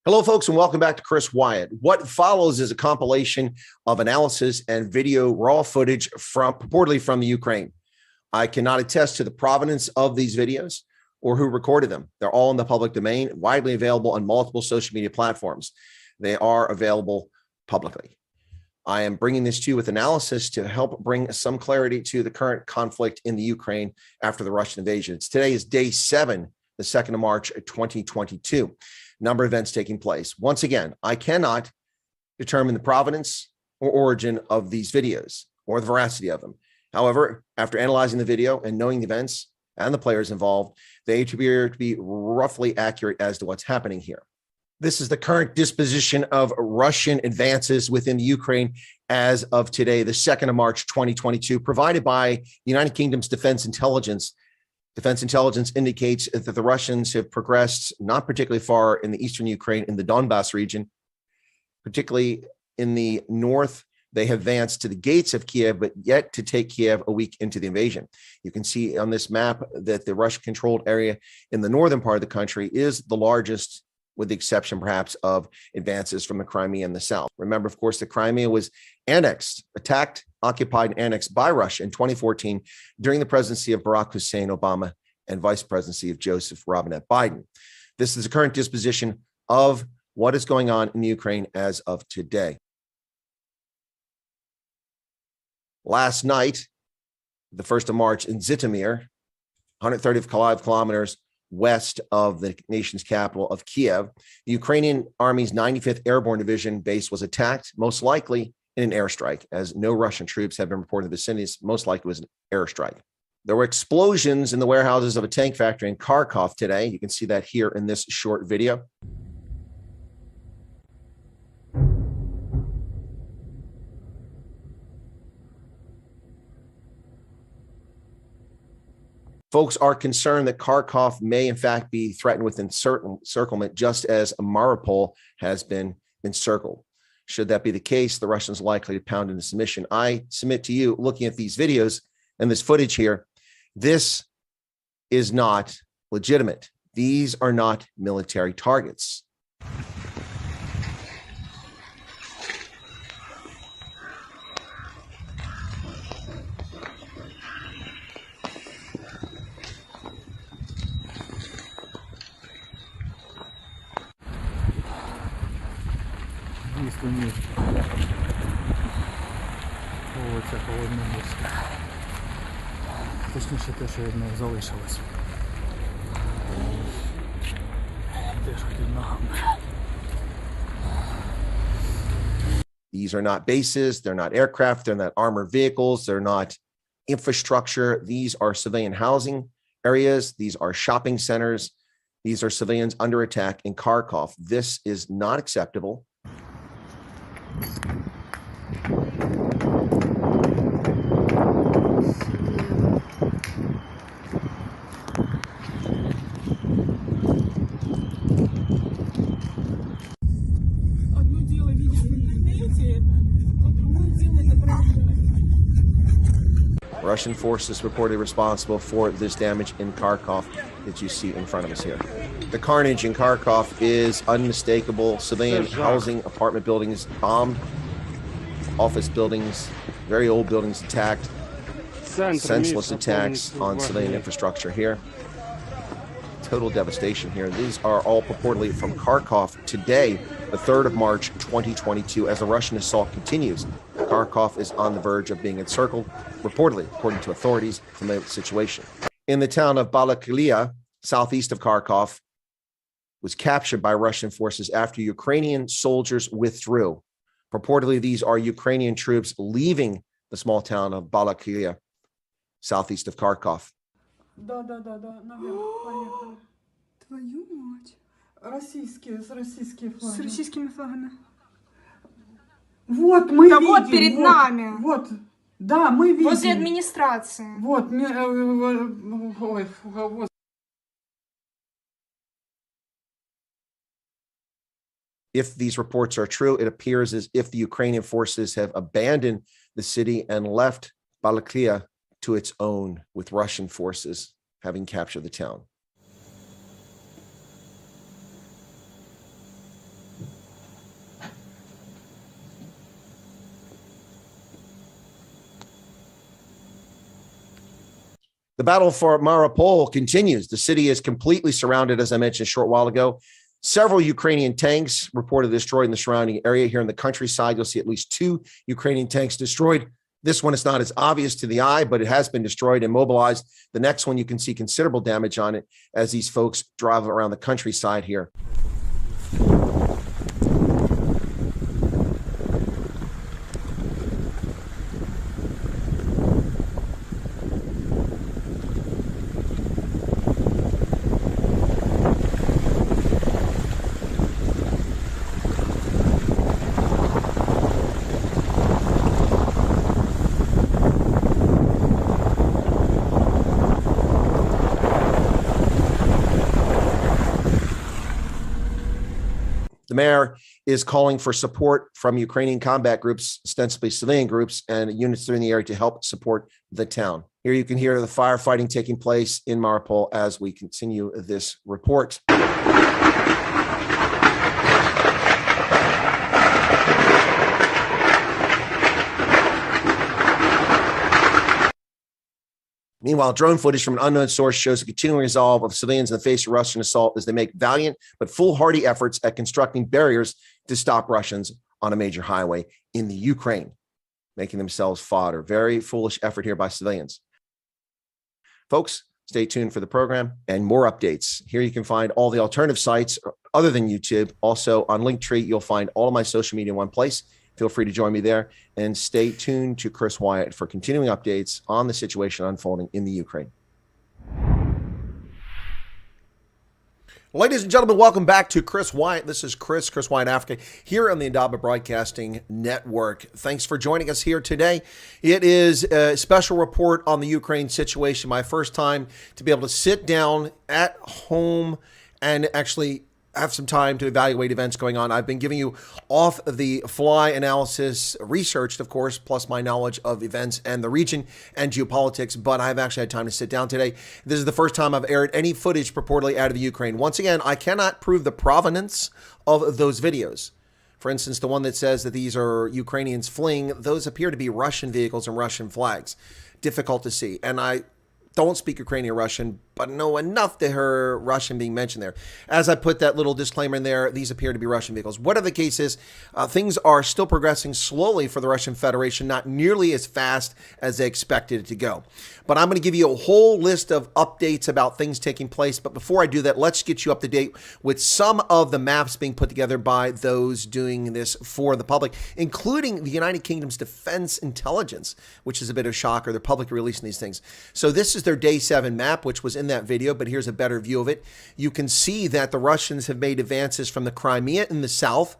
Hello, folks, and welcome back to Chris Wyatt. What follows is a compilation of analysis and video raw footage purportedly from the Ukraine. I cannot attest to the provenance of these videos or who recorded them. They're all in the public domain, widely available on multiple social media platforms. They are available publicly. I am bringing this to you with analysis to help bring some clarity to the current conflict in the Ukraine after the Russian invasion. Today is day 7, the 2nd of March, 2022. Number of events taking place. Once again, I cannot determine the provenance or origin of these videos or the veracity of them. However, after analyzing the video and knowing the events and the players involved, they appear to be roughly accurate as to what's happening here. This is the current disposition of Russian advances within the Ukraine as of today, the 2nd of March, 2022, provided by the United Kingdom's Defense Intelligence. Defense intelligence indicates that the Russians have progressed not particularly far in the eastern Ukraine, in the Donbass region, particularly in the north. They have advanced to the gates of Kiev, but yet to take Kiev a week into the invasion. You can see on this map that the Russian-controlled area in the northern part of the country is the largest, with the exception perhaps of advances from the Crimea in the south. Remember, of course, the Crimea was annexed, attacked, occupied, and annexed by Russia in 2014 during the presidency of Barack Hussein Obama and vice presidency of Joseph Robinette Biden. This is the current disposition of what is going on in Ukraine as of today. Last night, the 1st of March, in Zhytomyr, 135 kilometers west of the nation's capital of Kiev, the Ukrainian Army's 95th Airborne Division base was attacked, most likely in an airstrike, as no Russian troops have been reported in the vicinity. Most likely was an airstrike. There were explosions in the warehouses of a tank factory in Kharkov today. You can see that here in this short video. Folks are concerned that Kharkov may, in fact, be threatened with encirclement, just as Mariupol has been encircled. Should that be the case, the Russians are likely to pound into submission. I submit to you, looking at these videos and this footage here, this is not legitimate. These are not military targets. Це холодна музика. Точніше те, що від неї залишилось. Теж хотів ногами. These are not bases, they're not aircraft, they're not armored vehicles, they're not infrastructure. These are civilian housing areas, these are shopping centers, these are civilians under attack in Kharkov. This is not acceptable. Russian forces reportedly responsible for this damage in Kharkov that you see in front of us here. The carnage in Kharkov is unmistakable. Civilian housing, apartment buildings bombed, office buildings, very old buildings attacked, senseless attacks on civilian infrastructure here. Total devastation here. These are all purportedly from Kharkov today, the 3rd of March, 2022, as the Russian assault continues. Kharkov is on the verge of being encircled, reportedly, according to authorities, from the situation. In the town of Balaklia, southeast of Kharkov, was captured by Russian forces after Ukrainian soldiers withdrew. Purportedly, these are Ukrainian troops leaving the small town of Balaklia, southeast of Kharkov. Да, наверх, поехали. Твою мать. Российские флаги. С российскими флагами. Вот мы да видим. вот перед нами. Вот, да, мы видим. Возле администрации. Вот, ой, вот. If these reports are true, it appears as if the Ukrainian forces have abandoned the city and left Balaklia to its own, with Russian forces having captured the town. The battle for Mariupol continues. The city is completely surrounded, as I mentioned a short while ago. Several Ukrainian tanks reported destroyed in the surrounding area. Here in the countryside, you'll see at least 2 Ukrainian tanks destroyed. This one is not as obvious to the eye, but it has been destroyed and mobilized. The next one, you can see considerable damage on it as these folks drive around the countryside here. The mayor is calling for support from Ukrainian combat groups, ostensibly civilian groups, and units that are in the area to help support the town. Here you can hear the firefighting taking place in Mariupol as we continue this report. Meanwhile, drone footage from an unknown source shows a continuing resolve of civilians in the face of Russian assault as they make valiant but foolhardy efforts at constructing barriers to stop Russians on a major highway in the Ukraine, making themselves fodder. Very foolish effort here by civilians. Folks, stay tuned for the program and more updates. Here you can find all the alternative sites other than YouTube. Also on Linktree, you'll find all of my social media in one place. Feel free to join me there and stay tuned to Chris Wyatt for continuing updates on the situation unfolding in the Ukraine. Ladies and gentlemen, welcome back to Chris Wyatt. This is Chris Wyatt Africa here on the Indaba Broadcasting Network. Thanks for joining us here today. It is a special report on the Ukraine situation. My first time to be able to sit down at home and actually have some time to evaluate events going on. I've been giving you off the fly analysis, researched, of course, plus my knowledge of events and the region and geopolitics, but I've actually had time to sit down today. This is the first time I've aired any footage purportedly out of the Ukraine. Once again, I cannot prove the provenance of those videos. For instance, the one that says that these are Ukrainians fleeing, those appear to be Russian vehicles and Russian flags. Difficult to see. And I don't speak Ukrainian Russian, but know enough to hear Russian being mentioned there. As I put that little disclaimer in there, these appear to be Russian vehicles. Whatever the case is, things are still progressing slowly for the Russian Federation, not nearly as fast as they expected it to go. But I'm going to give you a whole list of updates about things taking place. But before I do that, let's get you up to date with some of the maps being put together by those doing this for the public, including the United Kingdom's Defense Intelligence, which is a bit of a shocker. They're publicly releasing these things. So this is their Day 7 map, which was in that video, but here's a better view of it. You can see that the Russians have made advances from the Crimea in the south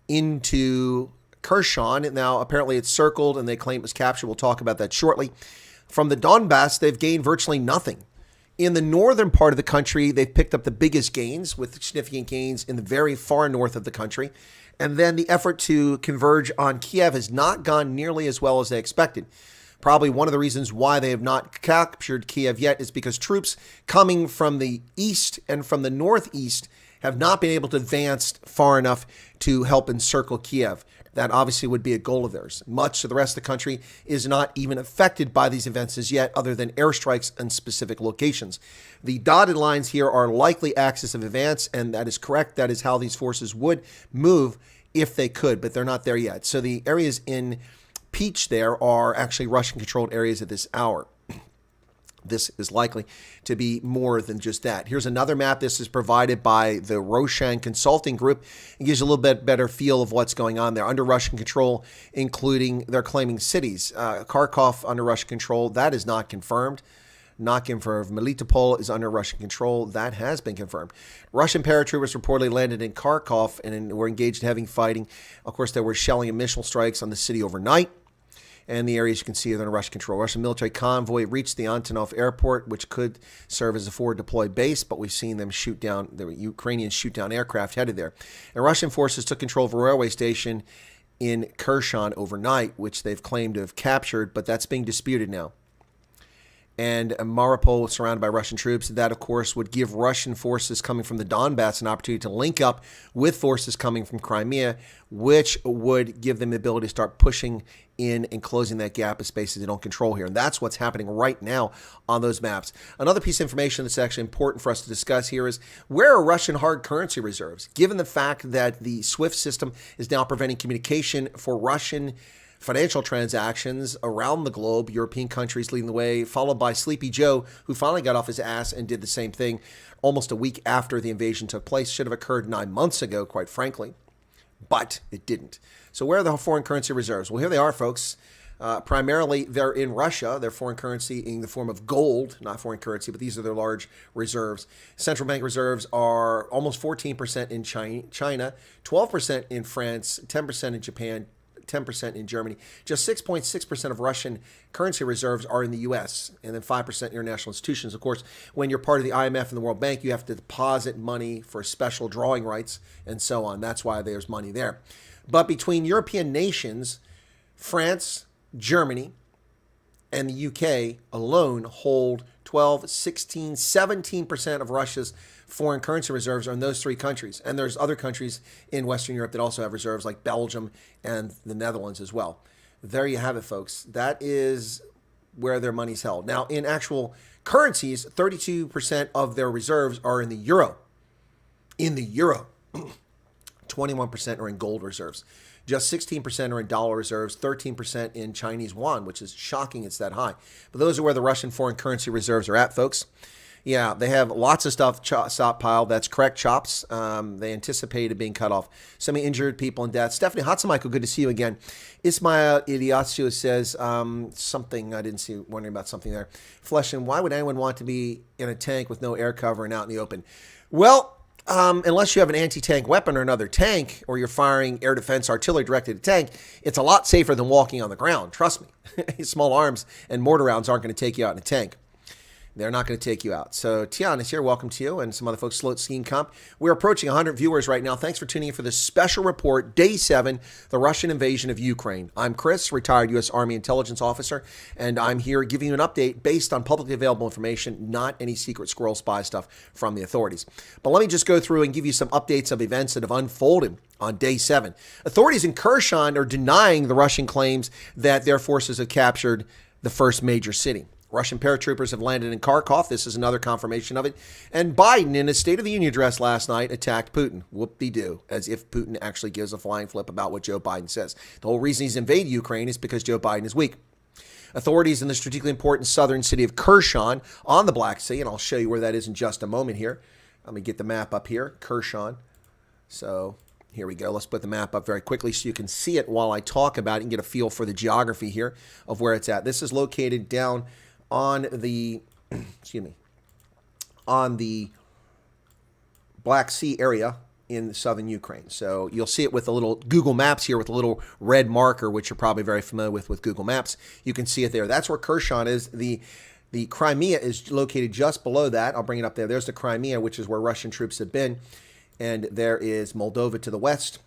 into Kherson. Now, apparently it's circled and they claim it was captured. We'll talk about that shortly. From the Donbass, they've gained virtually nothing. In the northern part of the country, they've picked up the biggest gains, with significant gains in the very far north of the country. And then the effort to converge on Kiev has not gone nearly as well as they expected. Probably one of the reasons why they have not captured Kiev yet is because troops coming from the east and from the northeast have not been able to advance far enough to help encircle Kiev. That obviously would be a goal of theirs. Much of the rest of the country is not even affected by these events as yet, other than airstrikes in specific locations. The dotted lines here are likely axis of advance, and that is correct. That is how these forces would move if they could, but they're not there yet. So the areas in peach there are actually Russian-controlled areas at this hour. This is likely to be more than just that. Here's another map. This is provided by the Roshan Consulting Group. It gives you a little bit better feel of what's going on there. Under Russian control, including they're claiming cities. Kharkov under Russian control, that is not confirmed. Not confirmed. Melitopol is under Russian control. That has been confirmed. Russian paratroopers reportedly landed in Kharkov and were engaged in heavy fighting. Of course, there were shelling and missile strikes on the city overnight. And the areas you can see are under Russian control. Russian military convoy reached the Antonov airport, which could serve as a forward deployed base, but we've seen them shoot down, the Ukrainians shoot down aircraft headed there. And Russian forces took control of a railway station in Kherson overnight, which they've claimed to have captured, but that's being disputed now. and Mariupol surrounded by Russian troops. That, of course, would give Russian forces coming from the Donbass an opportunity to link up with forces coming from Crimea, which would give them the ability to start pushing in and closing that gap of spaces they don't control here. And that's what's happening right now on those maps. Another piece of information that's actually important for us to discuss here is, where are Russian hard currency reserves? Given the fact that the SWIFT system is now preventing communication for Russian financial transactions around the globe, European countries leading the way, followed by Sleepy Joe, who finally got off his ass and did the same thing almost a week after the invasion took place. Should have occurred 9 months ago, quite frankly, but it didn't. So where are the foreign currency reserves? Well, here they are, folks. Primarily, they're in Russia. Their foreign currency in the form of gold, not foreign currency, but these are their large reserves. Central bank reserves are almost 14% in China, 12% in France, 10% in Japan, 10% in Germany. Just 6.6% of Russian currency reserves are in the U.S., and then 5% international institutions. Of course, when you're part of the IMF and the World Bank, you have to deposit money for special drawing rights and so on. That's why there's money there. But between European nations, France, Germany, and the UK alone hold 12, 16, 17% of Russia's foreign currency reserves are in those three countries. And there's other countries in Western Europe that also have reserves, like Belgium and the Netherlands as well. There you have it, folks. That is where their money's held. Now, in actual currencies, 32% of their reserves are in the euro. In the euro. 21% are in gold reserves. Just 16% are in dollar reserves, 13% in Chinese yuan, which is shocking it's that high. But those are where the Russian foreign currency reserves are at, folks. Yeah, they have lots of stuff stockpiled. That's correct, Chops. They anticipated being cut off. Semi-injured people and deaths. Stephanie Hatzemichael, good to see you again. Ismail Ilyasio says something, I didn't see, wondering about something there. Fleshin, why would anyone want to be in a tank with no air cover and out in the open? Well, unless you have an anti-tank weapon or another tank, or you're firing air defense artillery directed at a tank, it's a lot safer than walking on the ground. Trust me. Small arms and mortar rounds aren't going to take you out in a tank. They're not going to take you out. So Tian is here. Welcome to you and some other folks. Sloat Skiing Comp. We're approaching 100 viewers right now. Thanks for tuning in for this special report, Day 7, the Russian invasion of Ukraine. I'm Chris, retired U.S. Army intelligence officer, and I'm here giving you an update based on publicly available information, not any secret squirrel spy stuff from the authorities. But let me just go through and give you some updates of events that have unfolded on Day 7. Authorities in Kherson are denying the Russian claims that their forces have captured the first major city. Russian paratroopers have landed in Kharkov. This is another confirmation of it. And Biden, in his State of the Union address last night, attacked Putin. Whoop-de-doo, as if Putin actually gives a flying flip about what Joe Biden says. The whole reason he's invaded Ukraine is because Joe Biden is weak. Authorities in the strategically important southern city of Kherson on the Black Sea, and I'll show you where that is in just a moment here. Let me get the map up here, Kherson. So here we go. Let's put the map up very quickly so you can see it while I talk about it and get a feel for the geography here of where it's at. This is located down on the, on the Black Sea area in southern Ukraine. So you'll see it with a little Google Maps here with a little red marker, which you're probably very familiar with Google Maps. You can see it there. That's where Kherson is. The Crimea is located just below that. I'll bring it up there. There's the Crimea, which is where Russian troops have been. And there is Moldova to the west.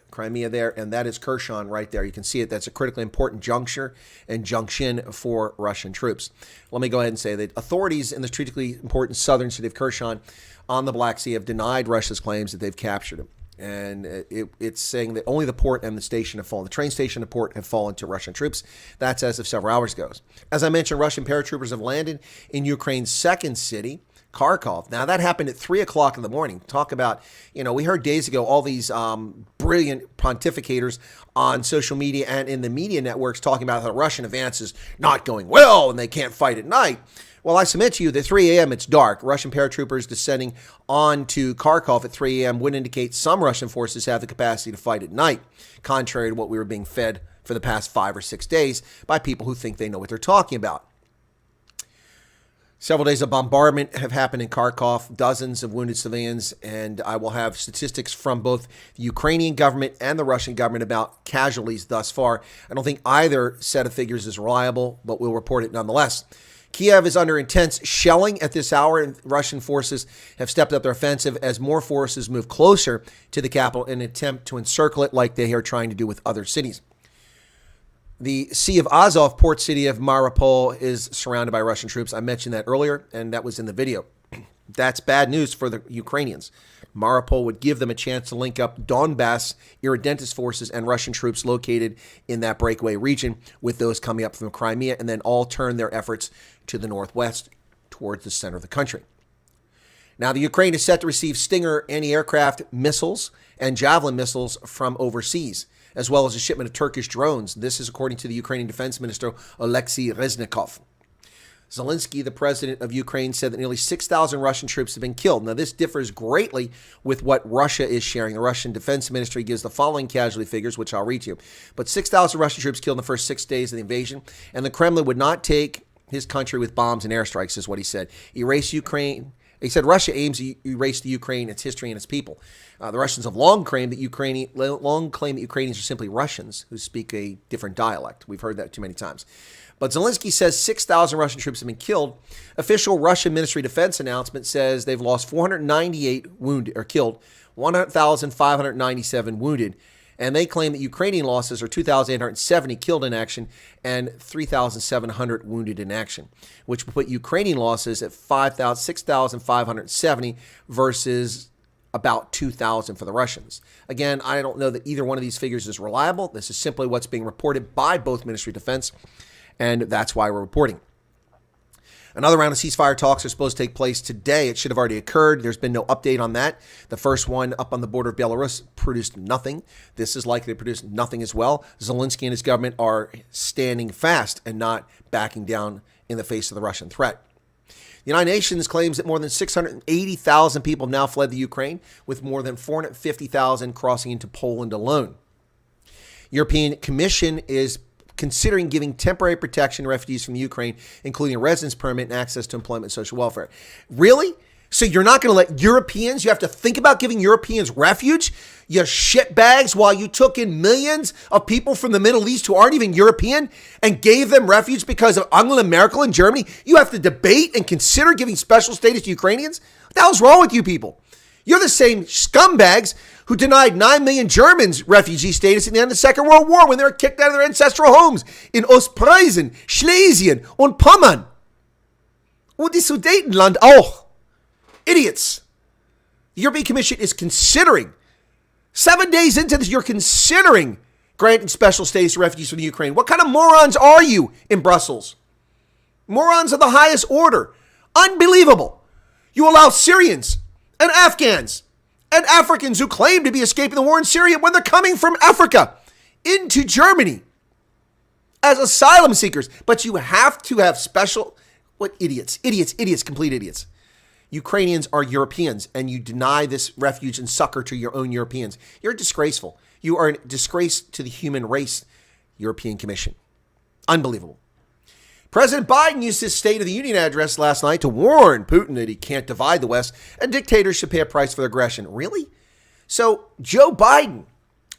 Crimea there, and that is Kherson right there. You can see it. That's a critically important juncture and junction for Russian troops. Let me go ahead and say that authorities in the strategically important southern city of Kherson on the Black Sea have denied Russia's claims that they've captured him. And it's saying that only the port and the station have fallen. The train station and the port have fallen to Russian troops. That's as of several hours ago. As I mentioned, Russian paratroopers have landed in Ukraine's second city, Kharkov. Now, that happened at 3 o'clock in the morning. Talk about, we heard days ago all these brilliant pontificators on social media and in the media networks talking about how the Russian advance is not going well and they can't fight at night. Well, I submit to you that 3 a.m. it's dark. Russian paratroopers descending onto Kharkov at 3 a.m. would indicate some Russian forces have the capacity to fight at night, contrary to what we were being fed for the past 5 or 6 days by people who think they know what they're talking about. Several days of bombardment have happened in Kharkov, dozens of wounded civilians, and I will have statistics from both the Ukrainian government and the Russian government about casualties thus far. I don't think either set of figures is reliable, but we'll report it nonetheless. Kiev is under intense shelling at this hour, and Russian forces have stepped up their offensive as more forces move closer to the capital in an attempt to encircle it like they are trying to do with other cities. The Sea of Azov port city of Mariupol is surrounded by Russian troops. I mentioned that earlier, and that was in the video. That's bad news for the Ukrainians. Mariupol would give them a chance to link up Donbass irredentist forces and Russian troops located in that breakaway region with those coming up from Crimea, and then all turn their efforts to the northwest towards the center of the country. Now, the Ukraine is set to receive Stinger anti-aircraft missiles and Javelin missiles from overseas, as well as a shipment of Turkish drones. This is according to the Ukrainian Defense Minister, Oleksiy Reznikov. Zelinsky, the president of Ukraine, said that nearly 6,000 Russian troops have been killed. Now, this differs greatly with what Russia is sharing. The Russian Defense Ministry gives the following casualty figures, which I'll read to you. But 6,000 Russian troops killed in the first 6 days of the invasion, and the Kremlin would not take his country with bombs and airstrikes, is what he said. Erase Ukraine. He said Russia aims to erase the Ukraine, its history, and its people. The Russians have long claimed that Ukrainians are simply Russians who speak a different dialect. We've heard that too many times. But Zelensky says 6,000 Russian troops have been killed. Official Russian Ministry of Defense announcement says they've lost 498 wounded or killed, 1,597 wounded. And they claim that Ukrainian losses are 2,870 killed in action and 3,700 wounded in action, which would put Ukrainian losses at 6,570 versus about 2,000 for the Russians. Again, I don't know that either one of these figures is reliable. This is simply what's being reported by both Ministry of Defense, and that's why we're reporting. Another round of ceasefire talks are supposed to take place today. It should have already occurred. There's been no update on that. The first one up on the border of Belarus produced nothing. This is likely to produce nothing as well. Zelinsky and his government are standing fast and not backing down in the face of the Russian threat. The United Nations claims that more than 680,000 people have now fled the Ukraine, with more than 450,000 crossing into Poland alone. European Commission is considering giving temporary protection to refugees from Ukraine, including a residence permit and access to employment and social welfare. Really? So you're not going to let Europeans, you have to think about giving Europeans refuge? You shitbags, while you took in millions of people from the Middle East who aren't even European and gave them refuge because of Angela Merkel in Germany. You have to debate and consider giving special status to Ukrainians? What the hell's wrong with you people? You're the same scumbags who denied 9 million Germans refugee status at the end of the Second World War when they were kicked out of their ancestral homes in Ostpreußen, Schlesien und Pommern. Und die Sudetenland auch. Idiots. The European Commission is considering, 7 days into this, you're considering granting special status to refugees from the Ukraine. What kind of morons are you in Brussels? Morons of the highest order. Unbelievable. You allow Syrians and Afghans and Africans who claim to be escaping the war in Syria when they're coming from Africa into Germany as asylum seekers. But you have to have special, what idiots, complete idiots. Ukrainians are Europeans, and you deny this refuge and succor to your own Europeans. You're disgraceful. You are a disgrace to the human race, European Commission. Unbelievable. President Biden used his State of the Union address last night to warn Putin that he can't divide the West and dictators should pay a price for their aggression. Really? So, Joe Biden,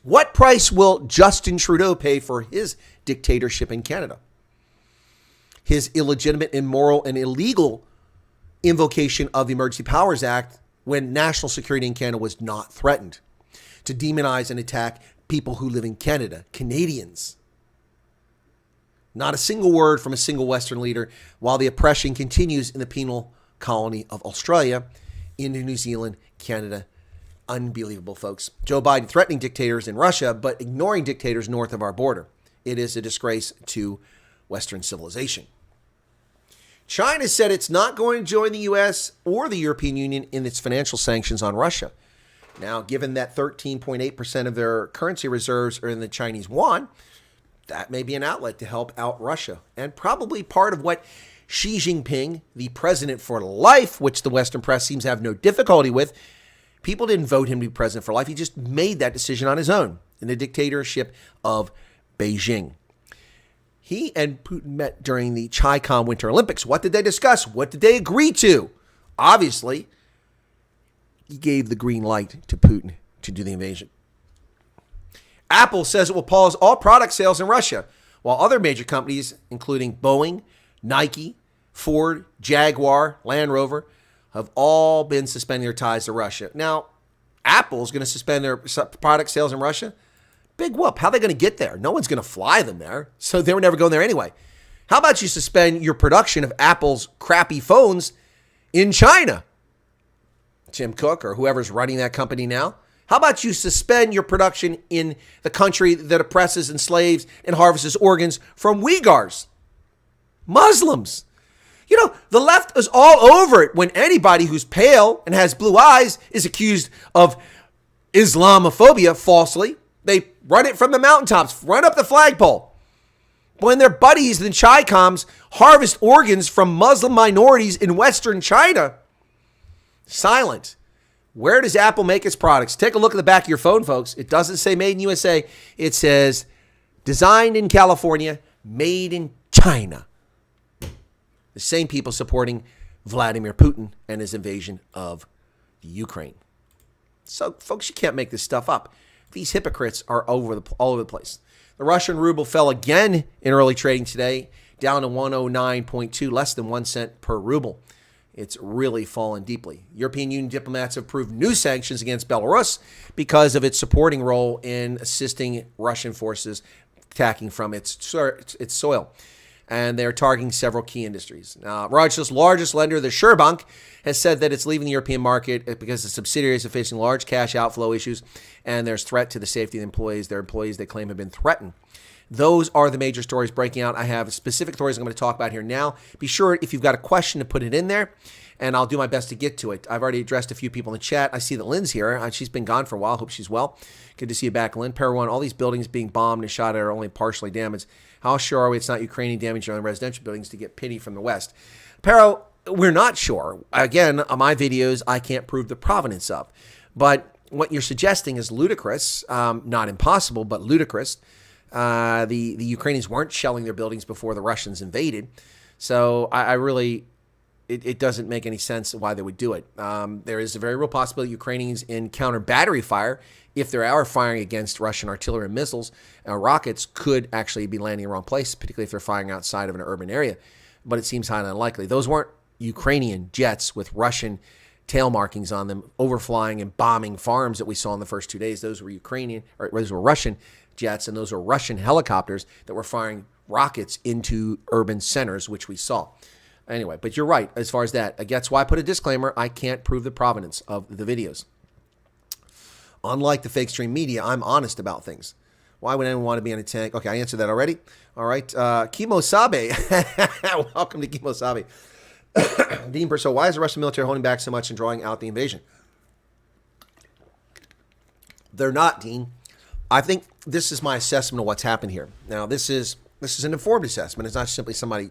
what price will Justin Trudeau pay for his dictatorship in Canada? His illegitimate, immoral, and illegal invocation of the Emergency Powers Act when national security in Canada was not threatened, to demonize and attack people who live in Canada, Canadians. Not a single word from a single Western leader, while the oppression continues in the penal colony of Australia, into New Zealand, Canada. Unbelievable, folks. Joe Biden threatening dictators in Russia, but ignoring dictators north of our border. It is a disgrace to Western civilization. China said it's not going to join the U.S. or the European Union in its financial sanctions on Russia. Now, given that 13.8% of their currency reserves are in the Chinese yuan, that may be an outlet to help out Russia, and probably part of what Xi Jinping, the president for life, which the Western press seems to have no difficulty with, people didn't vote him to be president for life. He just made that decision on his own in the dictatorship of Beijing. He and Putin met during the Chaikan Winter Olympics. What did they discuss? What did they agree to? Obviously, he gave the green light to Putin to do the invasion. Apple says it will pause all product sales in Russia, while other major companies, including Boeing, Nike, Ford, Jaguar, Land Rover, have all been suspending their ties to Russia. Now, Apple is going to suspend their product sales in Russia. Big whoop. How are they going to get there? No one's going to fly them there. So they were never going there anyway. How about you suspend your production of Apple's crappy phones in China? Tim Cook or whoever's running that company now. How about you suspend your production in the country that oppresses, enslaves, and harvests organs from Uyghurs, Muslims? You know, the left is all over it when anybody who's pale and has blue eyes is accused of Islamophobia falsely. They run it from the mountaintops, run up the flagpole. When their buddies, the Chi-Coms, harvest organs from Muslim minorities in Western China, silent. Where does Apple make its products? Take a look at the back of your phone, folks. It doesn't say made in USA. It says designed in California, made in China. The same people supporting Vladimir Putin and his invasion of the Ukraine. So, folks, you can't make this stuff up. These hypocrites are all over the place. The Russian ruble fell again in early trading today, down to 109.2, less than 1 cent per ruble. It's really fallen deeply. European Union diplomats have approved new sanctions against Belarus because of its supporting role in assisting Russian forces attacking from its soil. And they're targeting several key industries. Russia's largest lender, the Sberbank, has said that it's leaving the European market because the subsidiaries are facing large cash outflow issues and there's threat to the safety of the employees. Their employees, they claim, have been threatened. Those are the major stories breaking out. I have specific stories I'm going to talk about here now. Be sure, if you've got a question, to put it in there, and I'll do my best to get to it. I've already addressed a few people in the chat. I see that Lynn's here. She's been gone for a while. Hope she's well. Good to see you back, Lynn. Pair 1, all these buildings being bombed and shot at are only partially damaged. How sure are we it's not Ukrainian damage on residential buildings to get pity from the West? Pero, we're not sure. Again, on my videos, I can't prove the provenance of. But what you're suggesting is ludicrous. Not impossible, but ludicrous. The Ukrainians weren't shelling their buildings before the Russians invaded. So I really, it doesn't make any sense why they would do it. There is a very real possibility Ukrainians encounter battery fire if they are firing against Russian artillery and missiles. Rockets could actually be landing in the wrong place, particularly if they're firing outside of an urban area. But it seems highly unlikely. Those weren't Ukrainian jets with Russian tail markings on them overflying and bombing farms that we saw in the first 2 days. Those were those were Russian jets, and those were Russian helicopters that were firing rockets into urban centers, which we saw. Anyway, but you're right as far as that. That's why I put a disclaimer. I can't prove the provenance of the videos. Unlike the fake stream media, I'm honest about things. Why would anyone want to be in a tank? Okay, I answered that already. All right. Kimo Sabe. Welcome to Kimo Sabe. Dean Burso, why is the Russian military holding back so much and drawing out the invasion? They're not, Dean. I think this is my assessment of what's happened here. Now, this is an informed assessment. It's not simply somebody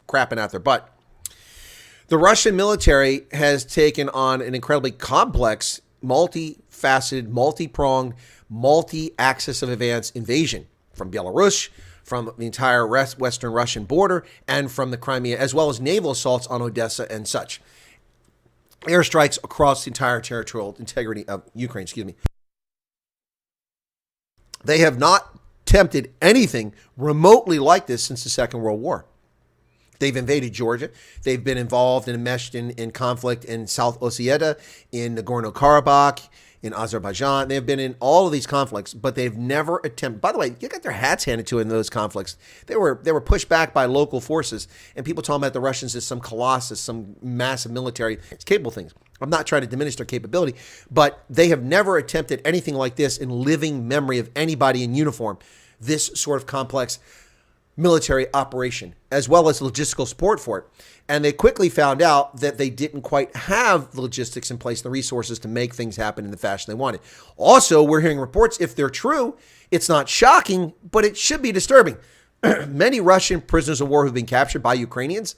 crapping out their butt. The Russian military has taken on an incredibly complex, multifaceted, multi-pronged, multi-axis of advance invasion from Belarus, from the entire western Russian border, and from the Crimea, as well as naval assaults on Odessa and such. Airstrikes across the entire territorial integrity of Ukraine, They have not attempted anything remotely like this since the Second World War. They've invaded Georgia. They've been involved and enmeshed in conflict in South Ossetia, in Nagorno-Karabakh, in Azerbaijan. They've been in all of these conflicts, but they've never attempted. By the way, you got their hats handed to in those conflicts. They were pushed back by local forces, and people talking about the Russians as some colossus, some massive military, it's capable things. I'm not trying to diminish their capability, but they have never attempted anything like this in living memory of anybody in uniform. This sort of complex military operation, as well as logistical support for it. And they quickly found out that they didn't quite have the logistics in place, the resources to make things happen in the fashion they wanted. Also, we're hearing reports, if they're true, it's not shocking, but it should be disturbing. Many Russian prisoners of war who've been captured by Ukrainians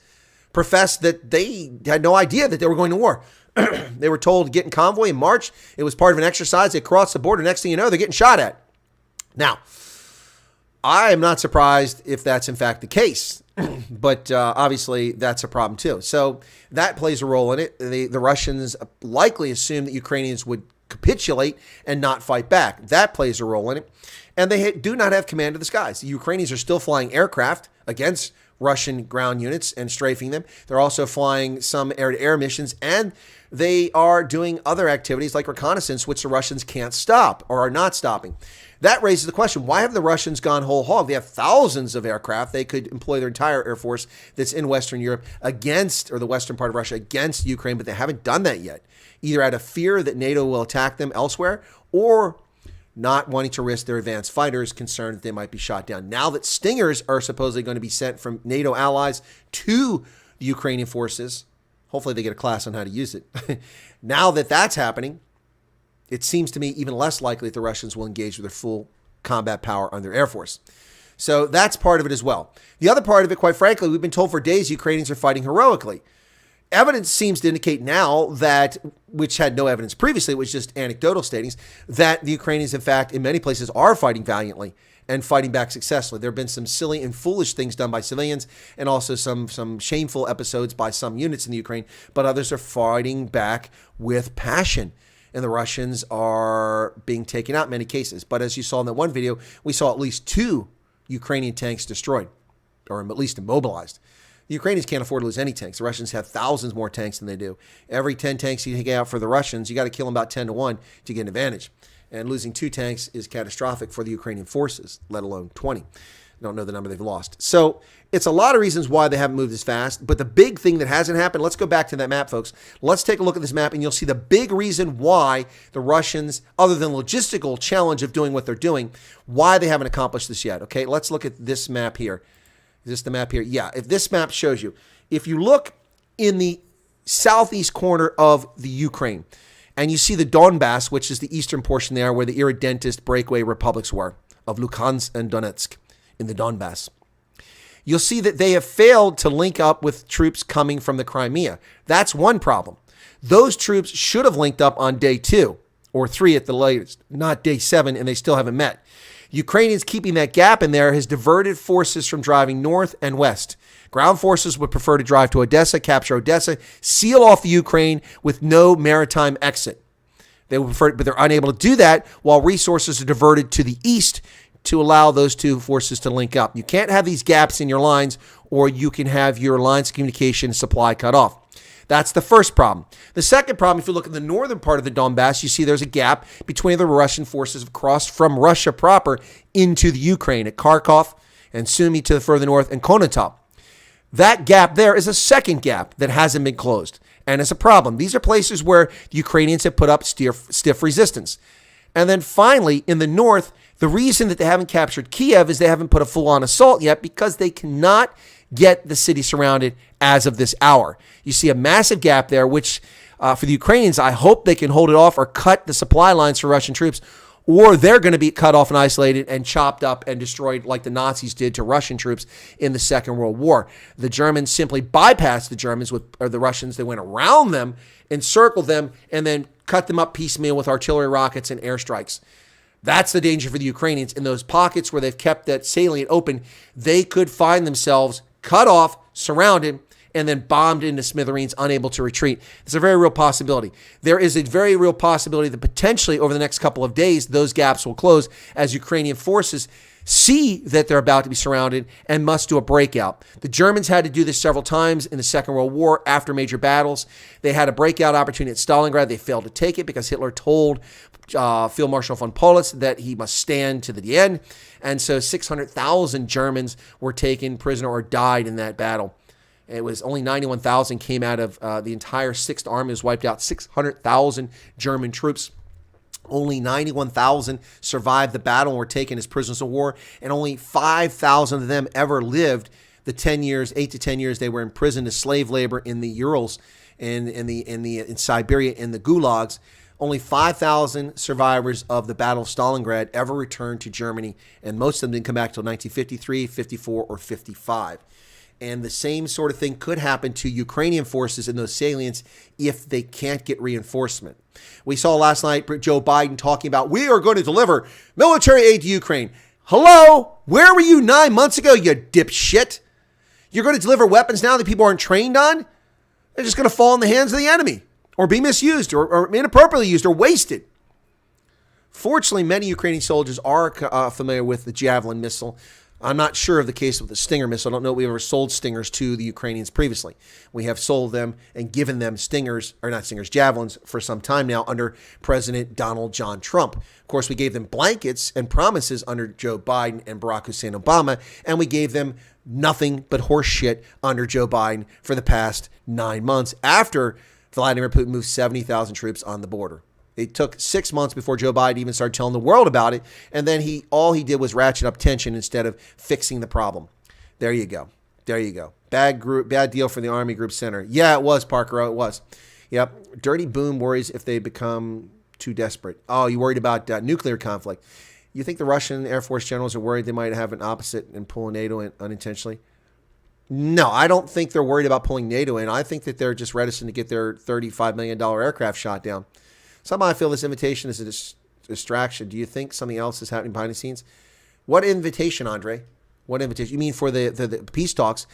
profess that they had no idea that they were going to war. They were told to get in convoy and march. It was part of an exercise. They crossed the border. Next thing you know, they're getting shot at. Now, I am not surprised if that's in fact the case, but obviously that's a problem too. So that plays a role in it. The Russians likely assumed that Ukrainians would capitulate and not fight back. That plays a role in it. And they do not have command of the skies. The Ukrainians are still flying aircraft against Russian ground units and strafing them. They're also flying some air-to-air missions, and they are doing other activities like reconnaissance, which the Russians can't stop or are not stopping. That raises the question, why have the Russians gone whole hog? They have thousands of aircraft. They could employ their entire air force that's in Western Europe against, or the western part of Russia against Ukraine, but they haven't done that yet, either out of fear that NATO will attack them elsewhere or not wanting to risk their advanced fighters, concerned that they might be shot down. Now that Stingers are supposedly going to be sent from NATO allies to the Ukrainian forces, hopefully they get a class on how to use it. Now that that's happening, it seems to me even less likely that the Russians will engage with their full combat power on their air force. So that's part of it as well. The other part of it, quite frankly, we've been told for days Ukrainians are fighting heroically. Evidence seems to indicate now that, which had no evidence previously, it was just anecdotal statings, that the Ukrainians, in fact, in many places are fighting valiantly and fighting back successfully. There have been some silly and foolish things done by civilians and also some shameful episodes by some units in the Ukraine, but others are fighting back with passion. And the Russians are being taken out in many cases. But as you saw in that one video, we saw at least 2 Ukrainian tanks destroyed, or at least immobilized. The Ukrainians can't afford to lose any tanks. The Russians have thousands more tanks than they do. Every 10 tanks you take out for the Russians, you got to kill them about 10 to 1 to get an advantage. And losing 2 tanks is catastrophic for the Ukrainian forces, let alone 20. I don't know the number they've lost. So it's a lot of reasons why they haven't moved as fast. But the big thing that hasn't happened, let's go back to that map, folks. Let's take a look at this map, and you'll see the big reason why the Russians, other than the logistical challenge of doing what they're doing, why they haven't accomplished this yet. Okay, let's look at this map here. Is this the map here? Yeah, if this map shows you, if you look in the southeast corner of the Ukraine, and you see the Donbass, which is the eastern portion there where the irredentist breakaway republics were, of Luhansk and Donetsk in the Donbass, you'll see that they have failed to link up with troops coming from the Crimea. That's one problem. Those troops should have linked up on day 2 or 3 at the latest, not day 7, and they still haven't met. Ukrainians keeping that gap in there has diverted forces from driving north and west. Ground forces would prefer to drive to Odessa, capture Odessa, seal off the Ukraine with no maritime exit. They would prefer, but they're unable to do that while resources are diverted to the east to allow those 2 forces to link up. You can't have these gaps in your lines, or you can have your lines of communication supply cut off. That's the first problem. The second problem, if you look at the northern part of the Donbass, you see there's a gap between the Russian forces have crossed from Russia proper into the Ukraine at Kharkov and Sumy to the further north and Konotop. That gap there is a second gap that hasn't been closed, and it's a problem. These are places where the Ukrainians have put up stiff resistance. And then finally, in the north, the reason that they haven't captured Kiev is they haven't put a full-on assault yet because they cannot get the city surrounded as of this hour. You see a massive gap there, which for the Ukrainians, I hope they can hold it off or cut the supply lines for Russian troops, or they're going to be cut off and isolated and chopped up and destroyed like the Nazis did to Russian troops in the Second World War. The Germans simply bypassed the Russians. They went around them, encircled them, and then cut them up piecemeal with artillery rockets and airstrikes. That's the danger for the Ukrainians. In those pockets where they've kept that salient open, they could find themselves cut off, surrounded, and then bombed into smithereens, unable to retreat. It's a very real possibility. There is a very real possibility that potentially over the next couple of days, those gaps will close as Ukrainian forces see that they're about to be surrounded and must do a breakout. The Germans had to do this several times in the Second World War after major battles. They had a breakout opportunity at Stalingrad. They failed to take it because Hitler told Field Marshal von Paulus that he must stand to the end. And so 600,000 Germans were taken prisoner or died in that battle. It was only 91,000 came out of the entire 6th Army was wiped out. 600,000 German troops. Only 91,000 survived the battle and were taken as prisoners of war, and only 5,000 of them ever lived the 10 years, 8 to 10 years they were imprisoned as slave labor in the Urals, in Siberia, in the gulags. Only 5,000 survivors of the Battle of Stalingrad ever returned to Germany, and most of them didn't come back until 1953, 54, or 55. And the same sort of thing could happen to Ukrainian forces in those salients if they can't get reinforcement. We saw last night Joe Biden talking about, we are going to deliver military aid to Ukraine. Hello? Where were you 9 months ago, you dipshit? You're going to deliver weapons now that people aren't trained on? They're just going to fall in the hands of the enemy or be misused or inappropriately used or wasted. Fortunately, many Ukrainian soldiers are familiar with the Javelin missile. I'm not sure of the case with the Stinger missile. I don't know if we ever sold Stingers to the Ukrainians previously. We have sold them and given them Stingers, or not Stingers, Javelins for some time now under President Donald John Trump. Of course, we gave them blankets and promises under Joe Biden and Barack Hussein Obama, and we gave them nothing but horse shit under Joe Biden for the past 9 months after Vladimir Putin moved 70,000 troops on the border. It took 6 months before Joe Biden even started telling the world about it. And then all he did was ratchet up tension instead of fixing the problem. There you go. There you go. Bad deal for the Army Group Center. Yeah, it was, Parker. It was. Yep. Dirty Boom worries if they become too desperate. Oh, you worried about nuclear conflict. You think the Russian Air Force generals are worried they might have an opposite and pull NATO in unintentionally? No, I don't think they're worried about pulling NATO in. I think that they're just reticent to get their $35 million aircraft shot down. Somehow I feel this invitation is a distraction. Do you think something else is happening behind the scenes? What invitation, Andre? What invitation? You mean for the peace talks?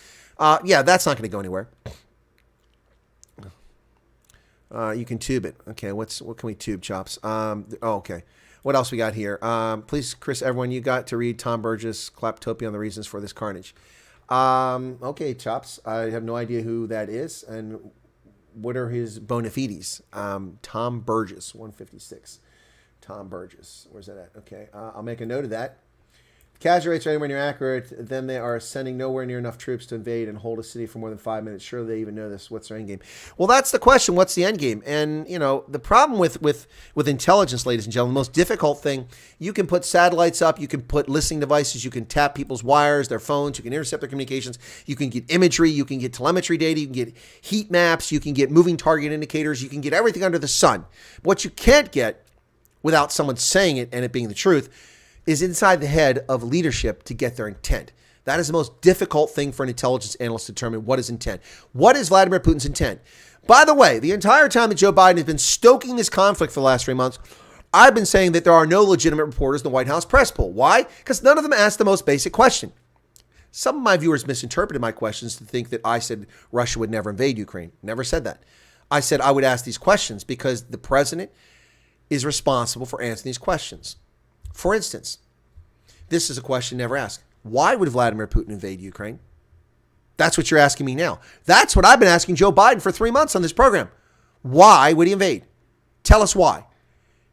Yeah, that's not going to go anywhere. You can tube it. Okay, what can we tube, Chops? Okay. What else we got here? Please, Chris, everyone, you got to read Tom Burgess' Claptopia on the reasons for this carnage. Okay, Chops. I have no idea who that is, and what are his bona fides? Tom Burgess, 156. Tom Burgess. Where's that at? Okay, I'll make a note of that. If casualty rates are anywhere near accurate, then they are sending nowhere near enough troops to invade and hold a city for more than 5 minutes. Surely they even know this. What's their end game? Well, that's the question. What's the end game? And, you know, the problem with intelligence, ladies and gentlemen, the most difficult thing, you can put satellites up, you can put listening devices, you can tap people's wires, their phones, you can intercept their communications, you can get imagery, you can get telemetry data, you can get heat maps, you can get moving target indicators, you can get everything under the sun. What you can't get without someone saying it and it being the truth is inside the head of leadership to get their intent. That is the most difficult thing for an intelligence analyst to determine what is intent. What is Vladimir Putin's intent? By the way, the entire time that Joe Biden has been stoking this conflict for the last 3 months, I've been saying that there are no legitimate reporters in the White House press pool. Why? Because none of them asked the most basic question. Some of my viewers misinterpreted my questions to think that I said Russia would never invade Ukraine. Never said that. I said I would ask these questions because the president is responsible for answering these questions. For instance, this is a question never asked. Why would Vladimir Putin invade Ukraine? That's what you're asking me now. That's what I've been asking Joe Biden for 3 months on this program. Why would he invade? Tell us why.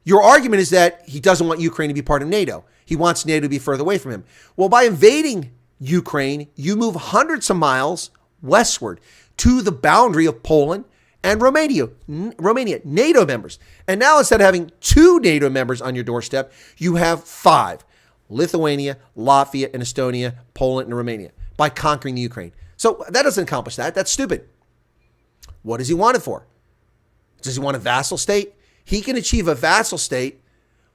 Your argument is that he doesn't want Ukraine to be part of NATO. He wants NATO to be further away from him. Well, by invading Ukraine, you move hundreds of miles westward to the boundary of Poland and Romania, NATO members. And now instead of having 2 NATO members on your doorstep, you have 5. Lithuania, Latvia, and Estonia, Poland, and Romania by conquering the Ukraine. So that doesn't accomplish that. That's stupid. What does he want it for? Does he want a vassal state? He can achieve a vassal state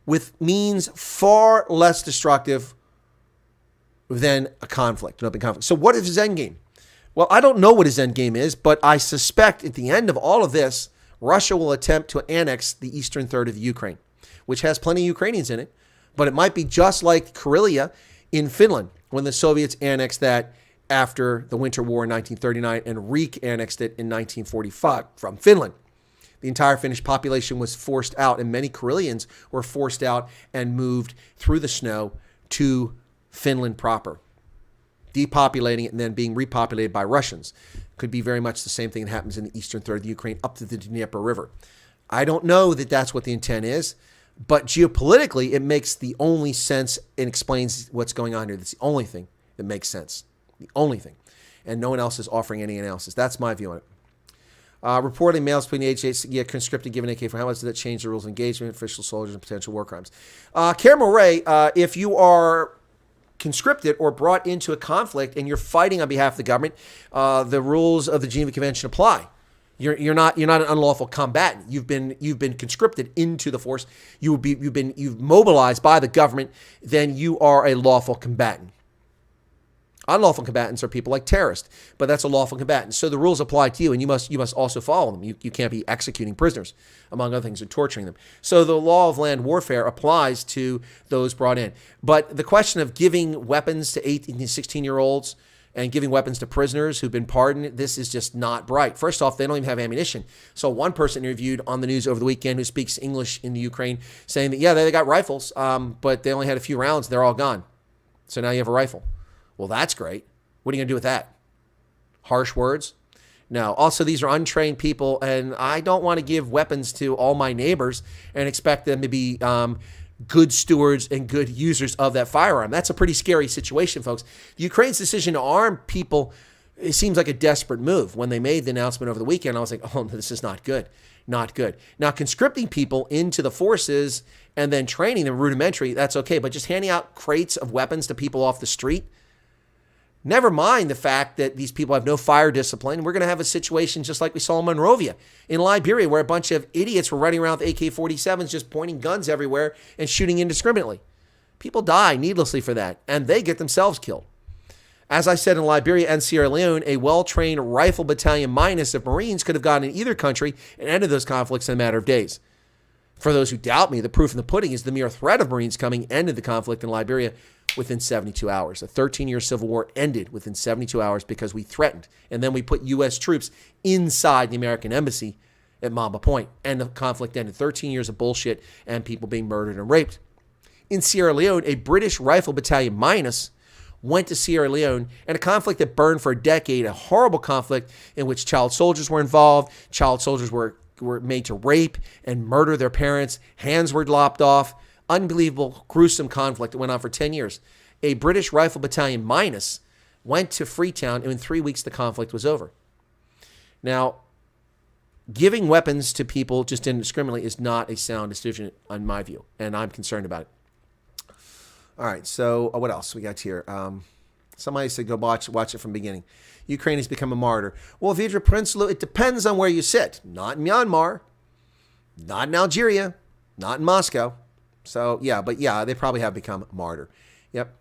with means far less destructive than a conflict, an open conflict. So what is his end game? Well, I don't know what his end game is, but I suspect at the end of all of this, Russia will attempt to annex the eastern third of the Ukraine, which has plenty of Ukrainians in it. But it might be just like Karelia in Finland when the Soviets annexed that after the Winter War in 1939 and re-annexed it in 1945 from Finland. The entire Finnish population was forced out, and many Karelians were forced out and moved through the snow to Finland proper, depopulating it and then being repopulated by Russians. Could be very much the same thing that happens in the eastern third of the Ukraine up to the Dnieper River. I don't know that that's what the intent is, but geopolitically, it makes the only sense and explains what's going on here. That's the only thing that makes sense. The only thing. And no one else is offering any analysis. That's my view on it. Reporting males between the ages get conscripted given AK for how much does that change the rules of engagement, official soldiers, and potential war crimes? Cameron Ray, if you are conscripted or brought into a conflict and you're fighting on behalf of the government, the rules of the Geneva Convention apply. You're not an unlawful combatant. You've been conscripted into the force. You've mobilized by the government. Then you are a lawful combatant. Unlawful combatants are people like terrorists, but that's a lawful combatant. So the rules apply to you, and you must also follow them. You can't be executing prisoners, among other things, or torturing them. So the law of land warfare applies to those brought in. But the question of giving weapons to 18 and 16-year-olds and giving weapons to prisoners who've been pardoned, this is just not bright. First off, they don't even have ammunition. So one person interviewed on the news over the weekend who speaks English in the Ukraine saying that, yeah, they got rifles, but they only had a few rounds. They're all gone. So now you have a rifle. Well, that's great. What are you going to do with that? Harsh words? No. Also, these are untrained people, and I don't want to give weapons to all my neighbors and expect them to be good stewards and good users of that firearm. That's a pretty scary situation, folks. Ukraine's decision to arm people, it seems like a desperate move. When they made the announcement over the weekend, I was like, oh, this is not good. Not good. Now, conscripting people into the forces and then training them rudimentary, that's okay. But just handing out crates of weapons to people off the street, never mind the fact that these people have no fire discipline. We're going to have a situation just like we saw in Monrovia in Liberia, where a bunch of idiots were running around with AK-47s just pointing guns everywhere and shooting indiscriminately. People die needlessly for that, and they get themselves killed. As I said, in Liberia and Sierra Leone, a well-trained rifle battalion minus of Marines could have gone in either country and ended those conflicts in a matter of days. For those who doubt me, the proof in the pudding is the mere threat of Marines coming ended the conflict in Liberia within 72 hours. A 13-year civil war ended within 72 hours because we threatened. And then we put U.S. troops inside the American embassy at Mamba Point. And the conflict ended. 13 years of bullshit and people being murdered and raped. In Sierra Leone, a British rifle battalion minus went to Sierra Leone, and a conflict that burned for a decade, a horrible conflict in which child soldiers were involved. Child soldiers were made to rape and murder their parents. Hands were lopped off. Unbelievable, gruesome conflict that went on for 10 years. A British rifle battalion minus went to Freetown, and in 3 weeks the conflict was over. Now, giving weapons to people just indiscriminately is not a sound decision, in my view, and I'm concerned about it. All right, so what else we got here? Somebody said go watch it from the beginning. Ukraine has become a martyr. Well, Vidra Prinsloo, it depends on where you sit. Not in Myanmar, not in Algeria, not in Moscow. So, yeah, but yeah, they probably have become a martyr. Yep.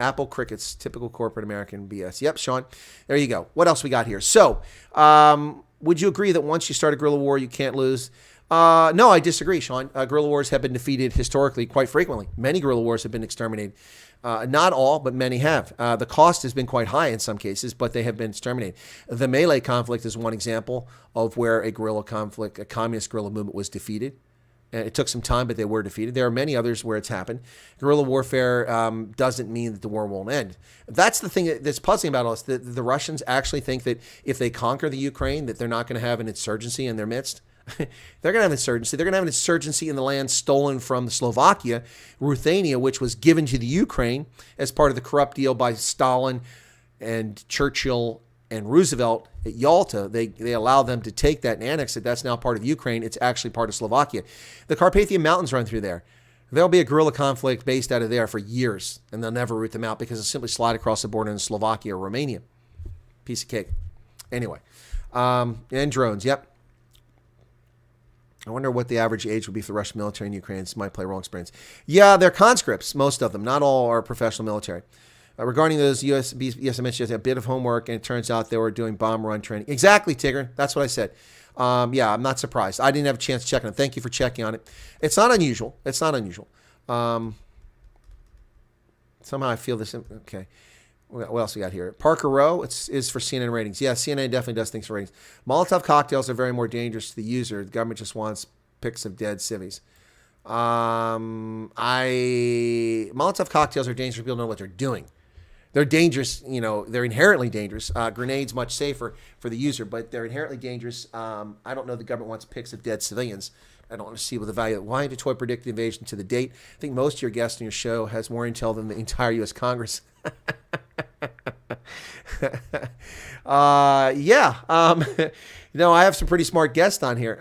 Apple crickets, typical corporate American BS. Yep, Sean. There you go. What else we got here? So, would you agree that once you start a guerrilla war, you can't lose? No, I disagree, Sean. Guerrilla wars have been defeated historically quite frequently. Many guerrilla wars have been exterminated. Not all, but many have. The cost has been quite high in some cases, but they have been exterminated. The Malay conflict is one example of where a guerrilla conflict, a communist guerrilla movement was defeated. It took some time, but they were defeated. There are many others where it's happened. Guerrilla warfare doesn't mean that the war won't end. That's the thing that's puzzling about us. The Russians actually think that if they conquer the Ukraine, that they're not going to have an insurgency in their midst. They're going to have insurgency. They're going to have an insurgency in the land stolen from Slovakia, Ruthenia, which was given to the Ukraine as part of the corrupt deal by Stalin and Churchill and Roosevelt at Yalta. They allowed them to take that and annex it. That's now part of Ukraine. It's actually part of Slovakia. The Carpathian Mountains run through there. There'll be a guerrilla conflict based out of there for years, and they'll never root them out because they'll simply slide across the border in Slovakia or Romania. Piece of cake. Anyway, and drones. Yep. I wonder what the average age would be for the Russian military in Ukraine. This might play a role experience. Yeah, they're conscripts, most of them. Not all are professional military. Regarding those USBs, yes, I mentioned a bit of homework, and it turns out they were doing bomb run training. Exactly, Tigger. That's what I said. Yeah, I'm not surprised. I didn't have a chance to check on it. Thank you for checking on it. It's not unusual. It's not unusual. Somehow I feel this. Okay. What else we got here? Parker Rowe is for CNN ratings. Yeah, CNN definitely does things for ratings. Molotov cocktails are very more dangerous to the user. The government just wants pics of dead civvies. Molotov cocktails are dangerous. People know what they're doing. They're dangerous. You know, they're inherently dangerous. Grenades much safer for the user, but they're inherently dangerous. I don't know the government wants pics of dead civilians. I don't see what the value of why Detroit predict the invasion to the date. I think most of your guests on your show has more intel than the entire U.S. Congress. Yeah. I have some pretty smart guests on here.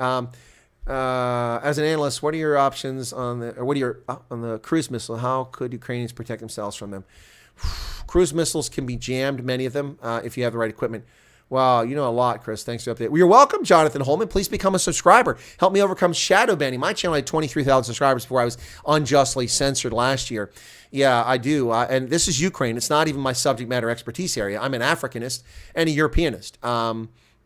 As an analyst, what are your options on the cruise missile? How could Ukrainians protect themselves from them? Cruise missiles can be jammed, many of them, if you have the right equipment. Wow, you know a lot, Chris. Thanks for the update. Well, you're welcome, Jonathan Holman. Please become a subscriber. Help me overcome shadow banning. My channel had 23,000 subscribers before I was unjustly censored last year. Yeah, I do. And this is Ukraine. It's not even my subject matter expertise area. I'm an Africanist and a Europeanist.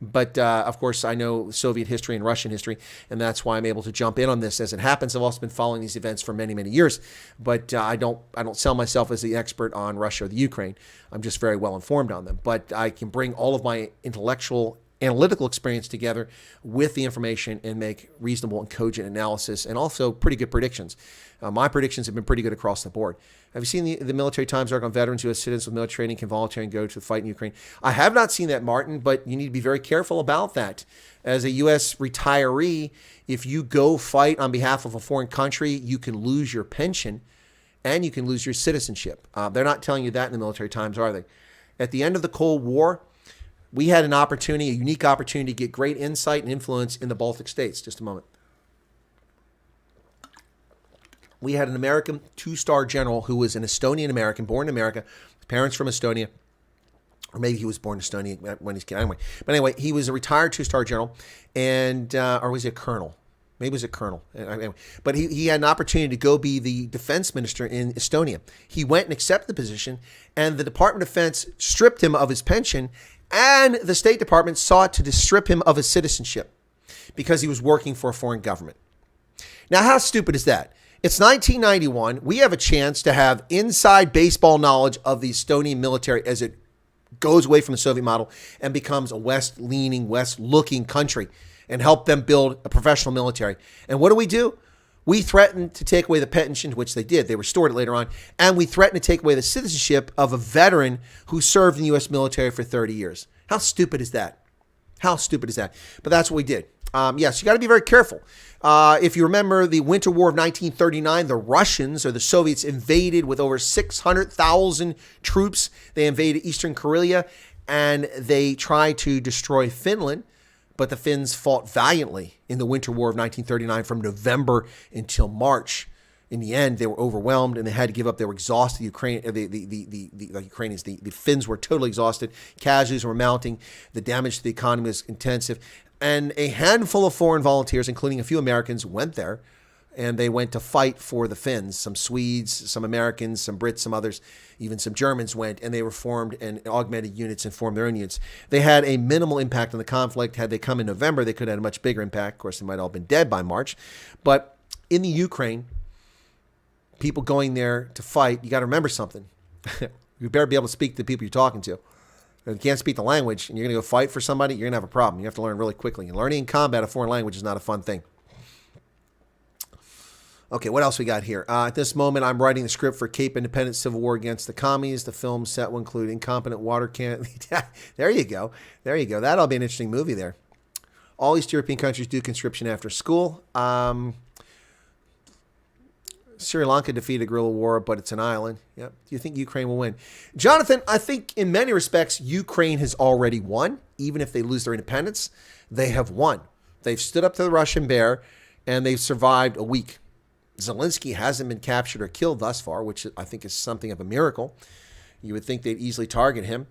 But of course, I know Soviet history and Russian history, and that's why I'm able to jump in on this as it happens. I've also been following these events for many, many years, but I don't sell myself as the expert on Russia or the Ukraine. I'm just very well informed on them. But I can bring all of my intellectual analytical experience together with the information and make reasonable and cogent analysis and also pretty good predictions. My predictions have been pretty good across the board. Have you seen the Military Times article on veterans U.S. citizens with military training can volunteer and go to the fight in Ukraine? I have not seen that, Martin, but you need to be very careful about that. As a U.S. retiree, if you go fight on behalf of a foreign country, you can lose your pension and you can lose your citizenship. They're not telling you that in the Military Times, are they? At the end of the Cold War, we had an opportunity, a unique opportunity to get great insight and influence in the Baltic states. Just a moment. We had an American two-star general who was an Estonian American, born in America, parents from Estonia, or maybe he was born in Estonia when he's kid. Anyway, but anyway, he was a retired two-star general, and or was he a colonel? Maybe he was a colonel. Anyway, but he had an opportunity to go be the defense minister in Estonia. He went and accepted the position, and the Department of Defense stripped him of his pension, and the State Department sought to strip him of his citizenship because he was working for a foreign government. Now, how stupid is that? It's 1991. We have a chance to have inside baseball knowledge of the Estonian military as it goes away from the Soviet model and becomes a West-leaning, West-looking country and help them build a professional military. And what do? We threatened to take away the pension, which they did. They restored it later on. And we threatened to take away the citizenship of a veteran who served in the U.S. military for 30 years. How stupid is that? How stupid is that? But that's what we did. Yes, you got to be very careful. If you remember the Winter War of 1939, the Russians or the Soviets invaded with over 600,000 troops. They invaded Eastern Karelia and they tried to destroy Finland. But the Finns fought valiantly in the Winter War of 1939 from November until March. In the end, they were overwhelmed and they had to give up. They were exhausted. The Finns were totally exhausted. Casualties were mounting. The damage to the economy was intensive. And a handful of foreign volunteers, including a few Americans, went there. And they went to fight for the Finns. Some Swedes, some Americans, some Brits, some others, even some Germans went. And they reformed and augmented units and formed their own units. They had a minimal impact on the conflict. Had they come in November, they could have had a much bigger impact. Of course, they might all have been dead by March. But in the Ukraine, people going there to fight, you got to remember something. You better be able to speak to the people you're talking to. If you can't speak the language and you're going to go fight for somebody, you're going to have a problem. You have to learn really quickly. And learning in combat a foreign language is not a fun thing. Okay, what else we got here? At this moment, I'm writing the script for Cape Independence Civil War Against the Commies. The film set will include incompetent water can. There you go. There you go. That'll be an interesting movie there. All East European countries do conscription after school. Sri Lanka defeated guerrilla war, but it's an island. Yep. Do you think Ukraine will win? Jonathan, I think in many respects, Ukraine has already won. Even if they lose their independence, they have won. They've stood up to the Russian bear, and they've survived a week. Zelinsky hasn't been captured or killed thus far, which I think is something of a miracle. You would think they'd easily target him.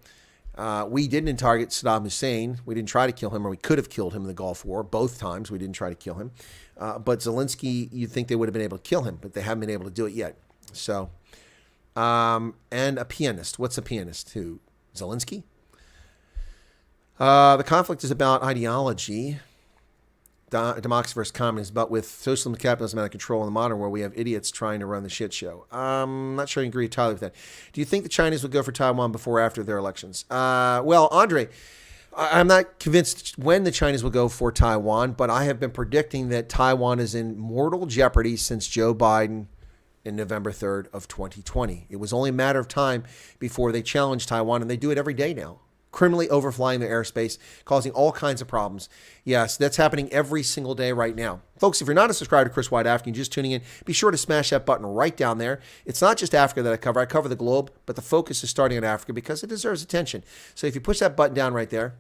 We didn't target Saddam Hussein. We didn't try to kill him, or we could have killed him in the Gulf War. Both times we didn't try to kill him. But Zelinsky, you'd think they would have been able to kill him, but they haven't been able to do it yet. So, and a pianist. What's a pianist? Who? Zelinsky? The conflict is about ideology. Democracy versus communism, but with socialism and capitalism out of control in the modern world, we have idiots trying to run the shit show. I'm not sure I agree entirely with that. Do you think the Chinese would go for Taiwan before or after their elections? Well, Andre, I'm not convinced when the Chinese will go for Taiwan, but I have been predicting that Taiwan is in mortal jeopardy since Joe Biden in November 3rd of 2020. It was only a matter of time before they challenged Taiwan, and they do it every day now. Criminally overflying their airspace, causing all kinds of problems. Yes, that's happening every single day right now. Folks, if you're not a subscriber to Chris Wyatt Africa and you're just tuning in, be sure to smash that button right down there. It's not just Africa that I cover the globe, but the focus is starting in Africa because it deserves attention. So if you push that button down right there,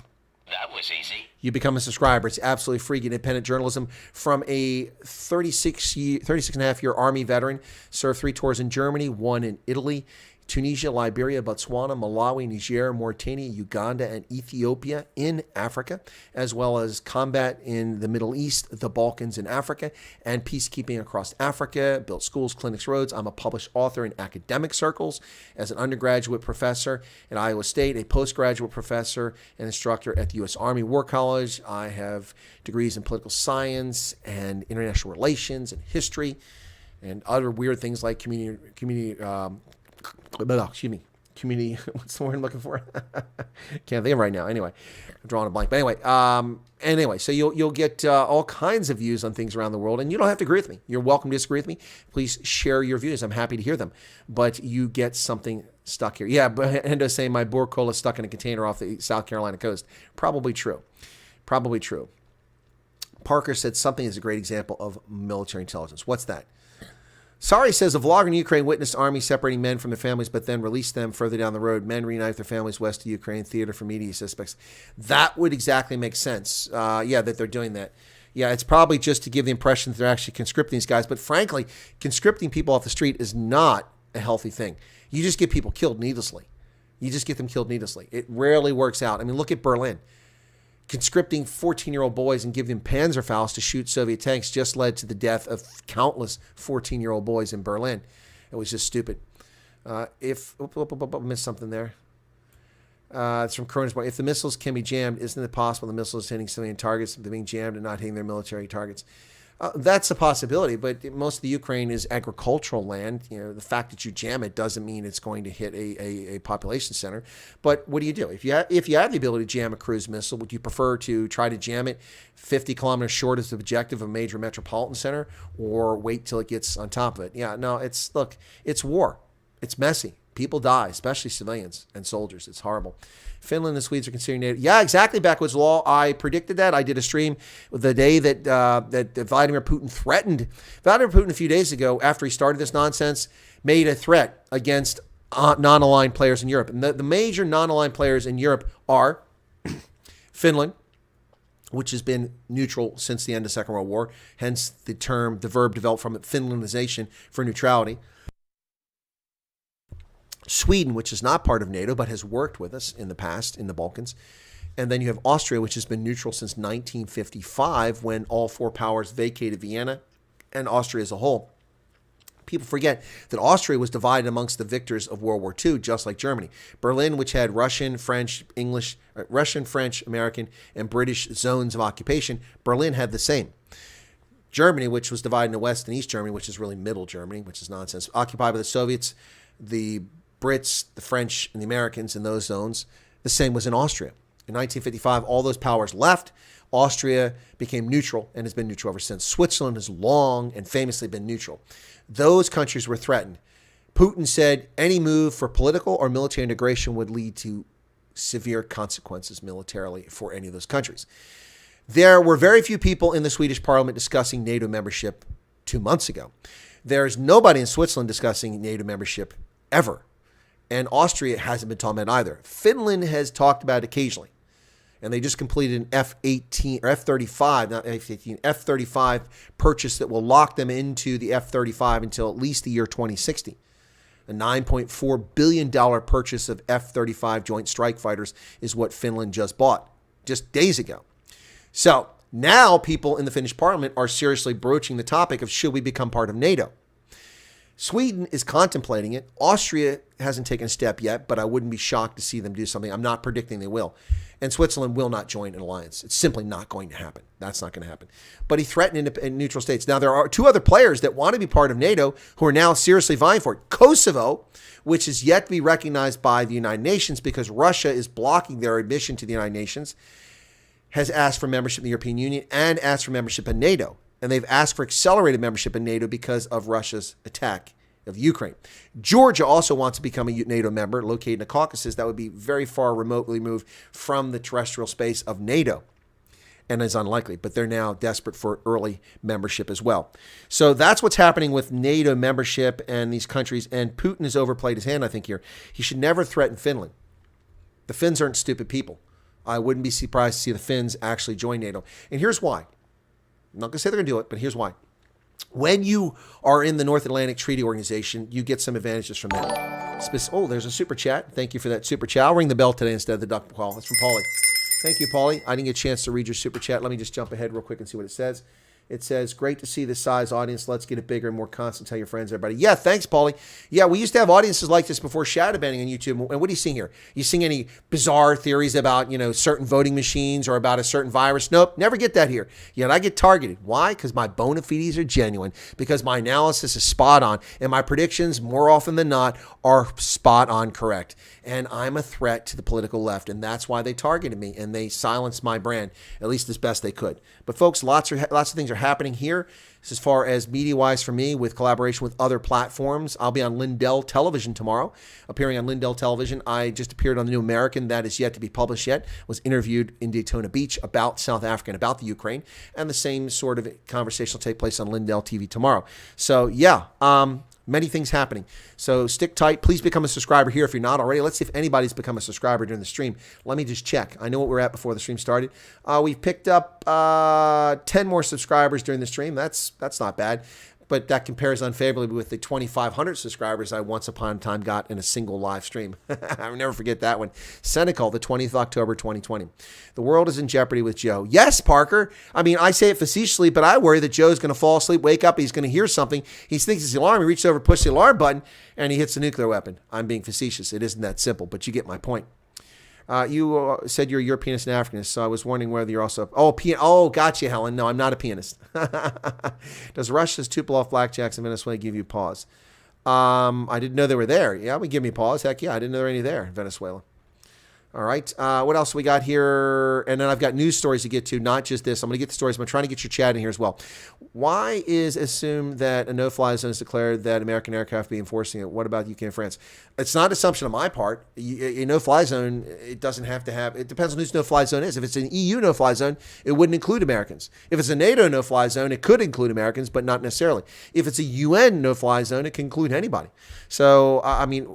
that was easy. You become a subscriber. It's absolutely free. Get independent journalism from a 36 and a half year Army veteran. Served 3 tours in Germany, 1 in Italy, Tunisia, Liberia, Botswana, Malawi, Niger, Mauritania, Uganda, and Ethiopia in Africa, as well as combat in the Middle East, the Balkans, and Africa, and peacekeeping across Africa, built schools, clinics, roads. I'm a published author in academic circles as an undergraduate professor at Iowa State, a postgraduate professor and instructor at the U.S. Army War College. I have degrees in political science and international relations and community. What's the word I'm looking for? Can't think of it right now. Anyway, I'm drawing a blank. But anyway, so you'll get all kinds of views on things around the world, and you don't have to agree with me. You're welcome to disagree with me. Please share your views. I'm happy to hear them. But you get something stuck here. Yeah, but Endo saying my boar cola is stuck in a container off the South Carolina coast. Probably true. Probably true. Parker said something is a great example of military intelligence. What's that? Sorry says a vlogger in Ukraine witnessed army separating men from their families, but then released them further down the road. Men reunite with their families west of Ukraine. Theater for media suspects. That would exactly make sense. Yeah, that they're doing that. Yeah, it's probably just to give the impression that they're actually conscripting these guys. But frankly, conscripting people off the street is not a healthy thing. You just get people killed needlessly. You just get them killed needlessly. It rarely works out. I mean, look at Berlin. Conscripting 14-year-old boys and giving them Panzerfaust to shoot Soviet tanks just led to the death of countless 14-year-old boys in Berlin. It was just stupid. Missed something there. It's from Kronosborn. If the missiles can be jammed, isn't it possible the missiles hitting civilian targets, they're being jammed and not hitting their military targets? That's a possibility, but most of the Ukraine is agricultural land. You know, the fact that you jam it doesn't mean it's going to hit a population center. But what do you do? If you have the ability to jam a cruise missile, would you prefer to try to jam it 50 kilometers short of the objective of a major metropolitan center, or wait till it gets on top of it? Yeah, no, it's war. It's messy. People die, especially civilians and soldiers. It's horrible. Finland and the Swedes are considering NATO. Yeah, exactly. Backwoods Law. I predicted that. I did a stream the day that Vladimir Putin threatened. Vladimir Putin a few days ago, after he started this nonsense, made a threat against non-aligned players in Europe. And the major non-aligned players in Europe are Finland, which has been neutral since the end of the Second World War. Hence the verb developed from it, Finlandization, for neutrality. Sweden, which is not part of NATO, but has worked with us in the past in the Balkans. And then you have Austria, which has been neutral since 1955 when all four powers vacated Vienna and Austria as a whole. People forget that Austria was divided amongst the victors of World War II, just like Germany. Berlin, which had Russian, French, American, and British zones of occupation, Berlin had the same. Germany, which was divided into West and East Germany, which is really Middle Germany, which is nonsense, occupied by the Soviets, the Brits, the French, and the Americans in those zones. The same was in Austria. In 1955, all those powers left. Austria became neutral and has been neutral ever since. Switzerland has long and famously been neutral. Those countries were threatened. Putin said any move for political or military integration would lead to severe consequences militarily for any of those countries. There were very few people in the Swedish parliament discussing NATO membership 2 months ago. There's nobody in Switzerland discussing NATO membership ever. And Austria hasn't been talking about it either. Finland has talked about it occasionally. And they just completed an F-18 or F-35, not F-18, F-35 purchase that will lock them into the F-35 until at least the year 2060. A $9.4 billion purchase of F-35 Joint Strike Fighters is what Finland just bought just days ago. So now people in the Finnish parliament are seriously broaching the topic of should we become part of NATO. Sweden is contemplating it. Austria hasn't taken a step yet, but I wouldn't be shocked to see them do something. I'm not predicting they will. And Switzerland will not join an alliance. It's simply not going to happen. That's not going to happen. But he threatened in neutral states. Now, there are two other players that want to be part of NATO who are now seriously vying for it. Kosovo, which is yet to be recognized by the United Nations because Russia is blocking their admission to the United Nations, has asked for membership in the European Union and asked for membership in NATO. And they've asked for accelerated membership in NATO because of Russia's attack of Ukraine. Georgia also wants to become a NATO member located in the Caucasus. That would be very far remotely moved from the terrestrial space of NATO and is unlikely, but they're now desperate for early membership as well. So that's what's happening with NATO membership and these countries. And Putin has overplayed his hand, I think, here. He should never threaten Finland. The Finns aren't stupid people. I wouldn't be surprised to see the Finns actually join NATO. And here's why. I'm not going to say they're going to do it, but here's why. When you are in the North Atlantic Treaty Organization, you get some advantages from that. Oh, there's a super chat. Thank you for that super chat. I'll ring the bell today instead of the duck call. It's from Paulie. Thank you, Paulie. I didn't get a chance to read your super chat. Let me just jump ahead real quick and see what it says. It says, great to see the size audience. Let's get it bigger and more constant. Tell your friends, everybody. Yeah, thanks, Paulie. Yeah, we used to have audiences like this before shadow banning on YouTube. And what are you seeing here? You seeing any bizarre theories about, certain voting machines or about a certain virus? Nope, never get that here. Yet I get targeted. Why? Because my bona fides are genuine. Because my analysis is spot on. And my predictions, more often than not, are spot on correct. And I'm a threat to the political left. And that's why they targeted me. And they silenced my brand, at least as best they could. But folks, lots of things are happening here. As far as media-wise for me, with collaboration with other platforms, I'll be on Lindell Television tomorrow, appearing on Lindell Television. I just appeared on The New American. That is yet to be published yet. Was interviewed in Daytona Beach about South Africa and about the Ukraine. And the same sort of conversation will take place on Lindell TV tomorrow. So, yeah, many things happening. So stick tight. Please become a subscriber here if you're not already. Let's see if anybody's become a subscriber during the stream. Let me just check. I know what we're at before the stream started. We've picked up 10 more subscribers during the stream. That's not bad. But that compares unfavorably with the 2,500 subscribers I once upon a time got in a single live stream. I'll never forget that one. Senecal, the 20th of October, 2020. The world is in jeopardy with Joe. Yes, Parker. I mean, I say it facetiously, but I worry that Joe's going to fall asleep, wake up, he's going to hear something. He thinks it's the alarm. He reaches over, pushes the alarm button, and he hits the nuclear weapon. I'm being facetious. It isn't that simple, but you get my point. You said you're a Europeanist and Africanist, so I was wondering whether you're also... Oh, gotcha, Helen. No, I'm not a pianist. Does Russia's Tupolev blackjacks in Venezuela give you pause? I didn't know they were there. Yeah, would give me pause. Heck yeah, I didn't know there were any there in Venezuela. All right. What else we got here? And then I've got news stories to get to, not just this. I'm going to get the stories, but I'm trying to get your chat in here as well. Why is assumed that a no-fly zone is declared that American aircraft be enforcing it? What about UK and France? It's not an assumption on my part. A no-fly zone, it doesn't have to have, it depends on whose no-fly zone is. If it's an EU no-fly zone, it wouldn't include Americans. If it's a NATO no-fly zone, it could include Americans, but not necessarily. If it's a UN no-fly zone, it can include anybody. So, I mean,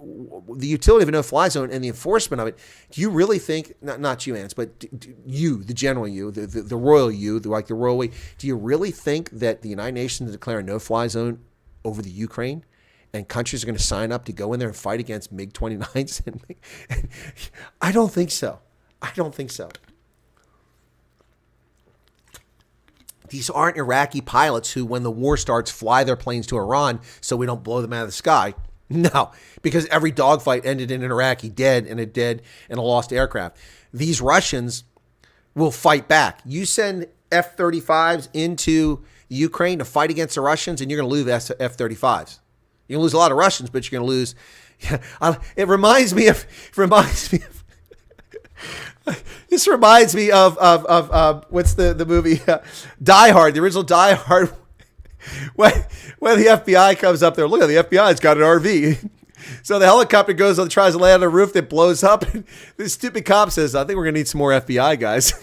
the utility of a no-fly zone and the enforcement of it, do you really think, not you, Ants, but you, the general you, the royal you, like the royal way, do you really think that the United Nations declare a no-fly zone over the Ukraine and countries are going to sign up to go in there and fight against MiG-29s? I don't think so. I don't think so. These aren't Iraqi pilots who, when the war starts, fly their planes to Iran so we don't blow them out of the sky. No, because every dogfight ended in an Iraqi dead and a lost aircraft. These Russians will fight back. You send F-35s into Ukraine to fight against the Russians, and you're going to lose F-35s. You're going to lose a lot of Russians, but you're going to lose. It reminds me of. This reminds me of what's the movie Die Hard, the original Die Hard. When the FBI comes up there, look at the FBI's got an RV. So the helicopter goes and tries to land on a roof that blows up. And this stupid cop says, I think we're going to need some more FBI guys.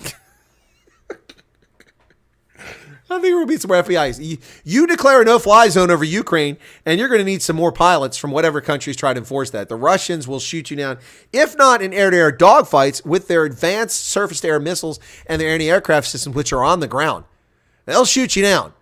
I think we're going to need some more FBI's. You declare a no-fly zone over Ukraine, and you're going to need some more pilots from whatever countries try to enforce that. The Russians will shoot you down, if not in air-to-air dogfights, with their advanced surface-to-air missiles and their anti-aircraft systems, which are on the ground. They'll shoot you down.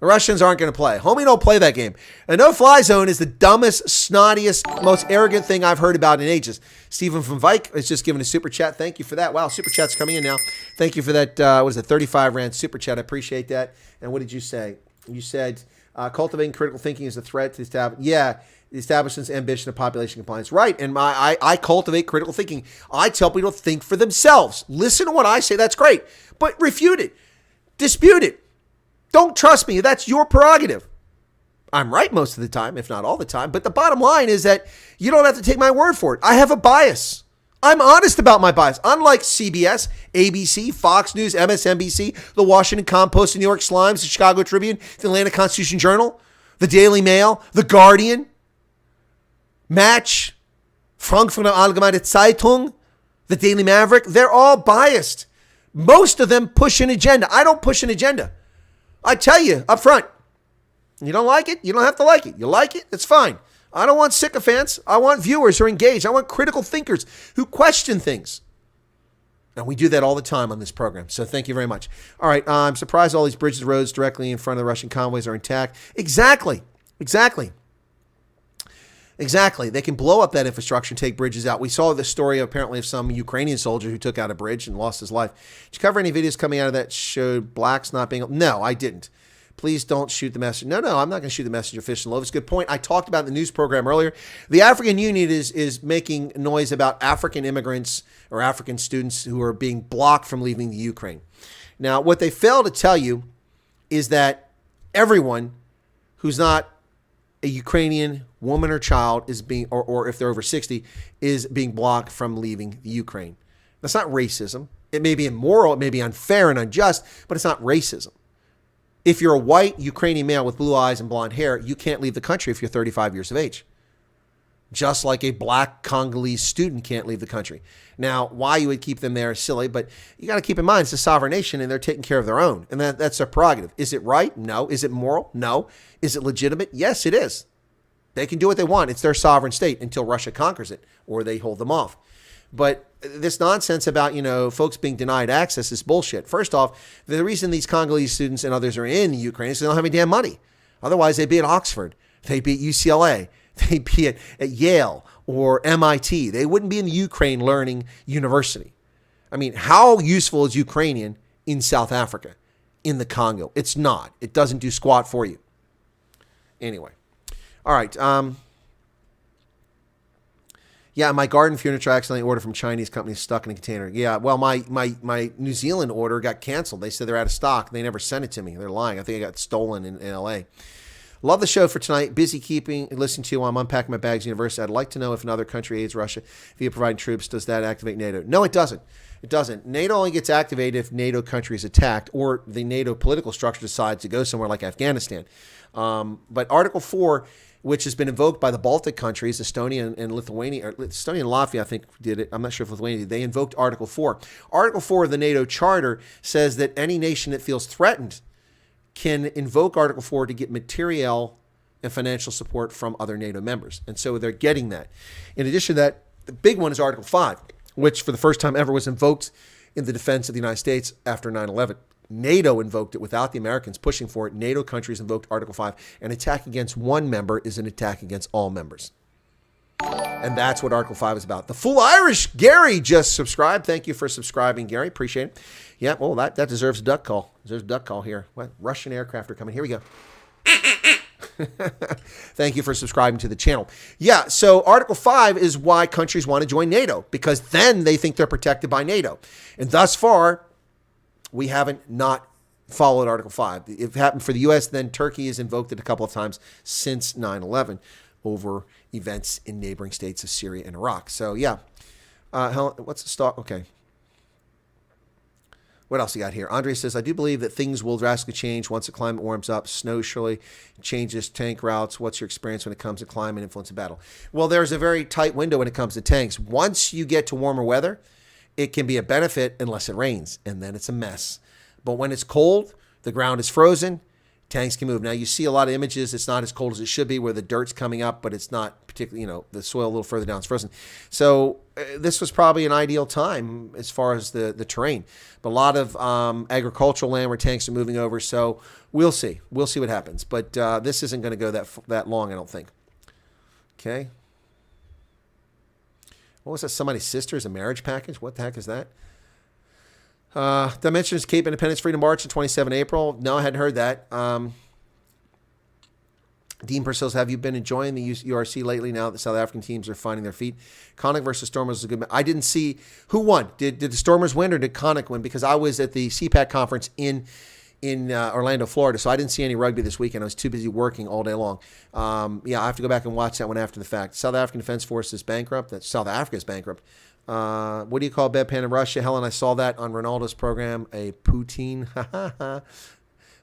The Russians aren't going to play. Homie, don't play that game. A no-fly zone is the dumbest, snottiest, most arrogant thing I've heard about in ages. Stephen from Vike has just given a super chat. Thank you for that. Wow, super chat's coming in now. Thank you for that, 35 rand super chat. I appreciate that. And what did you say? You said cultivating critical thinking is a threat to the establishment's ambition of population compliance. Right, and I cultivate critical thinking. I tell people to think for themselves. Listen to what I say. That's great. But refute it. Dispute it. Don't trust me. That's your prerogative. I'm right most of the time, if not all the time. But the bottom line is that you don't have to take my word for it. I have a bias. I'm honest about my bias. Unlike CBS, ABC, Fox News, MSNBC, the Washington Compost, the New York Slimes, the Chicago Tribune, the Atlanta Constitution Journal, the Daily Mail, the Guardian, Match, Frankfurter Allgemeine Zeitung, the Daily Maverick. They're all biased. Most of them push an agenda. I don't push an agenda. I tell you up front, you don't like it, you don't have to like it. You like it, it's fine. I don't want sycophants. I want viewers who are engaged. I want critical thinkers who question things. And we do that all the time on this program. So thank you very much. All right, I'm surprised all these bridges, roads directly in front of the Russian convoys are intact. Exactly. They can blow up that infrastructure and take bridges out. We saw the story apparently of some Ukrainian soldier who took out a bridge and lost his life. Did you cover any videos coming out of that showed blacks not being... No, I didn't. Please don't shoot the messenger. No, I'm not going to shoot the messenger, fish and loaves. Good point. I talked about in the news program earlier. The African Union is making noise about African immigrants or African students who are being blocked from leaving the Ukraine. Now, what they fail to tell you is that everyone who's not a Ukrainian woman or child is being, or if they're over 60, is being blocked from leaving the Ukraine. That's not racism. It may be immoral, it may be unfair and unjust, but it's not racism. If you're a white Ukrainian male with blue eyes and blonde hair, you can't leave the country if you're 35 years of age. Just like a black Congolese student can't leave the country. Now, why you would keep them there is silly, but you got to keep in mind it's a sovereign nation and they're taking care of their own. And that's their prerogative. Is it right? No. Is it moral? No. Is it legitimate? Yes, it is. They can do what they want. It's their sovereign state until Russia conquers it or they hold them off. But this nonsense about, folks being denied access is bullshit. First off, the reason these Congolese students and others are in Ukraine is they don't have any damn money. Otherwise, they'd be at Oxford. They'd be at UCLA. They'd be at Yale or MIT. They wouldn't be in the Ukraine learning university. I mean, how useful is Ukrainian in South Africa, in the Congo? It's not. It doesn't do squat for you. Anyway. All right. Yeah, my garden furniture accidentally ordered from Chinese company stuck in a container. Yeah, well, my New Zealand order got canceled. They said they're out of stock. They never sent it to me. They're lying. I think it got stolen in L.A. Love the show for tonight. Busy listening to you while I'm unpacking my bags at university. I'd like to know if another country aids Russia via providing troops. Does that activate NATO? No, it doesn't. It doesn't. NATO only gets activated if NATO country is attacked or the NATO political structure decides to go somewhere like Afghanistan. But Article 4, which has been invoked by the Baltic countries, Estonia and Lithuania, or Estonia and Latvia, I think, did it. I'm not sure if Lithuania did. They invoked Article 4. Article 4 of the NATO Charter says that any nation that feels threatened can invoke Article 4 to get material and financial support from other NATO members. And so they're getting that. In addition to that, the big one is Article 5, which for the first time ever was invoked in the defense of the United States after 9/11. NATO invoked it without the Americans pushing for it. NATO countries invoked Article 5. An attack against one member is an attack against all members. And that's what Article 5 is about. The Full Irish Gary just subscribed. Thank you for subscribing, Gary. Appreciate it. Yeah, well, that deserves a duck call. Deserves a duck call here. What? Russian aircraft are coming. Here we go. Thank you for subscribing to the channel. Yeah, so Article 5 is why countries want to join NATO, because then they think they're protected by NATO. And thus far, we haven't not followed Article 5. If it happened for the U.S., then Turkey has invoked it a couple of times since 9/11 over events in neighboring states of Syria and Iraq. So, yeah. What's the stock? Okay. What else you got here? Andre says, I do believe that things will drastically change once the climate warms up. Snow surely changes tank routes. What's your experience when it comes to climate influence of battle? Well, there's a very tight window when it comes to tanks. Once you get to warmer weather, it can be a benefit unless it rains, and then it's a mess. But when it's cold, the ground is frozen, tanks can move. Now, you see a lot of images. It's not as cold as it should be where the dirt's coming up, but it's not particularly, the soil a little further down is frozen. So this was probably an ideal time as far as the terrain. But a lot of agricultural land where tanks are moving over. So we'll see. We'll see what happens. But this isn't going to go that long, I don't think. Okay. What was that? Somebody's sister's a marriage package? What the heck is that? Dimensions Cape Independence Freedom March on 27 April. No, I hadn't heard that. Dean Purcell, have you been enjoying the URC lately now that the South African teams are finding their feet? Connick versus Stormers was a good match. I didn't see who won. Did the Stormers win or did Connick win? Because I was at the CPAC conference in Orlando, Florida, so I didn't see any rugby this weekend. I was too busy working all day long. Yeah, I have to go back and watch that one after the fact. South African Defense Force is bankrupt. That's South Africa is bankrupt. What do you call bedpan in Russia? Helen, I saw that on Ronaldo's program. A poutine.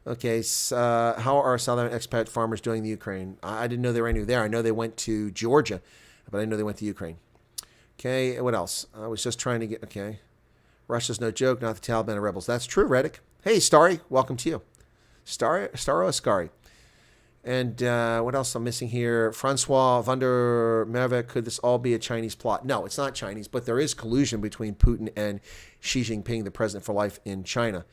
Okay, so, how are South African expat farmers doing in the Ukraine? I didn't know they were anywhere there. I know they went to Georgia, but I didn't know they went to Ukraine. Okay, what else? I was just trying to get, okay. Russia's no joke, not the Taliban or rebels. That's true, Reddick. Hey, Starry, welcome to you. Staro Ascari. And what else I'm missing here? Francois van der Merwe, could this all be a Chinese plot? No, it's not Chinese, but there is collusion between Putin and Xi Jinping, the president for life in China.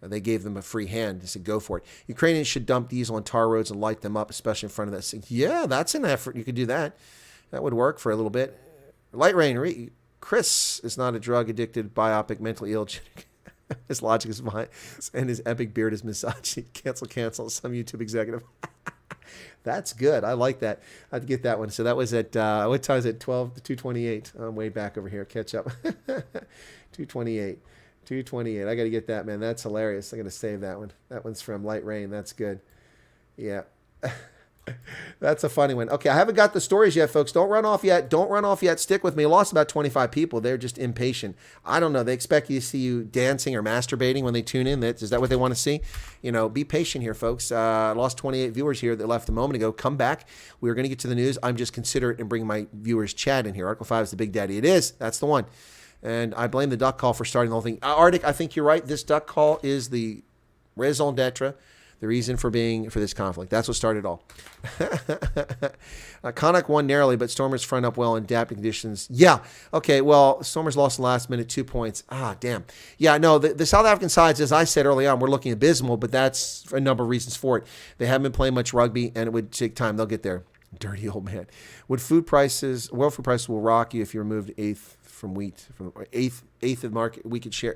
They gave them a free hand. They said, go for it. Ukrainians should dump diesel on tar roads and light them up, especially in front of that. Yeah, that's an effort. You could do that. That would work for a little bit. Light rain. Chris is not a drug-addicted, biopic, mentally ill. His logic is behind, and his epic beard is misogyny. Cancel. Some YouTube executive. That's good. I like that. I have to get that one. So that was at, what time is it? 12 to 2:28. I'm way back over here. Catch up. 2:28. 2:28. I got to get that, man. That's hilarious. I got to save that one. That one's from Light Rain. That's good. Yeah. That's a funny one. Okay, I haven't got the stories yet, folks. Don't run off yet. Don't run off yet. Stick with me. I lost about 25 people. They're just impatient. I don't know. They expect you to see you dancing or masturbating when they tune in. Is that what they want to see? You know, be patient here, folks. I lost 28 viewers here that left a moment ago. Come back. We're going to get to the news. I'm just considerate and bring my viewers chat in here. Article 5 is the big daddy. It is. That's the one. And I blame the duck call for starting the whole thing. Arctic, I think you're right. This duck call is the raison d'etre. The reason for this conflict. That's what started it all. Connacht won narrowly, but Stormers front up well in adapting conditions. Yeah. Okay, well, Stormers lost the last minute 2 points. Ah, damn. Yeah, no, the South African sides, as I said early on, we're looking abysmal, but that's a number of reasons for it. They haven't been playing much rugby, and it would take time. They'll get there. Dirty old man. World food prices will rock you if you removed eighth from wheat. From eighth of the market, we could share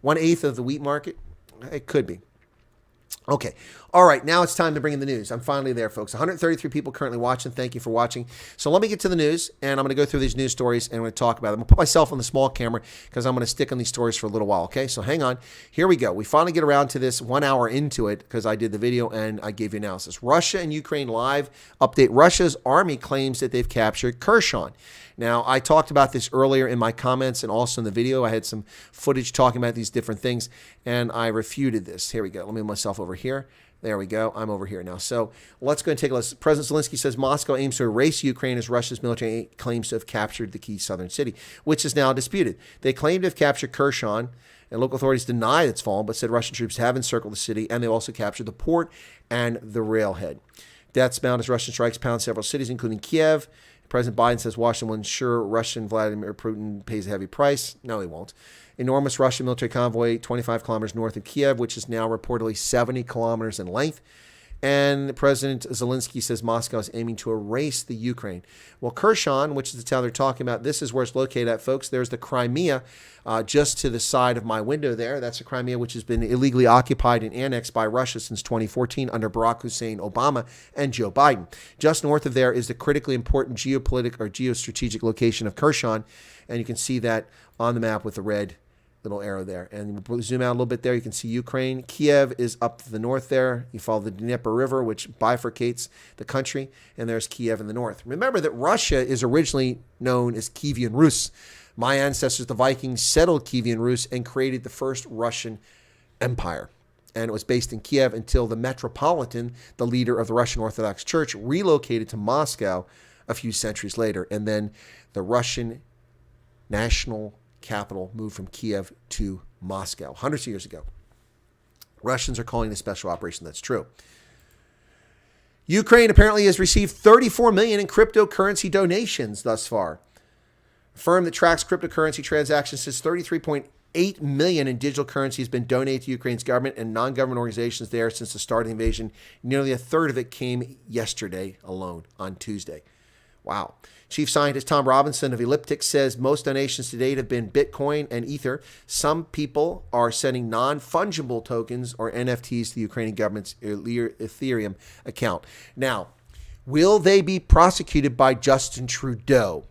1/8 of the wheat market. It could be. Okay. All right. Now it's time to bring in the news. I'm finally there, folks. 133 people currently watching. Thank you for watching. So let me get to the news, and I'm going to go through these news stories, and I'm going to talk about them. I'm going to put myself on the small camera because I'm going to stick on these stories for a little while. Okay. So hang on. Here we go. We finally get around to this 1 hour into it because I did the video and I gave you analysis. Russia and Ukraine live update. Russia's army claims that they've captured Kherson. Now, I talked about this earlier in my comments and also in the video. I had some footage talking about these different things, and I refuted this. Here we go. Let me move myself over here. There we go. I'm over here now. So let's go and take a look. President Zelinsky says Moscow aims to erase Ukraine as Russia's military claims to have captured the key southern city, which is now disputed. They claim to have captured Kherson, and local authorities deny it's fallen, but said Russian troops have encircled the city, and they also captured the port and the railhead. Deaths bound as Russian strikes pound several cities, including Kiev. President Biden says Washington will ensure Russian Vladimir Putin pays a heavy price. No, he won't. Enormous Russian military convoy 25 kilometers north of Kiev, which is now reportedly 70 kilometers in length. And President Zelinsky says Moscow is aiming to erase the Ukraine. Well, Kherson, which is the town they're talking about, this is where it's located at, folks. There's the Crimea just to the side of my window there. That's the Crimea, which has been illegally occupied and annexed by Russia since 2014 under Barack Hussein Obama and Joe Biden. Just north of there is the critically important geostrategic location of Kherson, and you can see that on the map with the red little arrow there. And we'll zoom out a little bit there. You can see Ukraine. Kiev is up to the north there. You follow the Dnieper River, which bifurcates the country, and there's Kiev in the north. Remember that Russia is originally known as Kievan Rus. My ancestors, the Vikings, settled Kievan Rus and created the first Russian empire. And it was based in Kiev until the Metropolitan, the leader of the Russian Orthodox Church, relocated to Moscow a few centuries later. And then the Russian national capital moved from Kiev to Moscow hundreds of years ago. Russians are calling this special operation. That's true. Ukraine apparently has received $34 million in cryptocurrency donations thus far. A firm that tracks cryptocurrency transactions says $33.8 million in digital currency has been donated to Ukraine's government and non-government organizations there since the start of the invasion. Nearly a third of it came yesterday alone on Tuesday. Wow. Chief scientist Tom Robinson of Elliptic says most donations to date have been Bitcoin and Ether. Some people are sending non-fungible tokens or NFTs to the Ukrainian government's Ethereum account. Now, will they be prosecuted by Justin Trudeau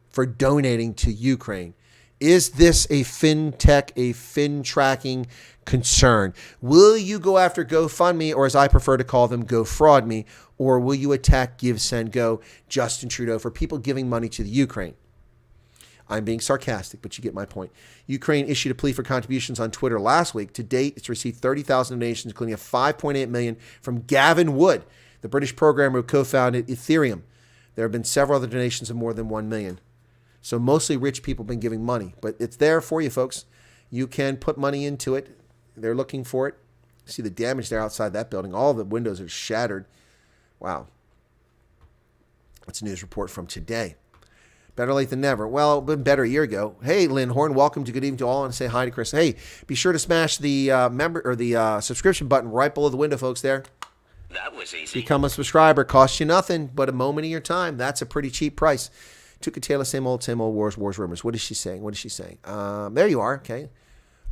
for donating to Ukraine? Is this a fintech, a fin tracking concern? Will you go after GoFundMe, or as I prefer to call them, GoFraudMe, or will you attack Give, Send, Go Justin Trudeau for people giving money to the Ukraine? I'm being sarcastic, but you get my point. Ukraine issued a plea for contributions on Twitter last week. To date, it's received 30,000 donations, including a $5.8 million from Gavin Wood, the British programmer who co-founded Ethereum. There have been several other donations of more than $1 million. So mostly rich people have been giving money, but it's there for you, folks. You can put money into it. They're looking for it. See the damage there outside that building. All the windows are shattered. Wow. That's a news report from today. Better late than never. Well, it been better a year ago. Hey, Lynn Horn, welcome to Good Evening to All, and say hi to Chris. Hey, be sure to smash the subscription button right below the window, folks. There. That was easy. Become a subscriber. Costs you nothing but a moment of your time. That's a pretty cheap price. Tuka Taylor, same old wars, rumors. What is she saying? There you are. Okay.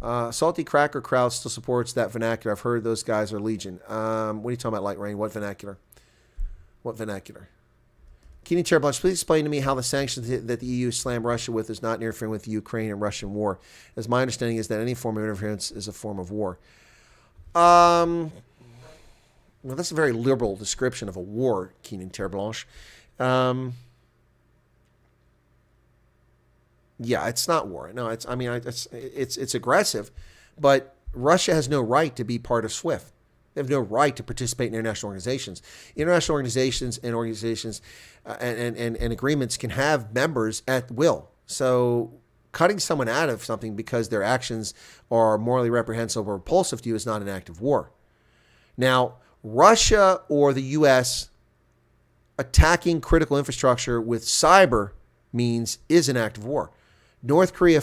Salty Cracker crowd still supports that vernacular. I've heard those guys are legion. What are you talking about, Light Rain? What vernacular? What vernacular? Keenan Terrablanche, please explain to me how the sanctions that the EU slammed Russia with is not interfering with the Ukraine and Russian war. As my understanding is that any form of interference is a form of war. Well, that's a very liberal description of a war, Keenan Terrablanche. Yeah, it's not war. No, it's aggressive, but Russia has no right to be part of SWIFT. They have no right to participate in international organizations. International organizations and and agreements can have members at will. So cutting someone out of something because their actions are morally reprehensible or repulsive to you is not an act of war. Now, Russia or the U.S. attacking critical infrastructure with cyber means is an act of war. North Korea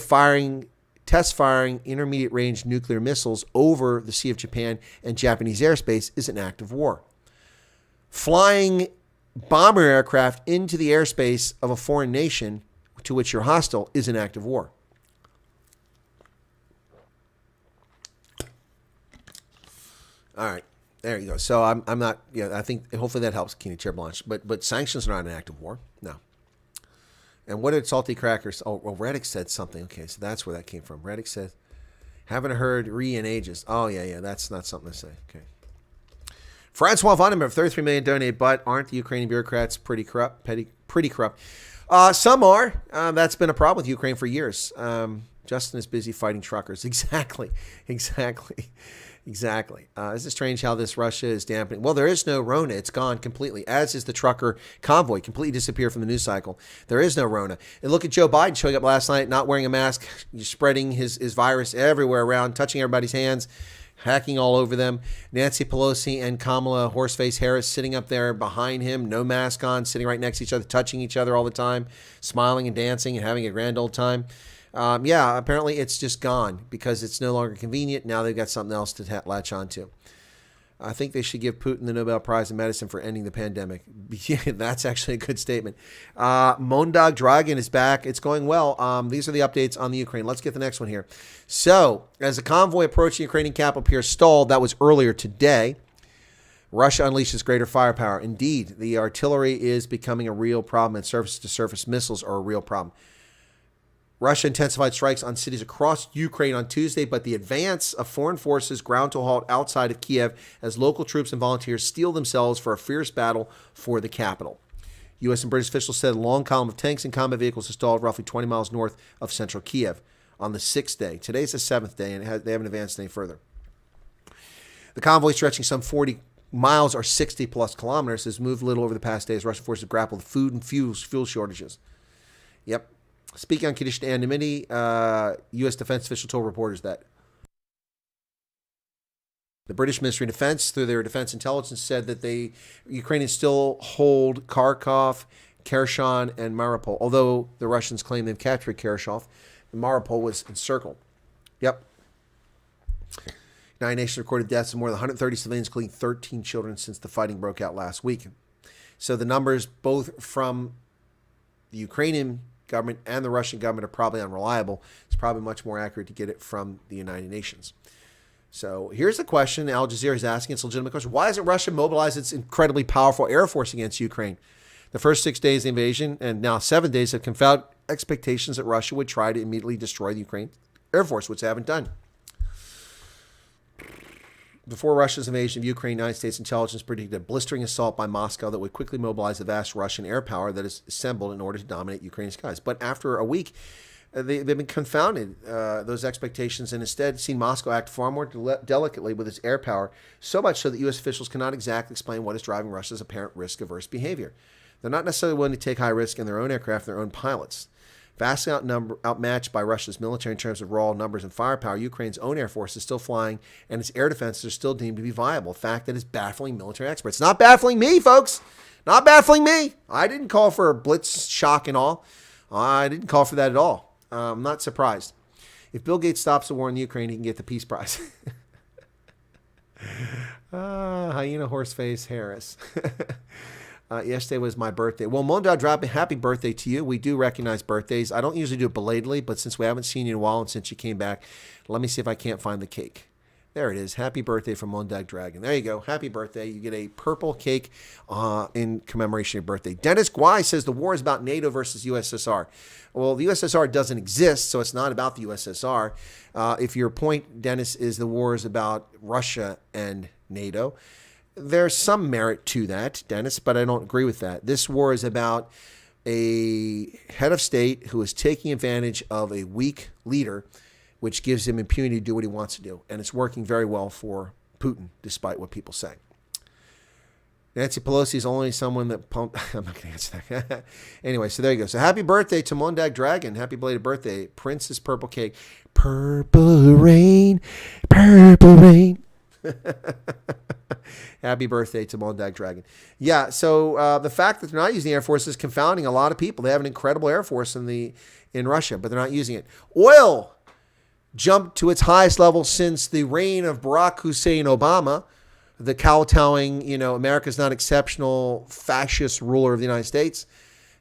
test firing intermediate range nuclear missiles over the Sea of Japan and Japanese airspace is an act of war. Flying bomber aircraft into the airspace of a foreign nation to which you're hostile is an act of war. All right, there you go. So I'm not. Yeah, I think hopefully that helps, Keenan Terrablanche. But sanctions are not an act of war. No. And what did Salty Crackers? Oh, well, Reddick said something. Okay, so that's where that came from. Reddick said, haven't heard in ages. Oh, yeah, that's not something to say. Okay. Francois Vonneman, 33 million donated, but aren't the Ukrainian bureaucrats pretty corrupt? Pretty corrupt. Some are. That's been a problem with Ukraine for years. Justin is busy fighting truckers. Exactly. Isn't it strange how this Russia is dampening? Well, there is no Rona. It's gone completely, as is the trucker convoy, completely disappeared from the news cycle. There is no Rona. And look at Joe Biden showing up last night, not wearing a mask, spreading his virus everywhere around, touching everybody's hands, hacking all over them. Nancy Pelosi and Kamala Horseface Harris sitting up there behind him, no mask on, sitting right next to each other, touching each other all the time, smiling and dancing and having a grand old time. Yeah, apparently it's just gone because it's no longer convenient. Now they've got something else to latch on to. I think they should give Putin the Nobel Prize in Medicine for ending the pandemic. Yeah, that's actually a good statement. Mondog Dragon is back. It's going well. These are the updates on the Ukraine. Let's get the next one here. So, as the convoy approaching Ukrainian capital appears stalled, that was earlier today, Russia unleashes greater firepower. Indeed, the artillery is becoming a real problem, and surface-to-surface missiles are a real problem. Russia intensified strikes on cities across Ukraine on Tuesday, but the advance of foreign forces ground to a halt outside of Kiev as local troops and volunteers steel themselves for a fierce battle for the capital. U.S. and British officials said a long column of tanks and combat vehicles installed roughly 20 miles north of central Kiev on the 6th day. Today's the 7th day, and they haven't advanced any further. The convoy, stretching some 40 miles or 60-plus kilometers, has moved little over the past day as Russian forces grapple with food and fuel shortages. Yep. Speaking on condition anonymity, U.S. defense official told reporters that the British Ministry of Defense, through their defense intelligence, said that Ukrainians still hold Kharkov, Kherson, and Mariupol, although the Russians claim they've captured Kherson, and Mariupol was encircled. Yep. 9 nations recorded deaths of more than 130 civilians, including 13 children, since the fighting broke out last week. So the numbers, both from the Ukrainian government and the Russian government, are probably unreliable. It's probably much more accurate to get it from the United Nations. So here's the question Al Jazeera is asking. It's a legitimate question. Why hasn't Russia mobilized its incredibly powerful air force against Ukraine? The first 6 days of the invasion, and now 7 days, have confounded expectations that Russia would try to immediately destroy the Ukraine air force, which they haven't done. Before Russia's invasion of Ukraine, United States intelligence predicted a blistering assault by Moscow that would quickly mobilize the vast Russian air power that is assembled in order to dominate Ukrainian skies. But after a week, they've been confounded, those expectations, and instead seen Moscow act far more delicately with its air power, so much so that U.S. officials cannot exactly explain what is driving Russia's apparent risk-averse behavior. They're not necessarily willing to take high risk in their own aircraft and their own pilots. Vastly outmatched by Russia's military in terms of raw numbers and firepower, Ukraine's own air force is still flying, and its air defenses are still deemed to be viable, a fact that is baffling military experts. Not baffling me, folks. Not baffling me. I didn't call for a blitz, shock, and all. I didn't call for that at all. I'm not surprised. If Bill Gates stops the war in Ukraine, he can get the Peace Prize. Hyena Horseface Harris. Yesterday was my birthday. Well, Mondad dropping happy birthday to you. We do recognize birthdays. I don't usually do it belatedly, but since we haven't seen you in a while and since you came back, let me see if I can't find the cake. There it is. Happy birthday from Mondag Dragon. There you go. Happy birthday. You get a purple cake in commemoration of your birthday. Dennis Guy says the war is about NATO versus USSR. Well, the USSR doesn't exist, so it's not about the USSR. If your point, Dennis, is the war is about Russia and NATO, there's some merit to that, Dennis, but I don't agree with that. This war is about a head of state who is taking advantage of a weak leader, which gives him impunity to do what he wants to do. And it's working very well for Putin, despite what people say. Nancy Pelosi is only someone that pumped. I'm not going to answer that. Anyway, so there you go. So happy birthday to Mondag Dragon. Happy belated birthday. Princess Purple Cake. Purple rain. Purple rain. Happy birthday to Mondag Dragon. Yeah, so the fact that they're not using the Air Force is confounding a lot of people. They have an incredible Air Force in Russia, but they're not using it. Oil jumped to its highest level since the reign of Barack Hussein Obama, the kowtowing, America's not exceptional fascist ruler of the United States,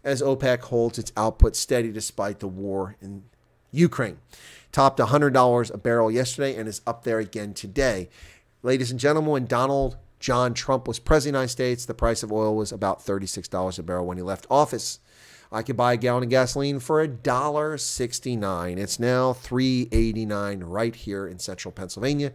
as OPEC holds its output steady despite the war in Ukraine. Topped $100 a barrel yesterday and is up there again today. Ladies and gentlemen, when Donald John Trump was president of the United States, the price of oil was about $36 a barrel when he left office. I could buy a gallon of gasoline for $1.69. It's now $3.89 right here in central Pennsylvania.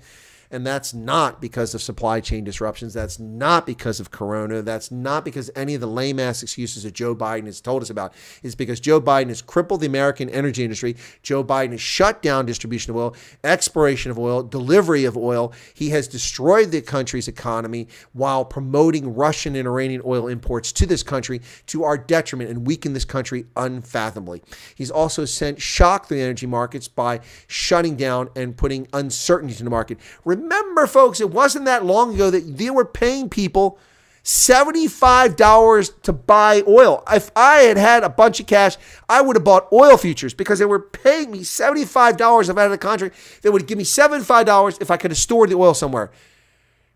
And that's not because of supply chain disruptions. That's not because of Corona. That's not because any of the lame-ass excuses that Joe Biden has told us about. It's because Joe Biden has crippled the American energy industry. Joe Biden has shut down distribution of oil, exploration of oil, delivery of oil. He has destroyed the country's economy while promoting Russian and Iranian oil imports to this country to our detriment and weakened this country unfathomably. He's also sent shock through the energy markets by shutting down and putting uncertainty to the market. Remember, folks, it wasn't that long ago that they were paying people $75 to buy oil. If I had a bunch of cash, I would have bought oil futures because they were paying me $75 if I had a contract. They would give me $75 if I could have stored the oil somewhere.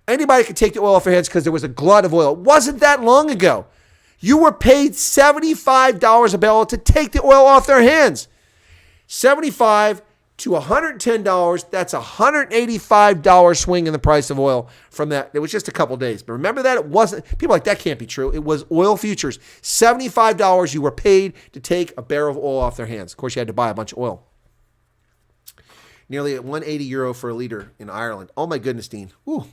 Anybody could take the oil off their hands because there was a glut of oil. It wasn't that long ago. You were paid $75 a barrel to take the oil off their hands. $75 to $110, that's a $185 swing in the price of oil from that. It was just a couple days. But remember that? It wasn't, people are like, that can't be true. It was oil futures. $75 you were paid to take a barrel of oil off their hands. Of course, you had to buy a bunch of oil. Nearly €180 for a liter in Ireland. Oh my goodness, Dean. Ooh.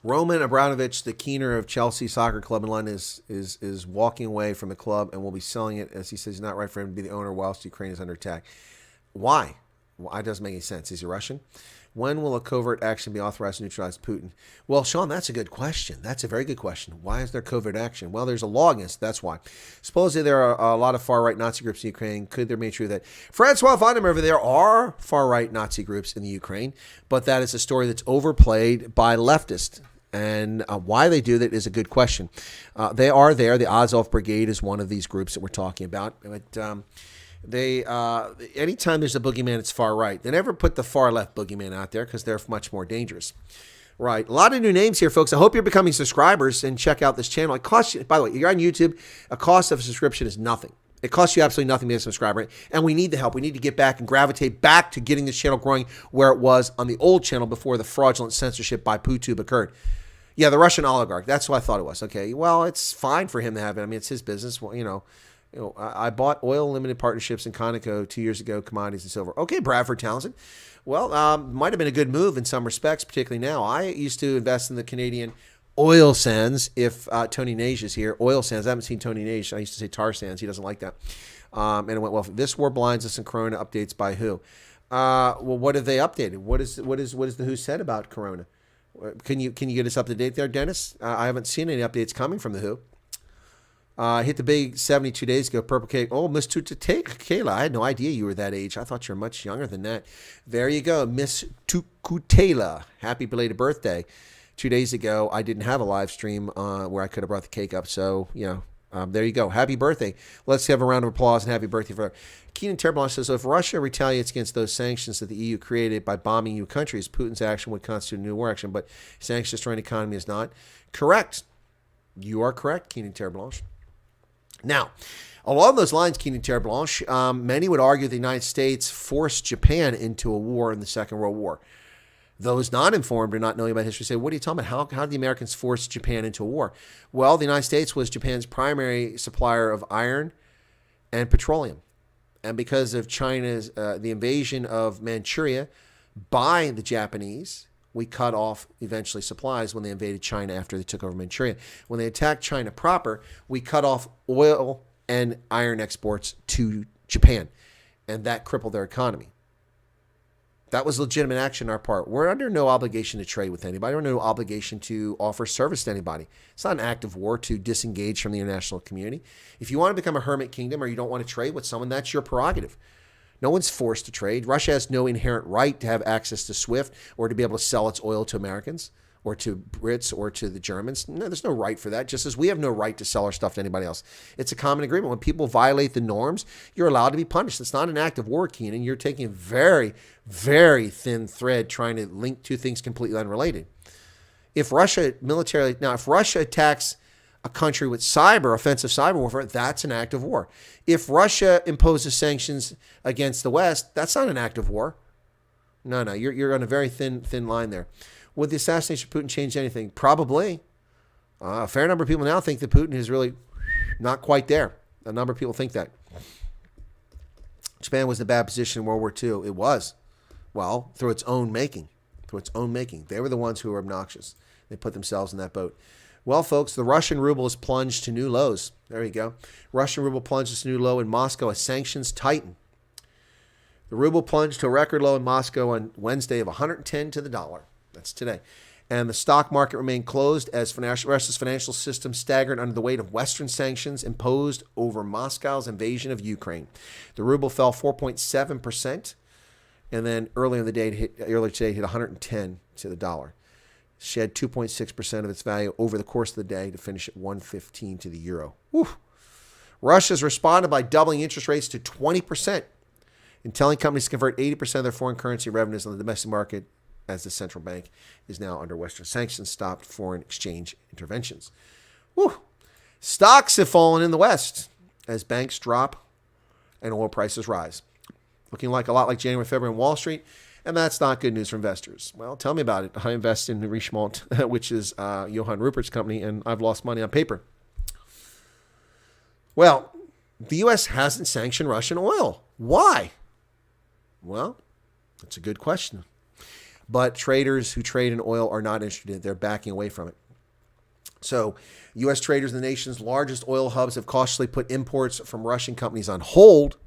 Roman Abramovich, the keener of Chelsea Soccer Club in London, is walking away from the club and will be selling it, as he says it's not right for him to be the owner whilst Ukraine is under attack. Why? Well, it doesn't make any sense. Is he Russian? When will a covert action be authorized to neutralize Putin? Well, Sean, that's a good question. That's a very good question. Why is there covert action? Well, there's a law against it. That's why. Supposedly there are a lot of far-right Nazi groups in Ukraine. Could there be true that Francois Vandemer, there are far-right Nazi groups in the Ukraine, but that is a story that's overplayed by leftists. And why they do that is a good question. They are there. The Azov Brigade is one of these groups that we're talking about. But anytime there's a boogeyman, it's far right. They never put the far left boogeyman out there because they're much more dangerous. Right. A lot of new names here, folks. I hope you're becoming subscribers and check out this channel. It costs you, by the way, you're on YouTube. A cost of a subscription is nothing. It costs you absolutely nothing to be a subscriber. And we need the help. We need to get back and gravitate back to getting this channel growing where it was on the old channel before the fraudulent censorship by PooTube occurred. Yeah, the Russian oligarch. That's what I thought it was. Okay, well, it's fine for him to have it. I mean, it's his business. Well, I bought oil limited partnerships in Conoco 2 years ago, commodities and silver. Okay, Bradford Townsend. Well, might have been a good move in some respects, particularly now. I used to invest in the Canadian oil sands. If Tony Nage is here, oil sands. I haven't seen Tony Nage. I used to say tar sands. He doesn't like that. And it went well. This war blinds us in Corona updates by who? Well, what have they updated? What is the who said about Corona? Can you get us up to date there, Dennis? I haven't seen any updates coming from the WHO. Hit the big 72 days ago. Purple cake. Oh, Miss Tukutela. Kayla, I had no idea you were that age. I thought you were much younger than that. There you go, Miss Tukutela. Happy belated birthday. 2 days ago, I didn't have a live stream where I could have brought the cake up. So, There you go. Happy birthday. Let's have a round of applause and happy birthday for Keenan Terbelanche says, so if Russia retaliates against those sanctions that the EU created by bombing EU countries, Putin's action would constitute a new war action, but sanctions destroying the economy is not. Correct. You are correct, Keenan Terbelanche. Now, along those lines, Keenan Terbelanche, many would argue the United States forced Japan into a war in the Second World War. Those not informed or not knowing about history say, what are you talking about? How did the Americans force Japan into a war? Well, the United States was Japan's primary supplier of iron and petroleum. And because of China's, the invasion of Manchuria by the Japanese, we cut off eventually supplies when they invaded China after they took over Manchuria. When they attacked China proper, we cut off oil and iron exports to Japan. And that crippled their economy. That was legitimate action on our part. We're under no obligation to trade with anybody. We're under no obligation to offer service to anybody. It's not an act of war to disengage from the international community. If you want to become a hermit kingdom or you don't want to trade with someone, that's your prerogative. No one's forced to trade. Russia has no inherent right to have access to SWIFT or to be able to sell its oil to Americans or to Brits or to the Germans. No, there's no right for that, just as we have no right to sell our stuff to anybody else. It's a common agreement. When people violate the norms, you're allowed to be punished. It's not an act of war, Keenan. You're taking a very, very thin thread trying to link two things completely unrelated. If Russia attacks a country with offensive cyber warfare, that's an act of war. If Russia imposes sanctions against the West, that's not an act of war. No, you're on a very thin line there. Would the assassination of Putin change anything? Probably. A fair number of people now think that Putin is really not quite there. A number of people think that. Japan was in a bad position in World War II. It was. Well, through its own making. They were the ones who were obnoxious. They put themselves in that boat. Well, folks, the Russian ruble has plunged to new lows. There you go. Russian ruble plunges to new low in Moscow as sanctions tighten. The ruble plunged to a record low in Moscow on Wednesday of 110 to the dollar. That's today. And the stock market remained closed as Russia's financial system staggered under the weight of Western sanctions imposed over Moscow's invasion of Ukraine. The ruble fell 4.7%, and then earlier today it hit 110 to the dollar. Shed 2.6% of its value over the course of the day to finish at 115 to the euro. Whew. Russia's responded by doubling interest rates to 20% and telling companies to convert 80% of their foreign currency revenues on the domestic market as the central bank is now under Western sanctions, stopped foreign exchange interventions. Whew. Stocks have fallen in the West as banks drop and oil prices rise. Looking like a lot like January, February on Wall Street, and that's not good news for investors. Well, tell me about it. I invest in Richemont, which is Johann Rupert's company, and I've lost money on paper. Well, the U.S. hasn't sanctioned Russian oil. Why? Well, that's a good question. But traders who trade in oil are not interested in it. They're backing away from it. So U.S. traders in the nation's largest oil hubs have cautiously put imports from Russian companies on hold,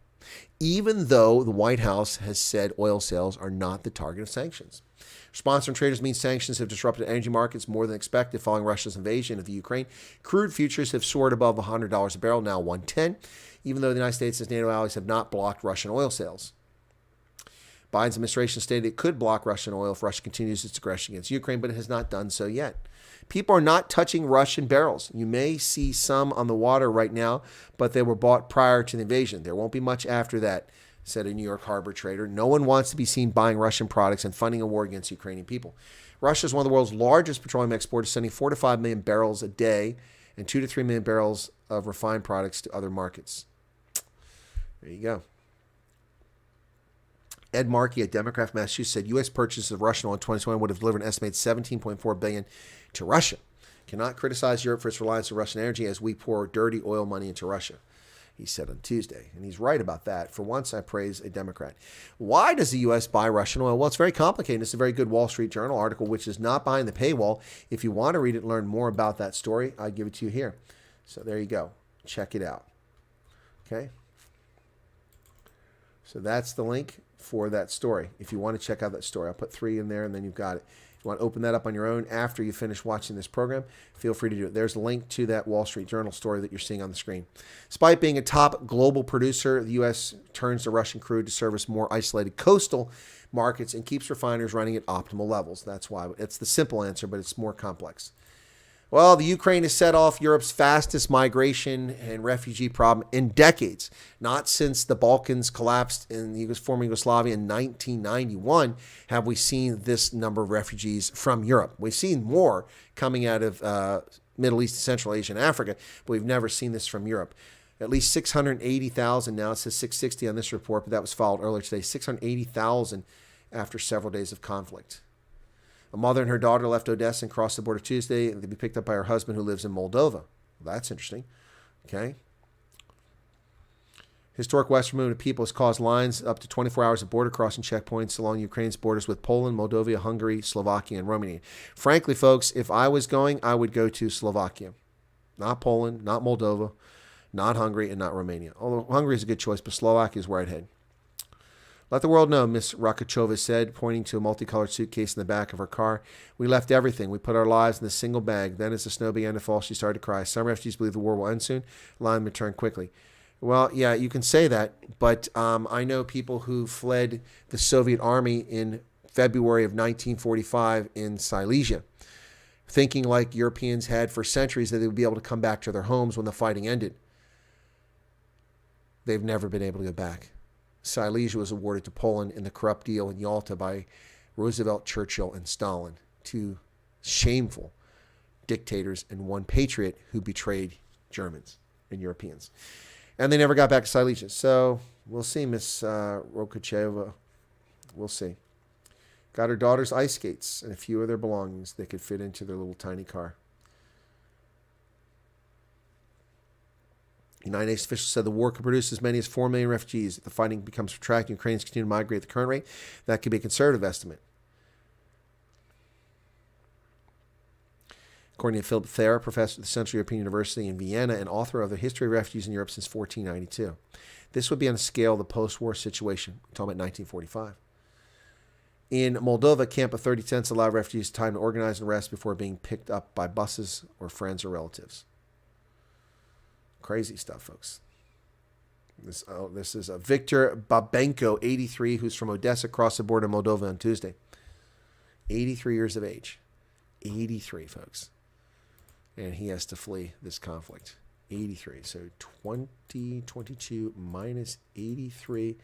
even though the White House has said oil sales are not the target of sanctions. Response from traders means sanctions have disrupted energy markets more than expected following Russia's invasion of the Ukraine. Crude futures have soared above $100 a barrel, now $110, even though the United States and its NATO allies have not blocked Russian oil sales. Biden's administration stated it could block Russian oil if Russia continues its aggression against Ukraine, but it has not done so yet. People are not touching Russian barrels. You may see some on the water right now, but they were bought prior to the invasion. There won't be much after that, said a New York harbor trader. No one wants to be seen buying Russian products and funding a war against Ukrainian people. Russia is one of the world's largest petroleum exporters, sending 4 to 5 million barrels a day and 2 to 3 million barrels of refined products to other markets. There you go. Ed Markey, a Democrat from Massachusetts, said U.S. purchases of Russian oil in 2020 would have delivered an estimated $17.4 billion to Russia. Cannot criticize Europe for its reliance on Russian energy as we pour dirty oil money into Russia, he said on Tuesday. And he's right about that. For once, I praise a Democrat. Why does the U.S. buy Russian oil? Well, it's very complicated. It's a very good Wall Street Journal article, which is not behind the paywall. If you want to read it and learn more about that story, I give it to you here. So there you go. Check it out. Okay. So that's the link for that story. If you want to check out that story, I'll put 3 in there and then you've got it. If you want to open that up on your own after you finish watching this program, feel free to do it. There's a link to that Wall Street Journal story that you're seeing on the screen. Despite being a top global producer, the U.S. turns to Russian crude to service more isolated coastal markets and keeps refiners running at optimal levels. That's why it's the simple answer, but it's more complex. Well, the Ukraine has set off Europe's fastest migration and refugee problem in decades. Not since the Balkans collapsed in the former Yugoslavia in 1991 have we seen this number of refugees from Europe. We've seen more coming out of Middle East, Central Asia, and Africa, but we've never seen this from Europe. At least 680,000 now. It says 660 on this report, but that was filed earlier today. 680,000 after several days of conflict. A mother and her daughter left Odessa and crossed the border Tuesday. They'll be picked up by her husband who lives in Moldova. Well, that's interesting. Okay. Historic western movement of people has caused lines up to 24 hours of border crossing checkpoints along Ukraine's borders with Poland, Moldova, Hungary, Slovakia, and Romania. Frankly, folks, if I was going, I would go to Slovakia. Not Poland, not Moldova, not Hungary, and not Romania. Although Hungary is a good choice, but Slovakia is where I'd head. Let the world know, Miss Rakachova said, pointing to a multicolored suitcase in the back of her car. We left everything. We put our lives in a single bag. Then as the snow began to fall, she started to cry. Some refugees believe the war will end soon. Allow them to return quickly. Well, yeah, you can say that, but I know people who fled the Soviet army in February of 1945 in Silesia, thinking like Europeans had for centuries that they would be able to come back to their homes when the fighting ended. They've never been able to go back. Silesia was awarded to Poland in the corrupt deal in Yalta by Roosevelt, Churchill, and Stalin, two shameful dictators and one patriot who betrayed Germans and Europeans. And they never got back to Silesia. So we'll see, Miss Rokacheva. We'll see. Got her daughter's ice skates and a few of their belongings they could fit into their little tiny car. United Nations officials said the war could produce as many as 4 million refugees. If the fighting becomes protracted, Ukrainians continue to migrate at the current rate, that could be a conservative estimate. According to Philip Thayer, professor at the Central European University in Vienna and author of The History of Refugees in Europe since 1492. This would be on the scale of the post-war situation. We're talking about 1945. In Moldova, camp of 30 tents allow refugees time to organize and rest before being picked up by buses or friends or relatives. Crazy stuff, folks. This is Victor Babenko, 83, who's from Odessa, crossed the border to Moldova on Tuesday. 83 years of age. 83, folks. And he has to flee this conflict. 83. So 2022 minus 83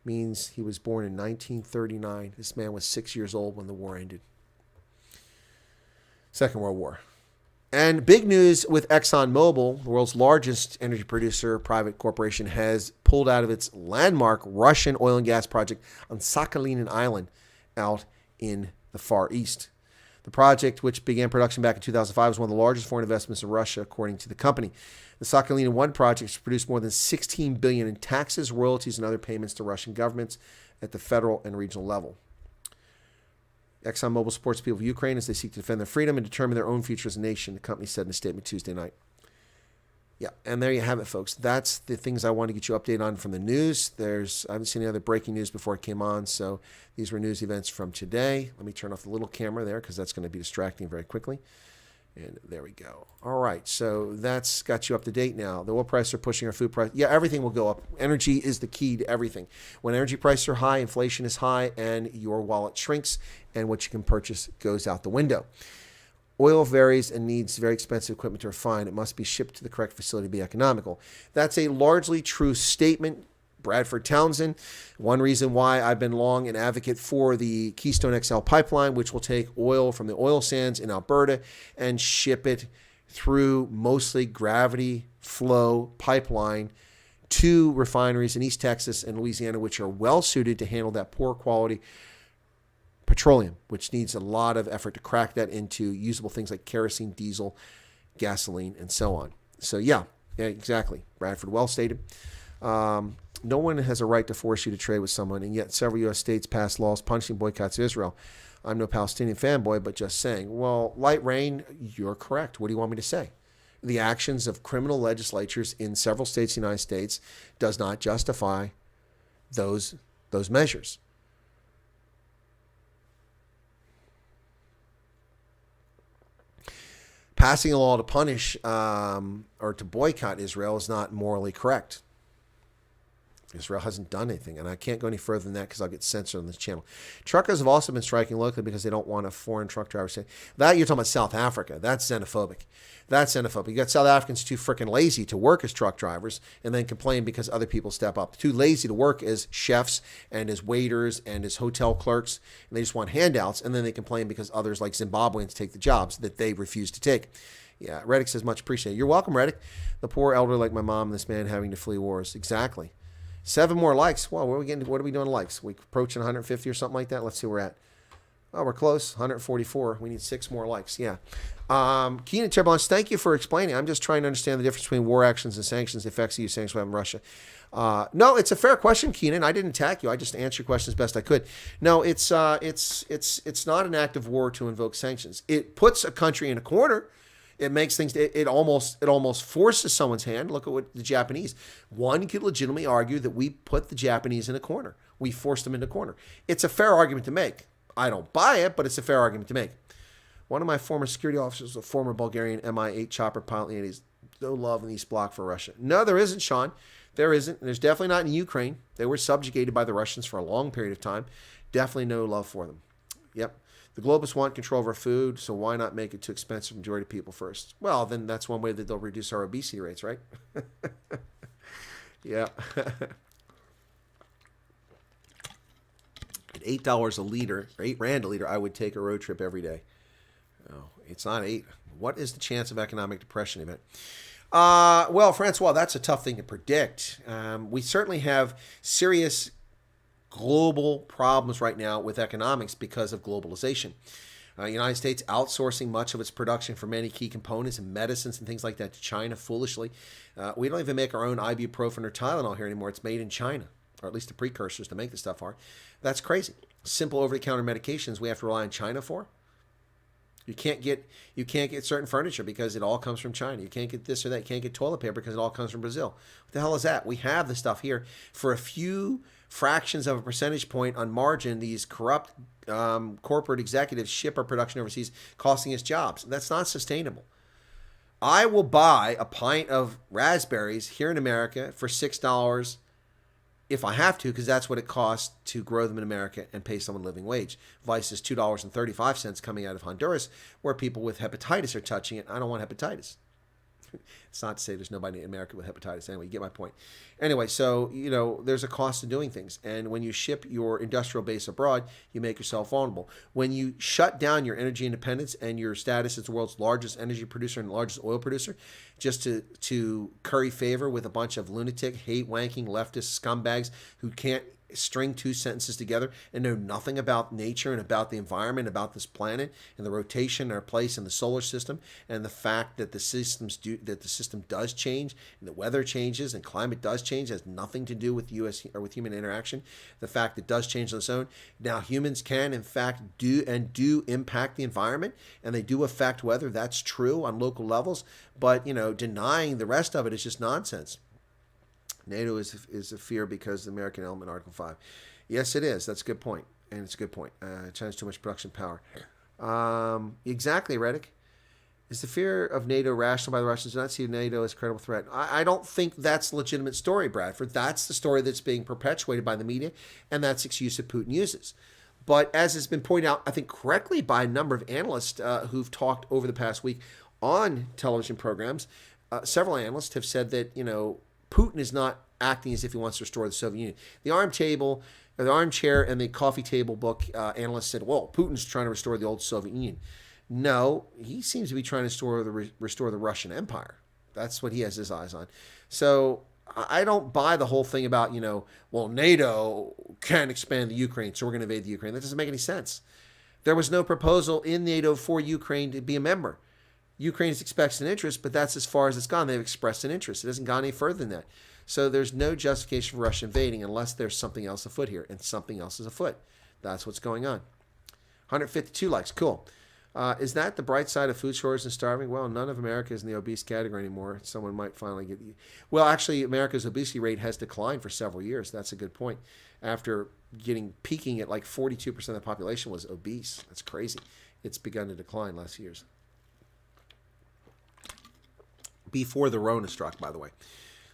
means he was born in 1939. This man was 6 years old when the war ended. Second World War. And big news with ExxonMobil, the world's largest energy producer, private corporation, has pulled out of its landmark Russian oil and gas project on Sakhalin Island out in the Far East. The project, which began production back in 2005, was one of the largest foreign investments in Russia, according to the company. The Sakhalin 1 project has produced more than $16 billion in taxes, royalties, and other payments to Russian governments at the federal and regional level. ExxonMobil supports the people of Ukraine as they seek to defend their freedom and determine their own future as a nation, the company said in a statement Tuesday night. Yeah, and there you have it, folks. That's the things I want to get you updated on from the news. I haven't seen any other breaking news before I came on, so these were news events from today. Let me turn off the little camera there because that's going to be distracting very quickly. And there we go. All right, so that's got you up to date now. The oil prices are pushing our food price. Yeah, everything will go up. Energy is the key to everything. When energy prices are high, inflation is high, and your wallet shrinks, and what you can purchase goes out the window. Oil varies and needs very expensive equipment to refine. It must be shipped to the correct facility to be economical. That's a largely true statement. Bradford Townsend, one reason why I've been long an advocate for the Keystone XL pipeline, which will take oil from the oil sands in Alberta and ship it through mostly gravity flow pipeline to refineries in East Texas and Louisiana, which are well suited to handle that poor quality petroleum, which needs a lot of effort to crack that into usable things like kerosene, diesel, gasoline, and so on. So yeah, exactly. Bradford, well stated. No one has a right to force you to trade with someone, and yet several U.S. states passed laws punishing boycotts of Israel. I'm no Palestinian fanboy, but just saying. Well, Light Rain, you're correct. What do you want me to say? The actions of criminal legislatures in several states in the United States does not justify those measures. Passing a law to punish or to boycott Israel is not morally correct. Israel hasn't done anything, and I can't go any further than that because I'll get censored on this channel. Truckers have also been striking locally because they don't want a foreign truck driver say that. You're talking about South Africa. That's xenophobic. That's xenophobic. You got South Africans too freaking lazy to work as truck drivers and then complain because other people step up. Too lazy to work as chefs and as waiters and as hotel clerks, and they just want handouts, and then they complain because others like Zimbabweans take the jobs that they refuse to take. Yeah, Reddick says much appreciated. You're welcome, Reddick. The poor elder like my mom and this man having to flee wars. Exactly. 7 more likes. Well, what are we doing likes? We approaching 150 or something like that? Let's see where we're at. Oh, we're close. 144. We need 6 more likes. Yeah. Keenan Turbulence, thank you for explaining. I'm just trying to understand the difference between war actions and sanctions, the effects of you sanctions on Russia. No, it's a fair question, Keenan. I didn't attack you. I just answered your question as best I could. No, it's not an act of war to invoke sanctions. It puts a country in a corner. It makes things, it almost forces someone's hand. Look at what the Japanese. One could legitimately argue that we put the Japanese in a corner. We forced them in a corner. It's a fair argument to make. I don't buy it, but it's a fair argument to make. One of my former security officers was a former Bulgarian Mi-8 chopper pilot, and he's no love in the East Bloc for Russia. No, there isn't, Sean. There isn't. There's definitely not in Ukraine. They were subjugated by the Russians for a long period of time. Definitely no love for them. Yep. The globalists want control of our food, so why not make it too expensive for the majority of people first? Well, then that's one way that they'll reduce our obesity rates, right? Yeah. At $8 a liter, or $8 a liter, I would take a road trip every day. Oh, it's not 8. What is the chance of economic depression event? Well, Francois, that's a tough thing to predict. We certainly have serious global problems right now with economics because of globalization. United States outsourcing much of its production for many key components and medicines and things like that to China foolishly. We don't even make our own ibuprofen or Tylenol here anymore. It's made in China, or at least the precursors to make the stuff are. That's crazy. Simple over-the-counter medications we have to rely on China for. You can't get certain furniture because it all comes from China. You can't get this or that. You can't get toilet paper because it all comes from Brazil. What the hell is that? We have the stuff here for a few fractions of a percentage point on margin. These corrupt corporate executives ship our production overseas, costing us jobs. That's not sustainable. I will buy a pint of raspberries here in America for $6 if I have to, because that's what it costs to grow them in America and pay someone a living wage. Vice is $2.35 coming out of Honduras, where people with hepatitis are touching it. I don't want hepatitis. It's not to say there's nobody in America with hepatitis. Anyway, you get my point. Anyway, so, there's a cost to doing things. And when you ship your industrial base abroad, you make yourself vulnerable. When you shut down your energy independence and your status as the world's largest energy producer and largest oil producer, just to curry favor with a bunch of lunatic, hate-wanking leftist scumbags who can't string 2 sentences together and know nothing about nature and about the environment, about this planet and the rotation, our place in the solar system, and the fact that the system does change and the weather changes and climate does change, has nothing to do with with human interaction. The fact that it does change on its own. Now humans can in fact do impact the environment, and they do affect weather. That's true on local levels, but denying the rest of it is just nonsense. NATO is a fear because of the American element, Article 5. Yes, it is. That's a good point. And it's a good point. China's too much production power. Exactly, Reddick. Is the fear of NATO rational by the Russians? Do not see NATO as a credible threat. I don't think that's a legitimate story, Bradford. That's the story that's being perpetuated by the media, and that's the excuse that Putin uses. But as has been pointed out, I think correctly by a number of analysts who've talked over the past week on television programs, several analysts have said that, Putin is not acting as if he wants to restore the Soviet Union. The armchair and the coffee table book analysts said, well, Putin's trying to restore the old Soviet Union. No, he seems to be trying to restore the Russian Empire. That's what he has his eyes on. So I don't buy the whole thing about, well, NATO can't expand the Ukraine, so we're going to invade the Ukraine. That doesn't make any sense. There was no proposal in NATO for Ukraine to be a member. Ukraine has expressed an interest, but that's as far as it's gone. They've expressed an interest. It hasn't gone any further than that. So there's no justification for Russia invading unless there's something else afoot here, and something else is afoot. That's what's going on. 152 likes. Cool. Is that the bright side of food shortage and starving? Well, none of America is in the obese category anymore. Someone might finally get you. Well, actually, America's obesity rate has declined for several years. That's a good point. After peaking at like 42% of the population was obese. That's crazy. It's begun to decline last years. Before the Rona struck, by the way.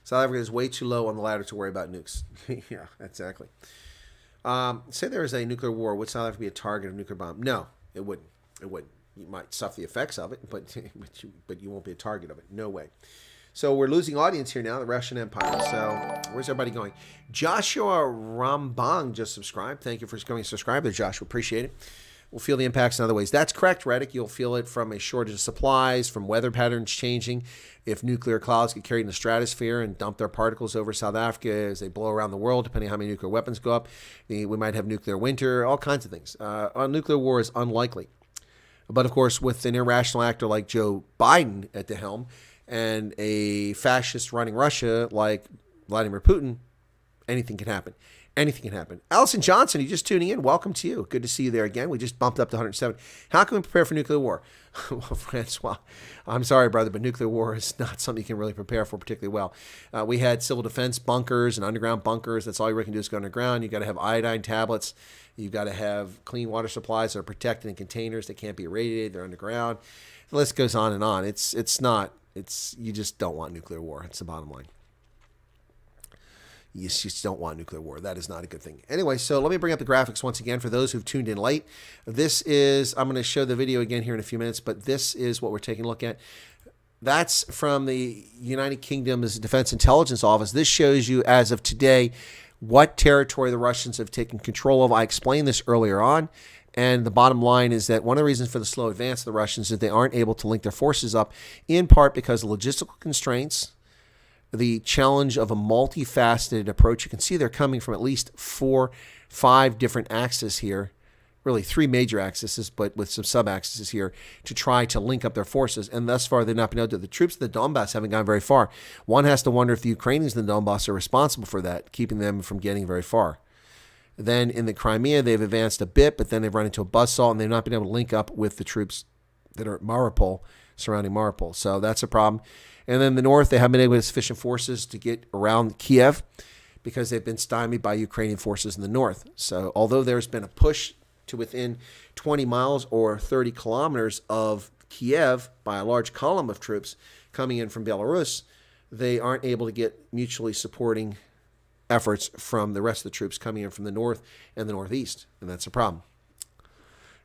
South Africa is way too low on the ladder to worry about nukes. Yeah, exactly. Say there is a nuclear war. Would South Africa be a target of a nuclear bomb? No, it wouldn't. It wouldn't. You might suffer the effects of it, but you won't be a target of it. No way. So we're losing audience here now, the Russian Empire. So where's everybody going? Joshua Rambang just subscribed. Thank you for going to subscribe there, Joshua. Appreciate it. We'll feel the impacts in other ways. That's correct, Reddick. You'll feel it from a shortage of supplies, from weather patterns changing. If nuclear clouds get carried in the stratosphere and dump their particles over South Africa as they blow around the world, depending on how many nuclear weapons go up, we might have nuclear winter, all kinds of things. A nuclear war is unlikely. But, of course, with an irrational actor like Joe Biden at the helm and a fascist running Russia like Vladimir Putin, anything can happen. Anything can happen. Allison Johnson, you just tuning in. Welcome to you. Good to see you there again. We just bumped up to 107. How can we prepare for nuclear war? Well, Francois, I'm sorry, brother, but nuclear war is not something you can really prepare for particularly well. We had civil defense bunkers and underground bunkers. That's all you really can do is go underground. You got to have iodine tablets. You've got to have clean water supplies that are protected in containers that can't be irradiated. They're underground. The list goes on and on. You just don't want nuclear war. It's the bottom line. You just don't want nuclear war. That is not a good thing. Anyway, so let me bring up the graphics once again for those who've tuned in late. This is, I'm going to show the video again here in a few minutes, but this is what we're taking a look at. That's from the United Kingdom's Defense Intelligence Office. This shows you, as of today, what territory the Russians have taken control of. I explained this earlier on. And the bottom line is that one of the reasons for the slow advance of the Russians is that they aren't able to link their forces up, in part because of logistical constraints, the challenge of a multifaceted approach. You can see they're coming from at least 4-5 different axes here, really 3 major axes, but with some sub-axes here to try to link up their forces. And thus far, they've not been able to. The troops of the Donbass haven't gone very far. One has to wonder if the Ukrainians in the Donbass are responsible for that, keeping them from getting very far. Then in the Crimea, they've advanced a bit, but then they've run into a buzzsaw, and they've not been able to link up with the troops that are at Mariupol, surrounding Mariupol. So that's a problem. And then the north, they haven't been able to have sufficient forces to get around Kiev because they've been stymied by Ukrainian forces in the north. So although there's been a push to within 20 miles or 30 kilometers of Kiev by a large column of troops coming in from Belarus, they aren't able to get mutually supporting efforts from the rest of the troops coming in from the north and the northeast. And that's a problem.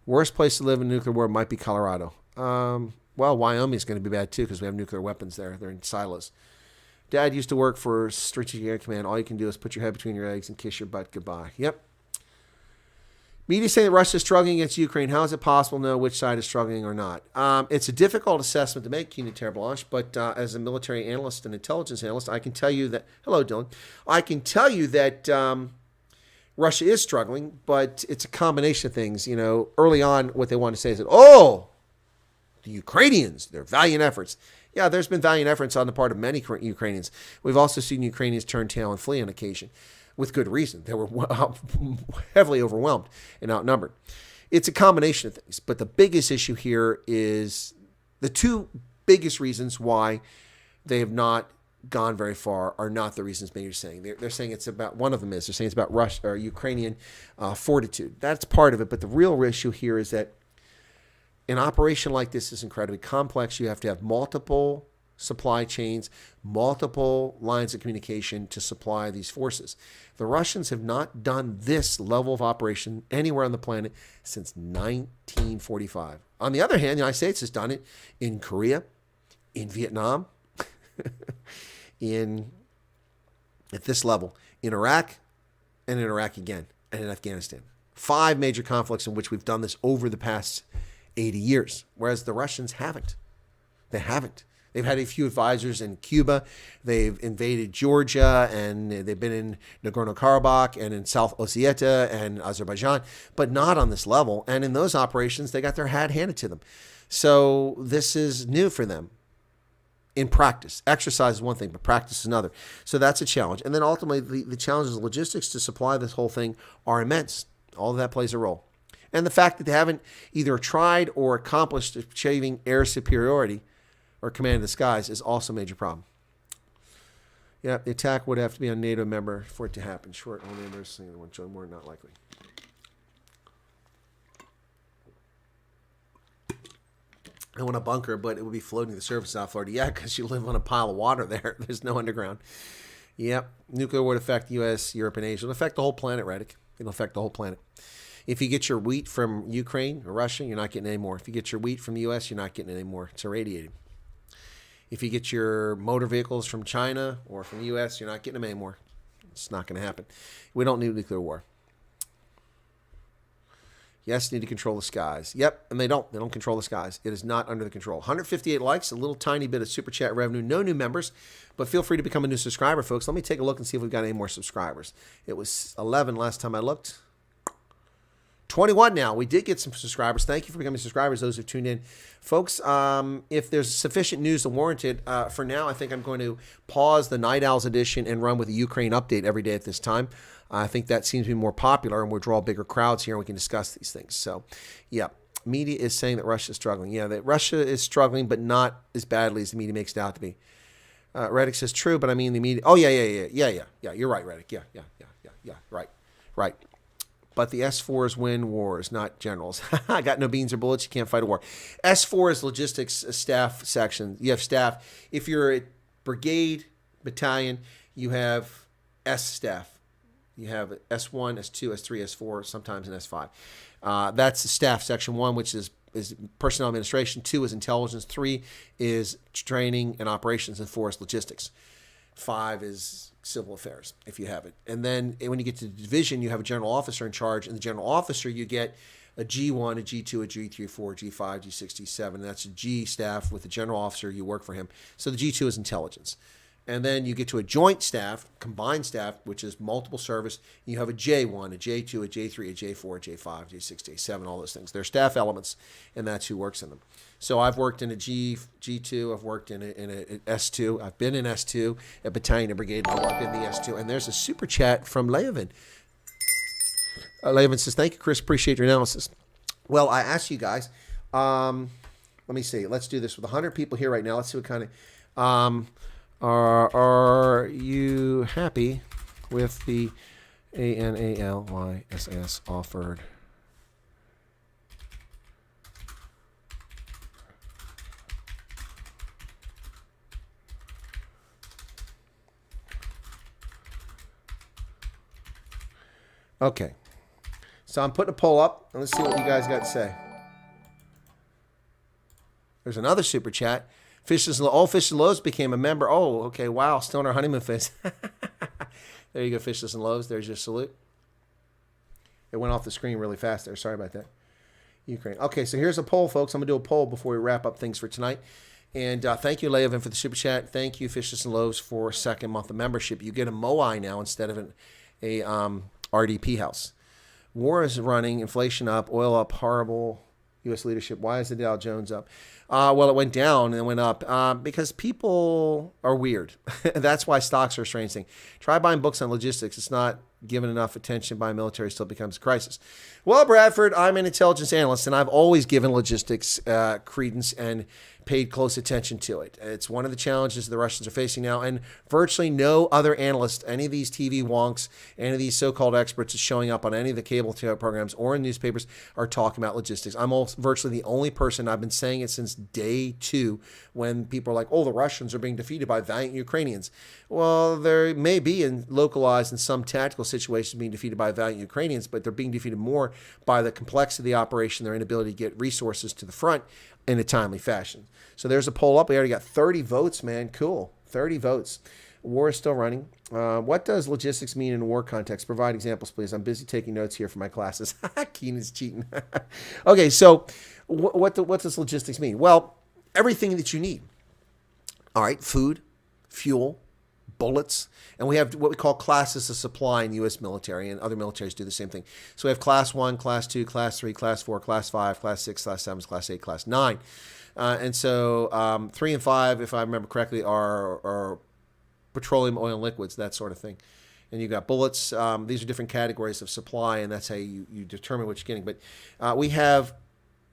Worst place to live in nuclear war might be Colorado. Well, Wyoming is going to be bad too because we have nuclear weapons there. They're in silos. Dad used to work for Strategic Air Command. All you can do is put your head between your legs and kiss your butt goodbye. Yep. Media say that Russia is struggling against Ukraine. How is it possible to know which side is struggling or not? It's a difficult assessment to make, Keenan Terre Blanche, but as a military analyst and intelligence analyst, I can tell you that, hello, Dylan, I can tell you that Russia is struggling, but it's a combination of things. You know, early on, what they want to say is that, the Ukrainians, their valiant efforts. Yeah, there's been valiant efforts on the part of many Ukrainians. We've also seen Ukrainians turn tail and flee on occasion, with good reason. They were heavily overwhelmed and outnumbered. It's a combination of things, but the biggest issue here is the 2 biggest reasons why they have not gone very far are not the reasons maybe you're saying. They're saying it's about, one of them is, they're saying it's about Russia or Ukrainian fortitude. That's part of it, but the real issue here is that an operation like this is incredibly complex. You have to have multiple supply chains, multiple lines of communication to supply these forces. The Russians have not done this level of operation anywhere on the planet since 1945. On the other hand, the United States has done it in Korea, in Vietnam, at this level, in Iraq, and in Iraq again, and in Afghanistan. 5 major conflicts in which we've done this over the past 80 years, whereas the Russians haven't. They haven't. They've had a few advisors in Cuba. They've invaded Georgia, and they've been in Nagorno-Karabakh and in South Ossetia and Azerbaijan, but not on this level. And in those operations, they got their hat handed to them. So this is new for them in practice. Exercise is one thing, but practice is another. So that's a challenge. And then ultimately, the challenges of logistics to supply this whole thing are immense. All of that plays a role. And the fact that they haven't either tried or accomplished achieving air superiority or command of the skies is also a major problem. Yeah, the attack would have to be on NATO member for it to happen. Short, all members, single one, join more, not likely. I want a bunker, but it would be floating to the surface of South Florida. Yeah, because you live on a pile of water there. There's no underground. Yep. Nuclear would affect U.S., Europe, and Asia. It'll affect the whole planet, Reddick. It'll affect the whole planet. If you get your wheat from Ukraine or Russia, you're not getting any more. If you get your wheat from the U.S., you're not getting any more. It's irradiated. If you get your motor vehicles from China or from the U.S., you're not getting them anymore. It's not going to happen. We don't need nuclear war. Yes, need to control the skies. Yep, and they don't. They don't control the skies. It is not under the control. 158 likes, a little tiny bit of super chat revenue. No new members, but feel free to become a new subscriber, folks. Let me take a look and see if we've got any more subscribers. It was 11 last time I looked. 21 now. We did get some subscribers. Thank you for becoming subscribers, those who've tuned in. Folks, if there's sufficient news to warrant it, for now, I think I'm going to pause the Night Owls edition and run with a Ukraine update every day at this time. I think that seems to be more popular, and we'll draw bigger crowds here, and we can discuss these things. So, yeah, media is saying that Russia is struggling. Yeah, that Russia is struggling, but not as badly as the media makes it out to be. Reddick says, true, but I mean the media. Oh, yeah. You're right, Reddick. Yeah. Right. But the S4s win wars, not generals. I got no beans or bullets. You can't fight a war. S4 is logistics staff section. You have staff. If you're a brigade, battalion, you have S staff. You have S1, S2, S3, S4, sometimes an S5. That's the staff section 1, which is personnel administration. 2 is intelligence. 3 is training and operations. And 4 is logistics. 5 is civil affairs, if you have it. And then when you get to the division, you have a general officer in charge. And the general officer, you get a G1, a G2, a G3, a 4, G5, G6, G7. And that's a G staff with the general officer. You work for him. So the G2 is intelligence. And then you get to a joint staff, combined staff, which is multiple service. You have a J1, a J2, a J3, a J4, a J5, J6, J7, all those things. They're staff elements, and that's who works in them. So I've worked in a G2. I've worked in a S2. I've been in S2 at battalion and brigade level. I've been in the S2. And there's a super chat from Levin. Levin says, thank you, Chris. Appreciate your analysis. Well, I asked you guys. Let me see. Let's do this with 100 people here right now. Let's see what kind of... Are you happy with the ANALYSS offered? Okay. So I'm putting a poll up, and let's see what you guys got to say. There's another super chat. Fishes and Loaves became a member. Oh, okay. Wow. Still on our honeymoon phase. There you go, Fishes and Loaves. There's your salute. It went off the screen really fast there. Sorry about that. Ukraine. Okay, so here's a poll, folks. I'm going to do a poll before we wrap up things for tonight. And thank you, Leovin, for the super chat. Thank you, Fishes and Loaves, for a second month of membership. You get a MOI now instead of a RDP house. War is running, inflation up, oil up, horrible U.S. leadership. Why is the Dow Jones up? Well, it went down and then went up because people are weird. That's why stocks are a strange thing. Try buying books on logistics. It's not given enough attention by military, still becomes a crisis. Well, Bradford, I'm an intelligence analyst, and I've always given logistics credence and paid close attention to it. It's one of the challenges the Russians are facing now, and virtually no other analyst, any of these TV wonks, any of these so-called experts is showing up on any of the cable programs or in newspapers are talking about logistics. I'm virtually the only person. I've been saying it since day 2 when people are like, oh, the Russians are being defeated by valiant Ukrainians. Well, there may be localized in some tactical situations being defeated by valiant Ukrainians, but they're being defeated more by the complexity of the operation, their inability to get resources to the front in a timely fashion. So there's a poll up. We already got 30 votes, man. Cool. 30 votes. War is still running. What does logistics mean in a war context? Provide examples, please. I'm busy taking notes here for my classes. Keenan's cheating. Okay, so what does logistics mean? Well, everything that you need. All right, food, fuel, bullets, and we have what we call classes of supply in the U.S. military, and other militaries do the same thing. So we have Class 1, Class 2, Class 3, Class 4, Class 5, Class 6, Class 7, Class 8, Class 9. And so 3 and 5, if I remember correctly, are petroleum, oil, and liquids, that sort of thing. And you've got bullets. These are different categories of supply, and that's how you determine what you're getting. But we have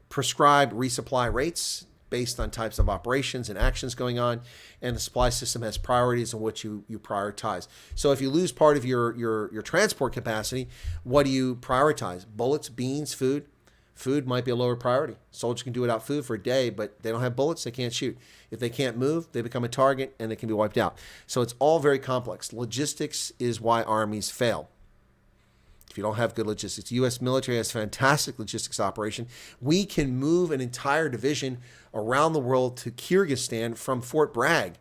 prescribed resupply rates based on types of operations and actions going on, and the supply system has priorities on what you prioritize. So if you lose part of your transport capacity, what do you prioritize? Bullets, beans, food? Food might be a lower priority. Soldiers can do without food for a day, but they don't have bullets, they can't shoot. If they can't move, they become a target and they can be wiped out. So it's all very complex. Logistics is why armies fail. If you don't have good logistics. The U.S. military has fantastic logistics operation. We can move an entire division around the world to Kyrgyzstan from Fort Bragg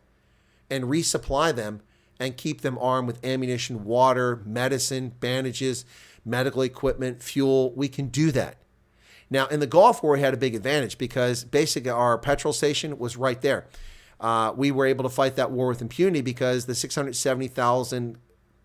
and resupply them and keep them armed with ammunition, water, medicine, bandages, medical equipment, fuel. We can do that. Now, in the Gulf War, we had a big advantage because basically our petrol station was right there. We were able to fight that war with impunity because the 670,000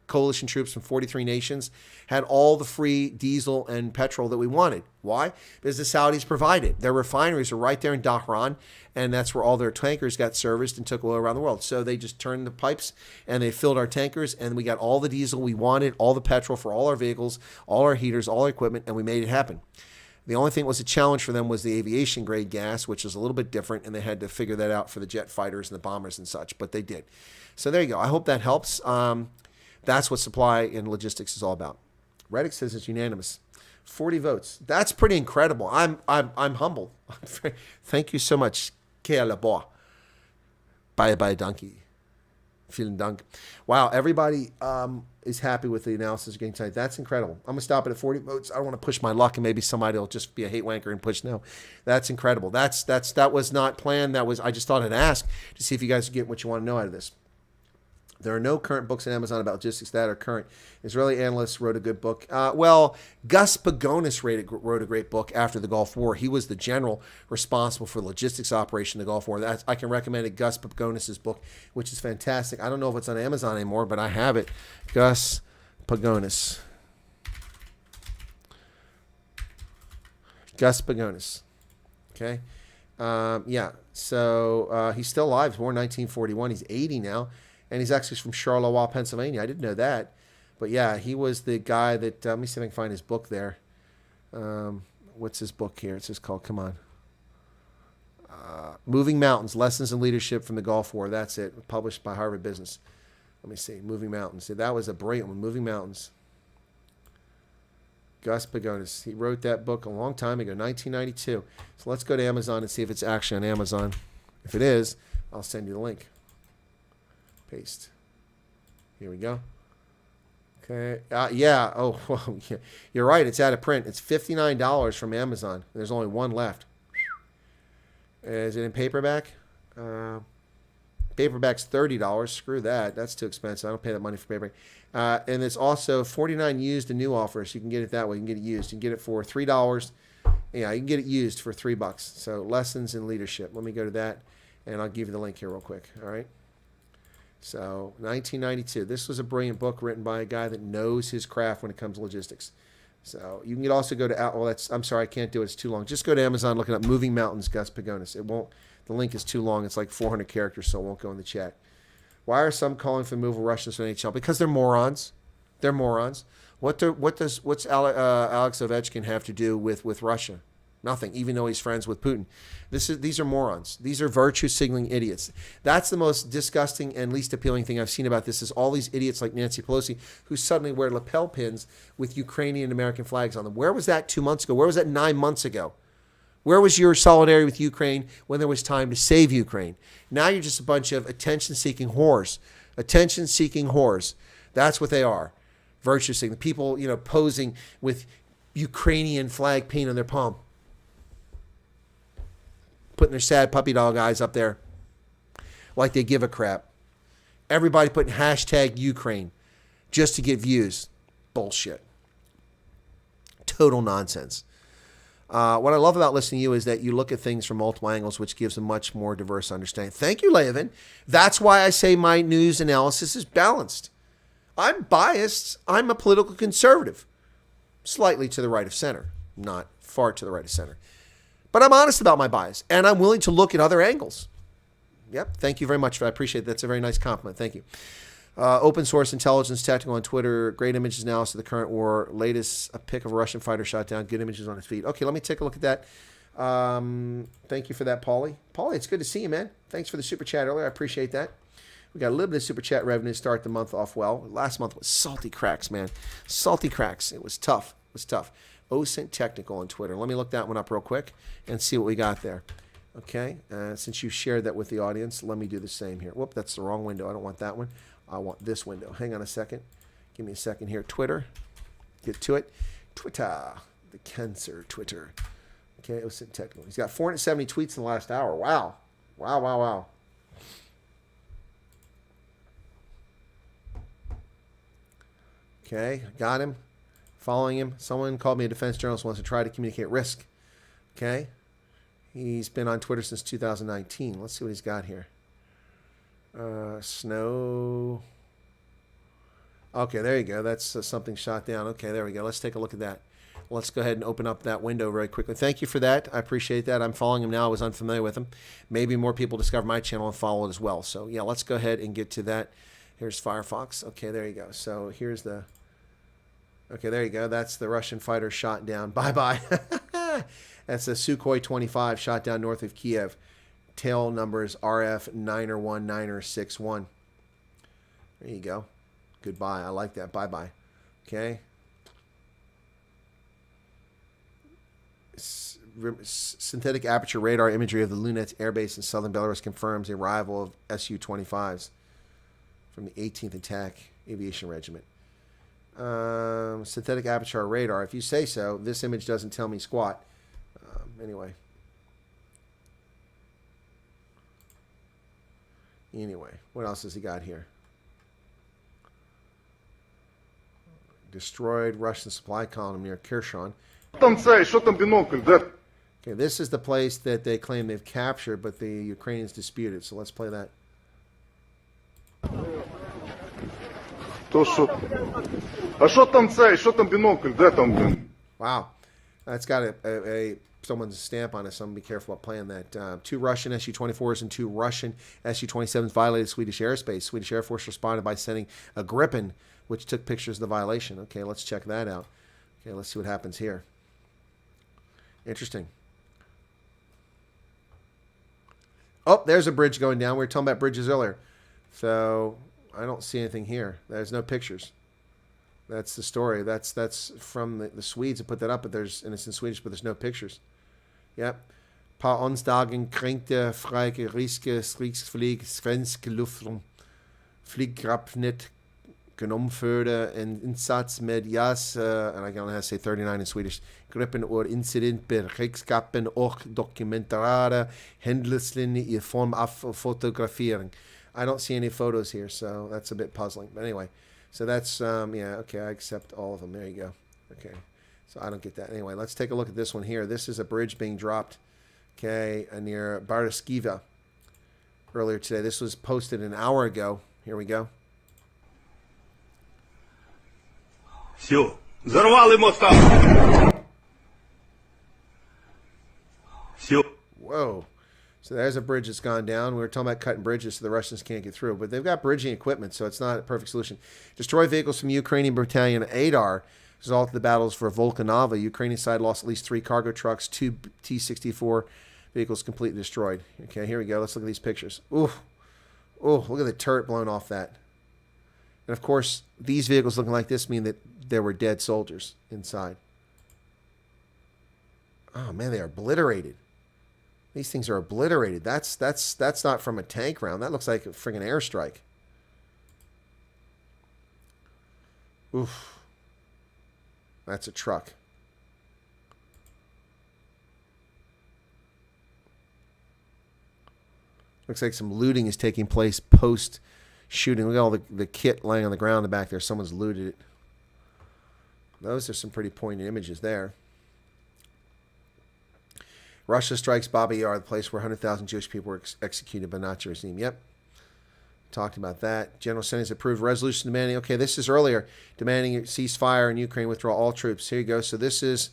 coalition troops from 43 nations had all the free diesel and petrol that we wanted. Why? Because the Saudis provided. Their refineries are right there in Dhahran, and that's where all their tankers got serviced and took oil around the world. So they just turned the pipes and they filled our tankers, and we got all the diesel we wanted, all the petrol for all our vehicles, all our heaters, all our equipment, and we made it happen. The only thing that was a challenge for them was the aviation grade gas, which is a little bit different, and they had to figure that out for the jet fighters and the bombers and such, but they did. So there you go. I hope that helps. That's what supply and logistics is all about. Reddick says it's unanimous. 40 votes. That's pretty incredible. I'm humbled. Thank you so much. Quelle bois. Bye bye donkey. Vielen Dank. Wow, everybody is happy with the analysis getting tonight. That's incredible. I'm gonna stop it at 40 votes. I don't want to push my luck and maybe somebody will just be a hate wanker and push no. That's incredible. That was not planned. I just thought I'd ask to see if you guys get what you want to know out of this. There are no current books on Amazon about logistics that are current. Israeli analysts wrote a good book. Gus Pagonis wrote a great book after the Gulf War. He was the general responsible for the logistics operation in the Gulf War. I can recommend Gus Pagonis' book, which is fantastic. I don't know if it's on Amazon anymore, but I have it. Gus Pagonis. Gus Pagonis. Okay. So he's still alive. He was born in 1941. He's 80 now. And he's actually from Charleroi, Pennsylvania. I didn't know that. But yeah, he was the guy that, let me see if I can find his book there. What's his book here? It's just called, come on. Moving Mountains, Lessons in Leadership from the Gulf War. That's it. Published by Harvard Business. Let me see. Moving Mountains. See, that was a brilliant one. Moving Mountains. Gus Pagonis. He wrote that book a long time ago, 1992. So let's go to Amazon and see if it's actually on Amazon. If it is, I'll send you the link. Paste. Here we go. Okay. Yeah. Oh, well, yeah. You're right. It's out of print. It's $59 from Amazon. There's only one left. Is it in paperback? Paperback's $30. Screw that. That's too expensive. I don't pay that money for paperback. And it's also $49 used and new offers. You can get it that way. You can get it used. You can get it for $3. Yeah, you can get it used for $3. So Lessons in Leadership. Let me go to that, and I'll give you the link here real quick. All right. So 1992. This was a brilliant book written by a guy that knows his craft when it comes to logistics. So you can also go to, I'm sorry, I can't do it. It's too long. Just go to Amazon, look it up. Moving Mountains, Gus Pagonis. It won't, the link is too long. It's like 400 characters, so it won't go in the chat. Why are some calling for the move of Russians from NHL? Because they're morons. They're morons. What's Alex Ovechkin have to do with Russia? Nothing, even though he's friends with Putin. These are morons. These are virtue signaling idiots. That's the most disgusting and least appealing thing I've seen about this is all these idiots like Nancy Pelosi who suddenly wear lapel pins with Ukrainian and American flags on them. Where was that 2 months ago? Where was that 9 months ago? Where was your solidarity with Ukraine when there was time to save Ukraine? Now you're just a bunch of attention-seeking whores. Attention-seeking whores. That's what they are. Virtue signaling. People, posing with Ukrainian flag paint on their palm. Putting their sad puppy dog eyes up there like they give a crap. Everybody putting hashtag Ukraine just to get views. Bullshit. Total nonsense. What I love about listening to you is that you look at things from multiple angles, which gives a much more diverse understanding. Thank you, Levin. That's why I say my news analysis is balanced. I'm biased. I'm a political conservative. Slightly to the right of center. Not far to the right of center. But I'm honest about my bias, and I'm willing to look at other angles. Yep, thank you very much. I appreciate it. That's a very nice compliment. Thank you. Open source intelligence tactical on Twitter. Great images analysis of the current war. Latest, a pic of a Russian fighter shot down. Good images on his feet. Okay, let me take a look at that. Thank you for that, Paulie. Paulie, it's good to see you, man. Thanks for the super chat earlier. I appreciate that. We got a little bit of super chat revenue to start the month off well. Last month was salty cracks, man. Salty cracks. It was tough. It was tough. OSINT Technical on Twitter. Let me look that one up real quick and see what we got there. Okay, since you shared that with the audience, let me do the same here. Whoop, that's the wrong window. I don't want that one. I want this window. Hang on a second. Give me a second here. Twitter. Get to it. Twitter. The cancer Twitter. Okay, OSINT Technical. He's got 470 tweets in the last hour. Wow. Wow, wow, wow. Okay, got him. Following him. Someone called me a defense journalist, wants to try to communicate risk. Okay. He's been on Twitter since 2019. Let's see what he's got here. Snow. Okay, there you go. That's something shot down. Okay, there we go. Let's take a look at that. Let's go ahead and open up that window very quickly. Thank you for that. I appreciate that. I'm following him now. I was unfamiliar with him. Maybe more people discover my channel and follow it as well. So, yeah, let's go ahead and get to that. Here's Firefox. Okay, there you go. So here's the... Okay, there you go. That's the Russian fighter shot down. Bye-bye. That's a Sukhoi 25 shot down north of Kiev. Tail numbers RF 901 961. There you go. Goodbye. I like that. Bye-bye. Okay. Synthetic aperture radar imagery of the Lunets Air Base in southern Belarus confirms the arrival of Su-25s from the 18th Attack Aviation Regiment. Synthetic aperture radar. If you say so, this image doesn't tell me squat. Anyway, what else has he got here? Destroyed Russian supply column near Kherson. Okay, this is the place that they claim they've captured, but the Ukrainians dispute it. So let's play that. Wow, that's got a someone's stamp on it, so I'm going to be careful about playing that. 2 Russian Su-24s and 2 Russian Su-27s violated Swedish airspace. Swedish Air Force responded by sending a Gripen, which took pictures of the violation. Okay, let's check that out. Okay, let's see what happens here. Interesting. Oh, there's a bridge going down. We were talking about bridges earlier. So I don't see anything here. There's no pictures. That's the story. That's from the Swedes that put that up, but it's in Swedish, but there's no pictures. Yep. Paar onsdagen kränkte freigeriske Kriegsflieg svensk Luftraum Fliegrapnet genommen wurde en insats med JAS, and I can only have to say 39 in Swedish, Gripen or incident beredskapen och dokumenterade händelser i form av fotografering. I don't see any photos here, so that's a bit puzzling. But anyway, so that's, yeah, okay, I accept all of them. There you go. Okay, so I don't get that. Anyway, let's take a look at this one here. This is a bridge being dropped, okay, near Baraskiva earlier today. This was posted an hour ago. Here we go. Все, взорвали моста. Все. Whoa. So there's a bridge that's gone down. We were talking about cutting bridges so the Russians can't get through. But they've got bridging equipment, so it's not a perfect solution. Destroy vehicles from Ukrainian battalion Adar. Result of the battles for Volkanova. Ukrainian side lost at least 3 cargo trucks, 2 T-64 vehicles completely destroyed. Okay, here we go. Let's look at these pictures. Ooh. Oh, look at the turret blown off that. And, of course, these vehicles looking like this mean that there were dead soldiers inside. Oh, man, they are obliterated. These things are obliterated. That's not from a tank round. That looks like a friggin' airstrike. Oof. That's a truck. Looks like some looting is taking place post-shooting. Look at all the kit laying on the ground in the back there. Someone's looted it. Those are some pretty poignant images there. Russia strikes Babi Yar, the place where 100,000 Jewish people were executed by Nazi regime. Yep. Talked about that. General Senate has approved resolution demanding, okay, this is earlier, demanding a ceasefire in Ukraine, withdraw all troops. Here you go. So this is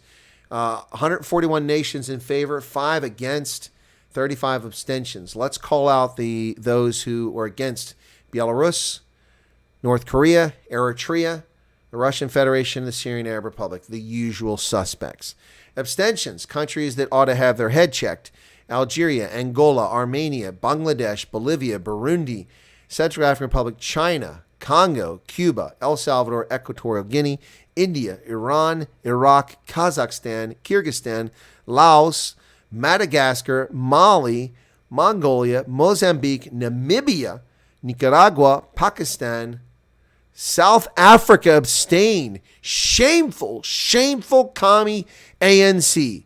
141 nations in favor, 5 against, 35 abstentions. Let's call out those who were against: Belarus, North Korea, Eritrea, the Russian Federation, the Syrian Arab Republic, the usual suspects. Abstentions, countries that ought to have their head checked: Algeria, Angola, Armenia, Bangladesh, Bolivia, Burundi, Central African Republic, China, Congo, Cuba, El Salvador, Equatorial Guinea, India, Iran, Iraq, Kazakhstan, Kyrgyzstan, Laos, Madagascar, Mali, Mongolia, Mozambique, Namibia, Nicaragua, Pakistan, South Africa abstain. Shameful, shameful commie ANC.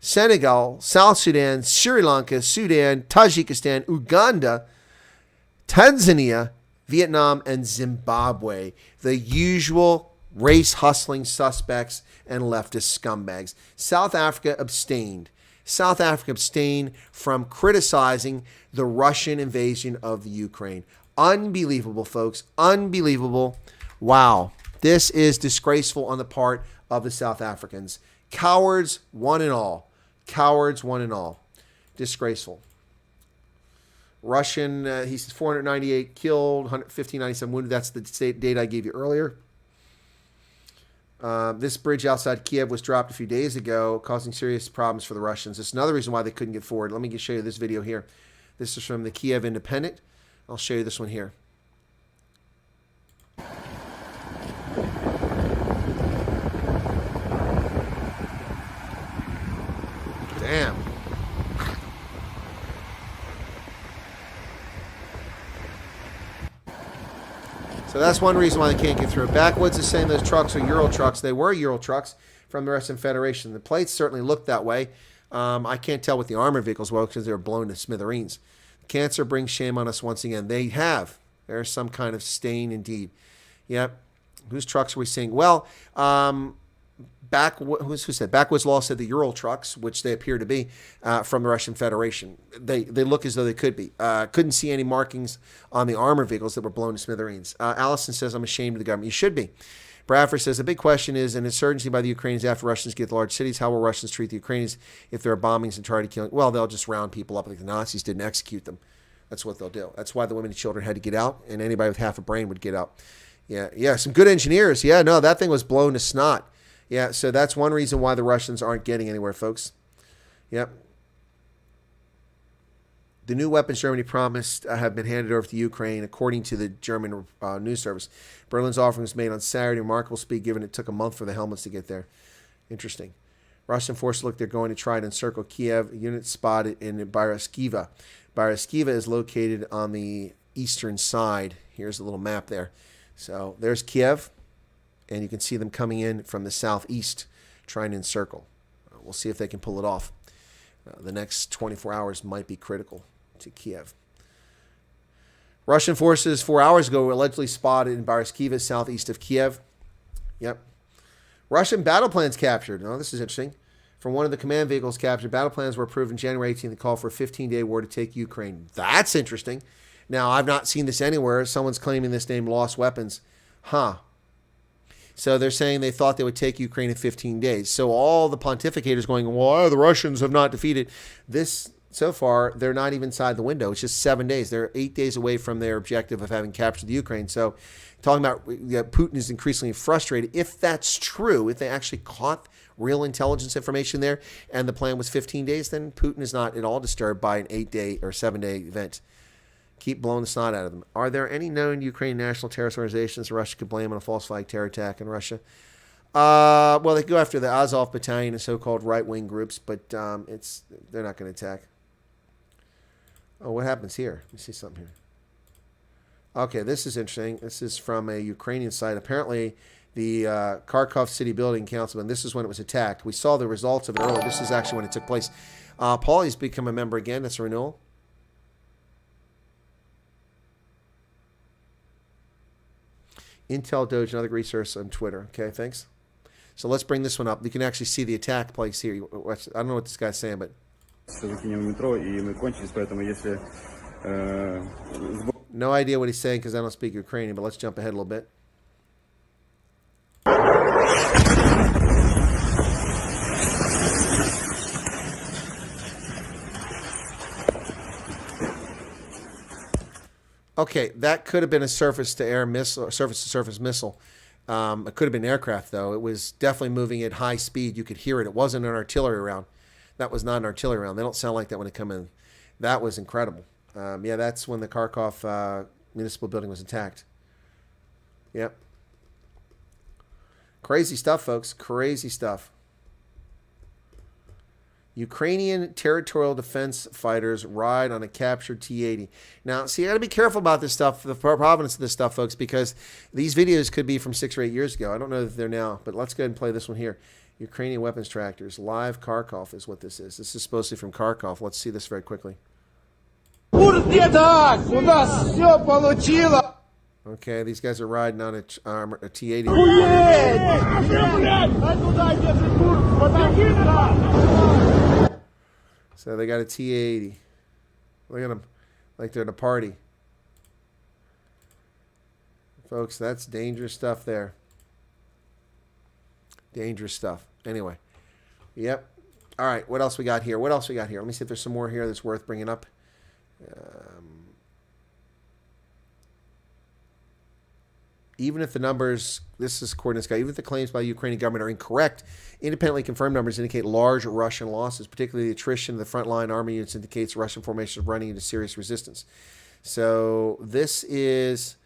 Senegal, South Sudan, Sri Lanka, Sudan, Tajikistan, Uganda, Tanzania, Vietnam, and Zimbabwe. The usual race-hustling suspects and leftist scumbags. South Africa abstained. South Africa abstained from criticizing the Russian invasion of the Ukraine. Unbelievable, folks. Unbelievable. Wow. This is disgraceful on the part of the South Africans. Cowards, one and all. Cowards, one and all. Disgraceful. Russian, he's 498 killed, 11597 wounded. That's the date I gave you earlier. This bridge outside Kiev was dropped a few days ago, causing serious problems for the Russians. It's another reason why they couldn't get forward. Let me just show you this video here. This is from the Kiev Independent. I'll show you this one here. Damn. So that's one reason why they can't get through. Backwoods is saying those trucks are Euro trucks. They were Euro trucks from the Russian Federation. The plates certainly looked that way. I can't tell what the armored vehicles were because they were blown to smithereens. Cancer brings shame on us once again. They have. There's some kind of stain indeed. Yep. Whose trucks are we seeing? Well, who said? Backwoods Law said the Ural trucks, which they appear to be, from the Russian Federation. They look as though they could be. Couldn't see any markings on the armored vehicles that were blown to smithereens. Allison says, I'm ashamed of the government. You should be. Bradford says, the big question is an insurgency by the Ukrainians after Russians get the large cities. How will Russians treat the Ukrainians if there are bombings and try to kill? Well, they'll just round people up like the Nazis did and execute them. That's what they'll do. That's why the women and children had to get out, and anybody with half a brain would get out. Yeah, some good engineers. Yeah, no, that thing was blown to snot. Yeah, so that's one reason why the Russians aren't getting anywhere, folks. Yep. The new weapons Germany promised have been handed over to Ukraine, according to the German news service. Berlin's offering was made on Saturday. Remarkable speed, given it took a month for the helmets to get there. Interesting. Russian forces look they're going to try to encircle Kiev. Units spotted in Baraskiva. Baraskiva is located on the eastern side. Here's a little map there. So there's Kiev, and you can see them coming in from the southeast, trying to encircle. We'll see if they can pull it off. The next 24 hours might be critical to Kiev. Russian forces 4 hours ago were allegedly spotted in Baraskiva, southeast of Kiev. Yep. Russian battle plans captured. Oh, this is interesting. From one of the command vehicles captured, battle plans were approved on January 18th to call for a 15-day war to take Ukraine. That's interesting. Now, I've not seen this anywhere. Someone's claiming this name lost weapons. Huh. So they're saying they thought they would take Ukraine in 15 days. So all the pontificators going, well, the Russians have not defeated. This, so far, they're not even inside the window. It's just 7 days. They're 8 days away from their objective of having captured the Ukraine. So talking about Putin is increasingly frustrated. If that's true, if they actually caught real intelligence information there and the plan was 15 days, then Putin is not at all disturbed by an 8-day or 7-day event. Keep blowing the snot out of them. Are there any known Ukraine national terrorist organizations Russia could blame on a false flag terror attack in Russia? Well, they go after the Azov Battalion and so-called right-wing groups, but they're not going to attack. Oh, what happens here? Let me see something here. Okay, this is interesting. This is from a Ukrainian site. Apparently, the Kharkov City Building Councilman, this is when it was attacked. We saw the results of it earlier. This is actually when it took place. Paulie's become a member again. That's a renewal. Intel Doge, another resource on Twitter. Okay, thanks. So let's bring this one up. You can actually see the attack place here. I don't know what this guy's saying, but... No idea what he's saying because I don't speak Ukrainian, but let's jump ahead a little bit. Okay, that could have been a surface-to-air missile, surface-to-surface missile. It could have been aircraft, though. It was definitely moving at high speed. You could hear it. It wasn't an artillery round. That was not an artillery round. They don't sound like that when they come in. That was incredible. Yeah, that's when the Kharkov municipal building was attacked. Yep. Crazy stuff, folks. Crazy stuff. Ukrainian territorial defense fighters ride on a captured T-80. Now, see, you got to be careful about this stuff, the provenance of this stuff, folks, because these videos could be from 6 or 8 years ago. I don't know if they're now, but let's go ahead and play this one here. Ukrainian weapons tractors. Live Kharkov is what this is. This is supposed to be from Kharkov. Let's see this very quickly. Okay, these guys are riding on a T-80. So they got a T-80. Look at them, like they're at a party. Folks, that's dangerous stuff there. Dangerous stuff. Anyway, yep. All right, what else we got here? What else we got here? Let me see if there's some more here that's worth bringing up. Even if the numbers, this is according to this guy, even if the claims by the Ukrainian government are incorrect, independently confirmed numbers indicate large Russian losses, particularly the attrition of the frontline army units indicates Russian formations running into serious resistance. So this is,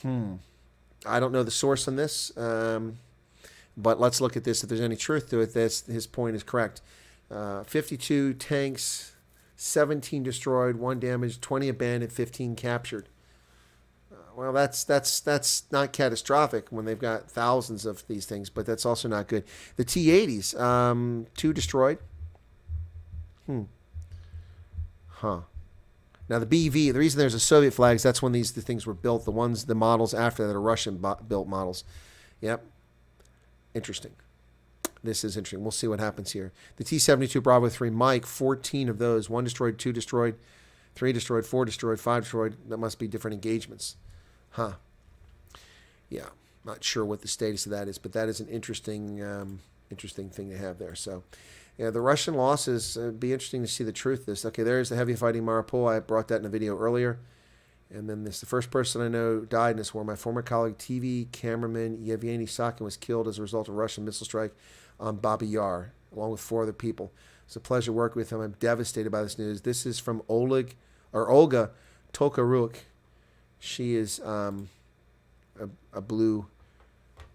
I don't know the source on this, but let's look at this. If there's any truth to it, his point is correct. 52 tanks, 17 destroyed, 1 damaged, 20 abandoned, 15 captured. Well, that's not catastrophic when they've got thousands of these things, but that's also not good. The T-80s, 2 destroyed. Now the BV, the reason there's a Soviet flags, that's when the things were built. The models after that are Russian built models. Yep. Interesting. This is interesting. We'll see what happens here. The T-72 Bravo 3 Mike, 14 of those. 1 destroyed, 2 destroyed, 3 destroyed, 4 destroyed, 5 destroyed. That must be different engagements. Yeah, not sure what the status of that is, but that is an interesting thing to have there. So, yeah, the Russian losses, it'd be interesting to see the truth of this. Okay, there's the heavy fighting Mariupol. I brought that in a video earlier. And then the first person I know died in this war. My former colleague, TV cameraman Yevgeny Sakin, was killed as a result of a Russian missile strike on Babi Yar, along with 4 other people. It's a pleasure working with him. I'm devastated by this news. This is from Olga Tokaruk. She is a blue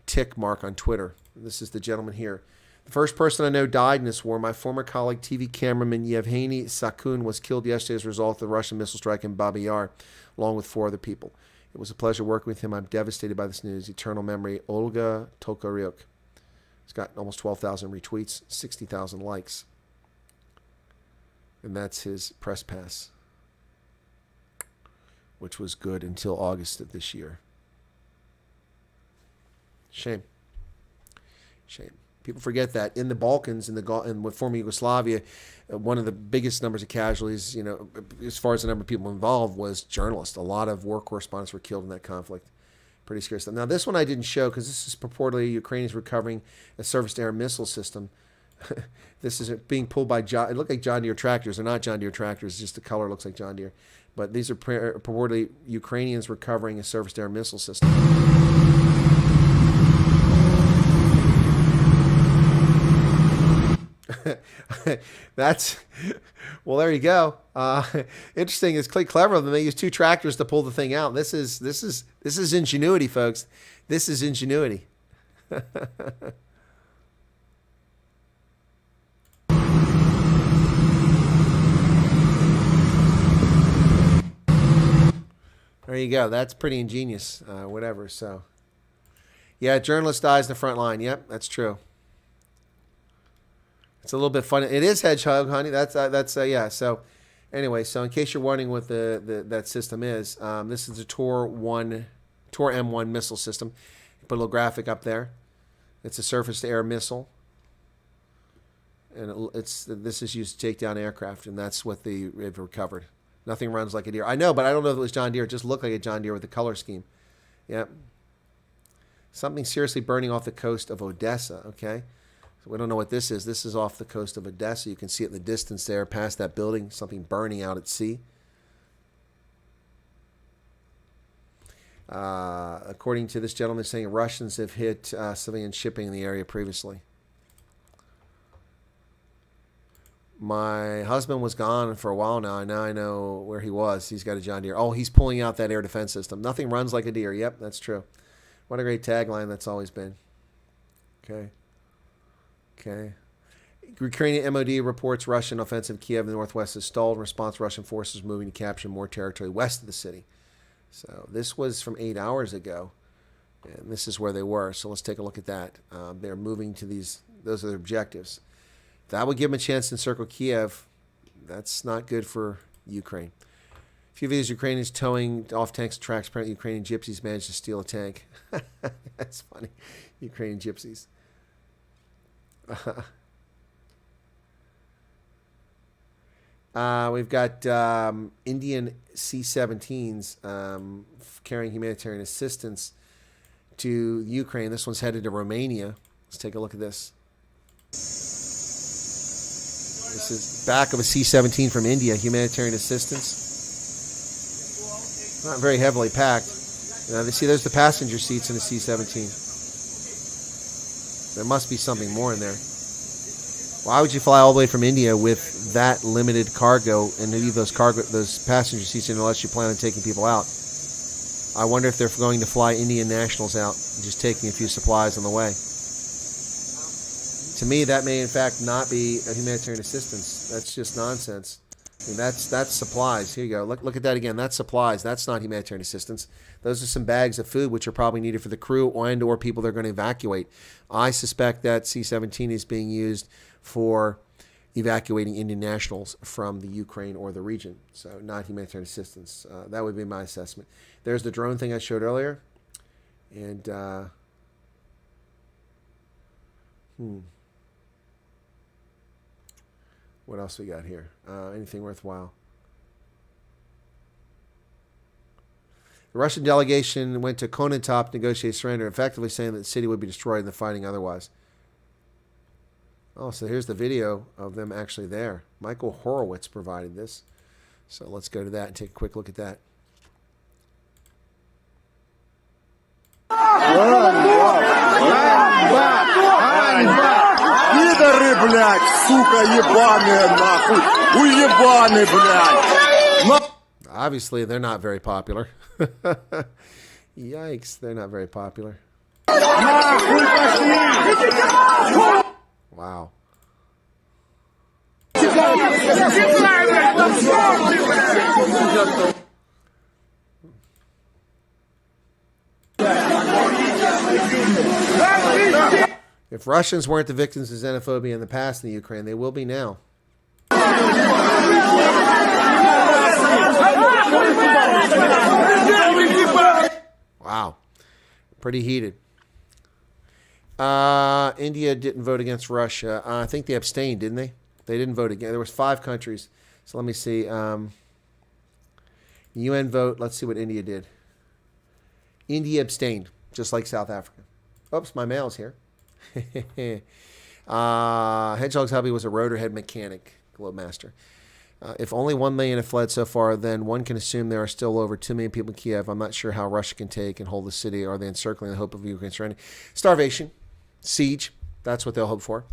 tick mark on Twitter. This is the gentleman here. The first person I know died in this war. My former colleague, TV cameraman Yevgeny Sakun, was killed yesterday as a result of the Russian missile strike in Babi Yar, along with 4 other people. It was a pleasure working with him. I'm devastated by this news. Eternal memory, Olga Tokaryuk. It's got almost 12,000 retweets, 60,000 likes. And that's his press pass, which was good until August of this year. Shame. Shame. People forget that in the Balkans, in former Yugoslavia, one of the biggest numbers of casualties, as far as the number of people involved, was journalists. A lot of war correspondents were killed in that conflict. Pretty scary stuff. Now, this one I didn't show because this is purportedly Ukrainians recovering a surface-to-air missile system. This is being pulled by it looked like John Deere tractors. They're not John Deere tractors. Just the color looks like John Deere. But these are purportedly Ukrainians recovering a surface-to-air missile system. Well, there you go. Interesting. It's quite clever of them. They use 2 tractors to pull the thing out. This is ingenuity, folks. This is ingenuity. There you go. That's pretty ingenious. Whatever. So, yeah, journalist dies in the front line. Yep, that's true. It's a little bit funny. It is Hedgehog, honey. That's yeah. So, anyway, so in case you're wondering what that system is, this is the Tor M1 missile system. Put a little graphic up there. It's a surface-to-air missile, and this is used to take down aircraft, and that's what they've recovered. Nothing runs like a deer. I know, but I don't know if it was John Deere. It just looked like a John Deere with the color scheme. Yep. Something seriously burning off the coast of Odessa. Okay. So we don't know what this is. This is off the coast of Odessa. You can see it in the distance there past that building. Something burning out at sea. According to this gentleman saying Russians have hit civilian shipping in the area previously. My husband was gone for a while now, and now I know where he was. He's got a John Deere. Oh, he's pulling out that air defense system. Nothing runs like a deer. Yep, that's true. What a great tagline that's always been. Okay. Okay. Ukrainian MOD reports Russian offensive Kiev in the northwest is stalled. In response, Russian forces moving to capture more territory west of the city. So this was from 8 hours ago, and this is where they were. So let's take a look at that. They're moving to these. Those are their objectives. That would give them a chance to encircle Kiev. That's not good for Ukraine. A few videos, Ukrainians towing off tanks and tracks. Apparently, Ukrainian gypsies managed to steal a tank. That's funny. Ukrainian gypsies. We've got Indian C-17s carrying humanitarian assistance to Ukraine. This one's headed to Romania. Let's take a look at this. This is back of a C-17 from India, humanitarian assistance. Not very heavily packed. See, there's the passenger seats in the C-17. There must be something more in there. Why would you fly all the way from India with that limited cargo and leave those passenger seats in unless you plan on taking people out? I wonder if they're going to fly Indian nationals out and just taking a few supplies on the way. To me, that may in fact not be a humanitarian assistance. That's just nonsense. I mean, that's supplies. Here you go. Look at that again. That's supplies. That's not humanitarian assistance. Those are some bags of food which are probably needed for the crew or people they're going to evacuate. I suspect that C-17 is being used for evacuating Indian nationals from the Ukraine or the region. So not humanitarian assistance. That would be my assessment. There's the drone thing I showed earlier. And, what else we got here? Anything worthwhile? The Russian delegation went to Konotop to negotiate surrender, effectively saying that the city would be destroyed in the fighting otherwise. Oh, so here's the video of them actually there. Michael Horowitz provided this. So let's go to that and take a quick look at that. Пидоры, блядь, сука, ебаные, нахуй. Уебаны, блядь. Obviously, they're not very popular. Yikes, they're not very popular. Wow. If Russians weren't the victims of xenophobia in the past in the Ukraine, they will be now. Wow. Pretty heated. India didn't vote against Russia. I think they abstained, didn't they? They didn't vote again. There was 5 countries. So let me see. UN vote. Let's see what India did. India abstained, just like South Africa. Oops, my mail's here. Hedgehog's hubby was a rotorhead mechanic, Globemaster. If only 1 million have fled so far, then one can assume there are still over 2 million people in Kiev. I'm not sure how Russia can take and hold the city. Are they encircling the hope of Ukraine surrendering? Starvation, siege, that's what they'll hope for.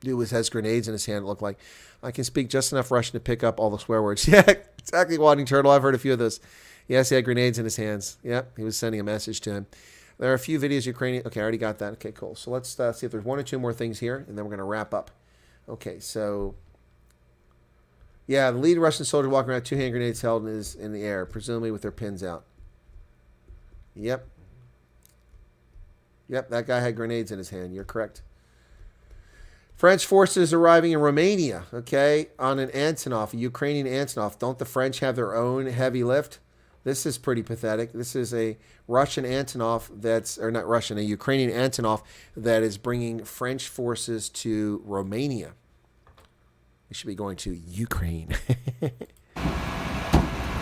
Dude has grenades in his hand, it looked like. I can speak just enough Russian to pick up all the swear words. Yeah, exactly, Wadding Turtle. I've heard a few of those. Yes, he had grenades in his hands. Yep, he was sending a message to him. There are a few videos Ukrainian. Okay, I already got that. Okay, cool. So let's see if there's 1 or 2 more things here, and then we're going to wrap up. Okay, so yeah, the lead Russian soldier walking around 2 hand grenades held in the air, presumably with their pins out. Yep. Yep, that guy had grenades in his hand. You're correct. French forces arriving in Romania, okay, on an Antonov, a Ukrainian Antonov. Don't the French have their own heavy lift? This is pretty pathetic. This is a Russian Antonov that's, or not Russian, a Ukrainian Antonov that is bringing French forces to Romania. We should be going to Ukraine.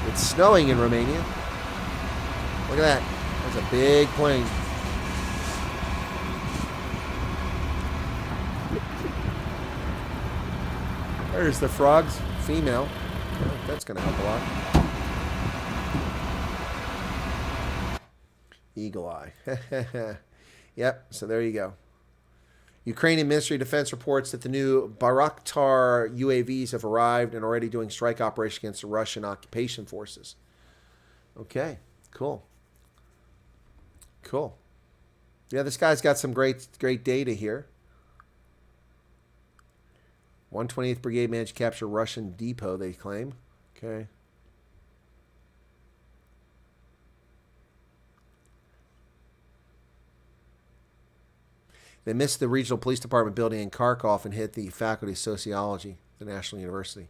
It's snowing in Romania. Look at that. That's a big plane. There's the frogs, female. Oh, that's going to help a lot. Eagle eye. Yep, so there you go. Ukrainian Ministry of Defense reports that the new Bayraktar UAVs have arrived and already doing strike operation against the Russian occupation forces. Okay, cool. Cool. Yeah, this guy's got some great data here. 128th Brigade managed to capture Russian depot, they claim. Okay. They missed the regional police department building in Kharkov and hit the faculty of sociology, the National University.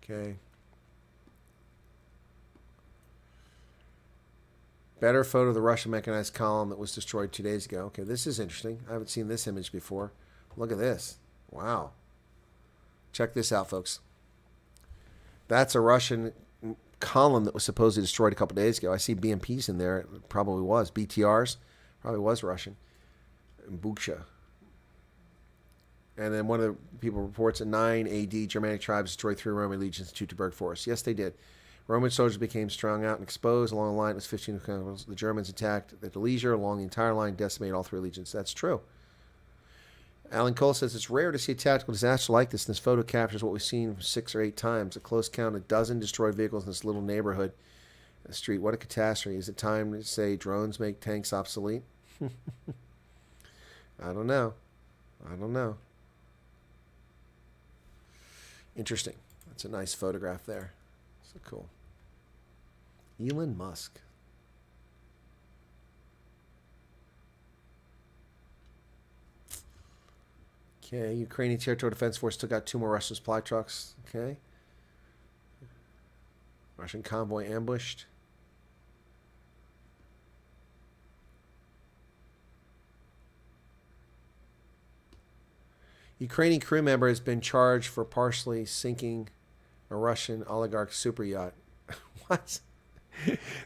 Okay. Better photo of the Russian mechanized column that was destroyed 2 days ago. Okay, this is interesting. I haven't seen this image before. Look at this. Wow. Check this out, folks. That's a Russian column that was supposedly destroyed a couple days ago. I see BMPs in there. It probably was. BTRs. Probably was Russian. Bucha. And then one of the people reports that 9 AD Germanic tribes destroyed 3 Roman legions in Teutoburg Forest. Yes, they did. Roman soldiers became strung out and exposed along the line. It was 15 kilometers. The Germans attacked at the leisure along the entire line, decimated all 3 legions. That's true. Alan Cole says it's rare to see a tactical disaster like this, and this photo captures what we've seen 6 or 8 times. A close count, 12 destroyed vehicles in this little neighborhood street. What a catastrophe. Is it time to say drones make tanks obsolete? I don't know. I don't know. Interesting. That's a nice photograph there. So cool. Elon Musk. Okay, Ukrainian Territorial Defense Force took out 2 more Russian supply trucks. Okay. Russian convoy ambushed. Ukrainian crew member has been charged for partially sinking a Russian oligarch super yacht. What?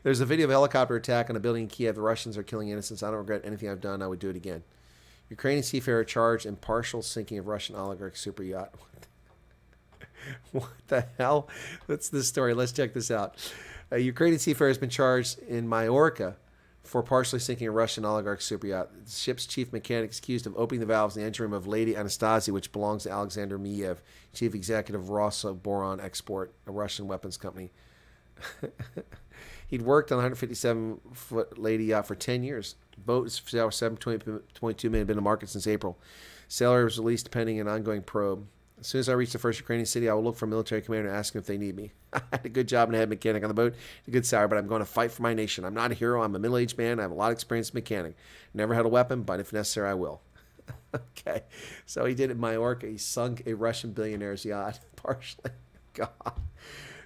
There's a video of a helicopter attack on a building in Kiev. The Russians are killing innocents. I don't regret anything I've done. I would do it again. Ukrainian seafarer charged in partial sinking of Russian oligarch super yacht. What the hell? That's the story. Let's check this out. A Ukrainian seafarer has been charged in Majorca for partially sinking a Russian oligarch super yacht. The ship's chief mechanic is accused of opening the valves in the engine room of Lady Anastasia, which belongs to Alexander Miev, chief executive of Rosoboron Export, a Russian weapons company. He'd worked on the 157-foot Lady yacht for 10 years. The boat is for sale for $7.22 million, been in the market since April. Sailor was released pending an ongoing probe. As soon as I reach the first Ukrainian city, I will look for a military commander and ask him if they need me. I had a good job and a head mechanic on the boat, a good salary, but I'm going to fight for my nation. I'm not a hero. I'm a middle-aged man. I have a lot of experience as a mechanic. Never had a weapon, but if necessary, I will. Okay, so he did it in Majorca. He sunk a Russian billionaire's yacht partially. God,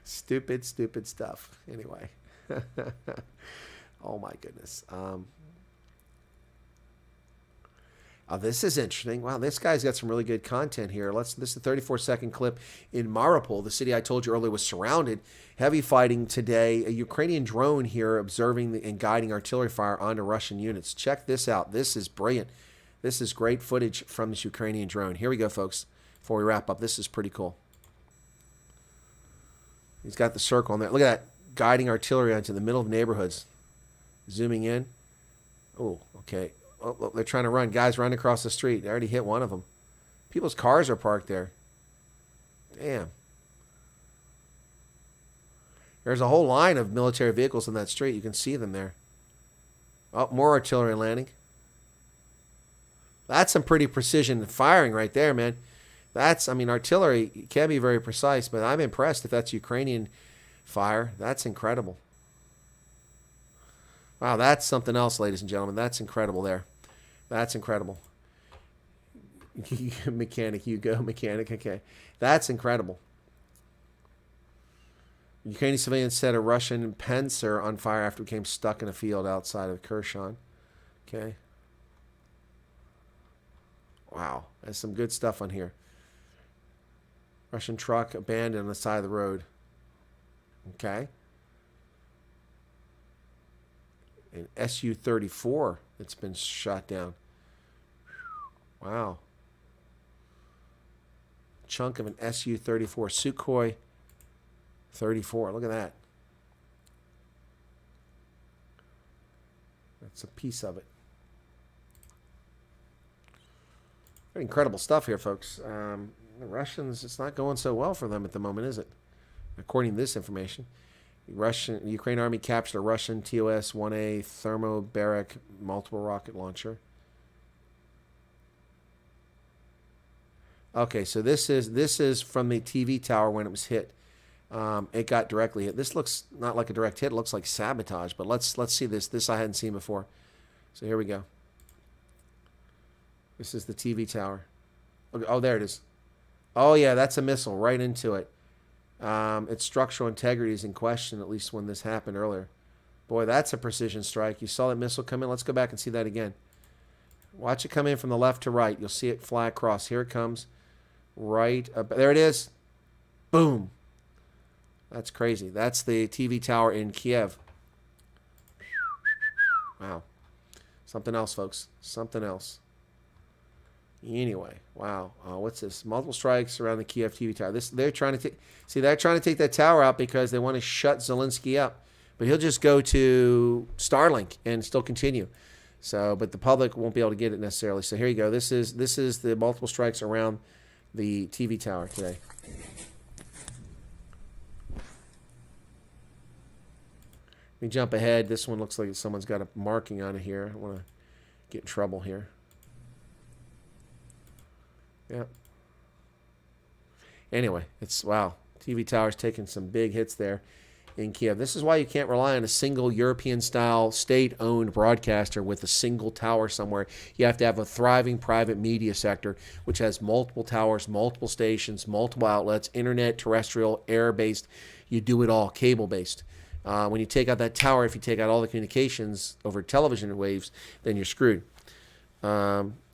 stupid stuff. Anyway, oh my goodness. Oh, this is interesting. Wow, this guy's got some really good content here. This is a 34-second clip in Mariupol, the city I told you earlier was surrounded. Heavy fighting today. A Ukrainian drone here observing and guiding artillery fire onto Russian units. Check this out. This is brilliant. This is great footage from this Ukrainian drone. Here we go, folks, before we wrap up. This is pretty cool. He's got the circle on there. Look at that. Guiding artillery onto the middle of neighborhoods. Zooming in. Oh, okay. Oh, look, they're trying to run. Guys running across the street. They already hit one of them. People's cars are parked there. Damn. There's a whole line of military vehicles on that street. You can see them there. Oh, more artillery landing. That's some pretty precision firing right there, man. That's, I mean, artillery can be very precise, but I'm impressed if that's Ukrainian fire. That's incredible. Wow, that's something else, ladies and gentlemen. That's incredible there. That's incredible. Mechanic, you go, mechanic. Okay. That's incredible. Ukrainian civilians set a Russian Panzer on fire after it became stuck in a field outside of Kherson. Okay. Wow. There's some good stuff on here. Russian truck abandoned on the side of the road. Okay. An Su-34 that's been shot down. Wow. Chunk of an Su-34. Sukhoi 34. Look at that. That's a piece of it. Incredible stuff here, folks. The Russians, it's not going so well for them at the moment, is it? According to this information. Ukraine army captured a Russian TOS-1A thermobaric multiple rocket launcher. Okay, so this is from the TV tower when it was hit. It got directly hit. This looks not like a direct hit. It looks like sabotage. But let's see this. This I hadn't seen before. So here we go. This is the TV tower. Oh, there it is. Oh yeah, that's a missile right into it. Its structural integrity is in question, at least when this happened earlier. Boy, that's a precision strike. You saw that missile come in. Let's go back and see that again. Watch it come in from the left to right. You'll see it fly across. Here it comes. Right up. There it is. Boom. That's crazy. That's the TV tower in Kiev. Wow. Something else, folks. Something else. Anyway, wow. What's this? Multiple strikes around the Kiev TV tower. They're trying to they're trying to take that tower out because they want to shut Zelinsky up. But he'll just go to Starlink and still continue. So, but the public won't be able to get it necessarily. So here you go. This is the multiple strikes around the TV tower today. Let me jump ahead. This one looks like someone's got a marking on it here. I don't want to get in trouble here. Yeah. Anyway, it's wow. TV tower's taking some big hits there in Kiev. This is why you can't rely on a single European-style state-owned broadcaster with a single tower somewhere. You have to have a thriving private media sector, which has multiple towers, multiple stations, multiple outlets, internet, terrestrial, air-based. You do it all, cable-based. When you take out that tower, if you take out all the communications over television waves, then you're screwed.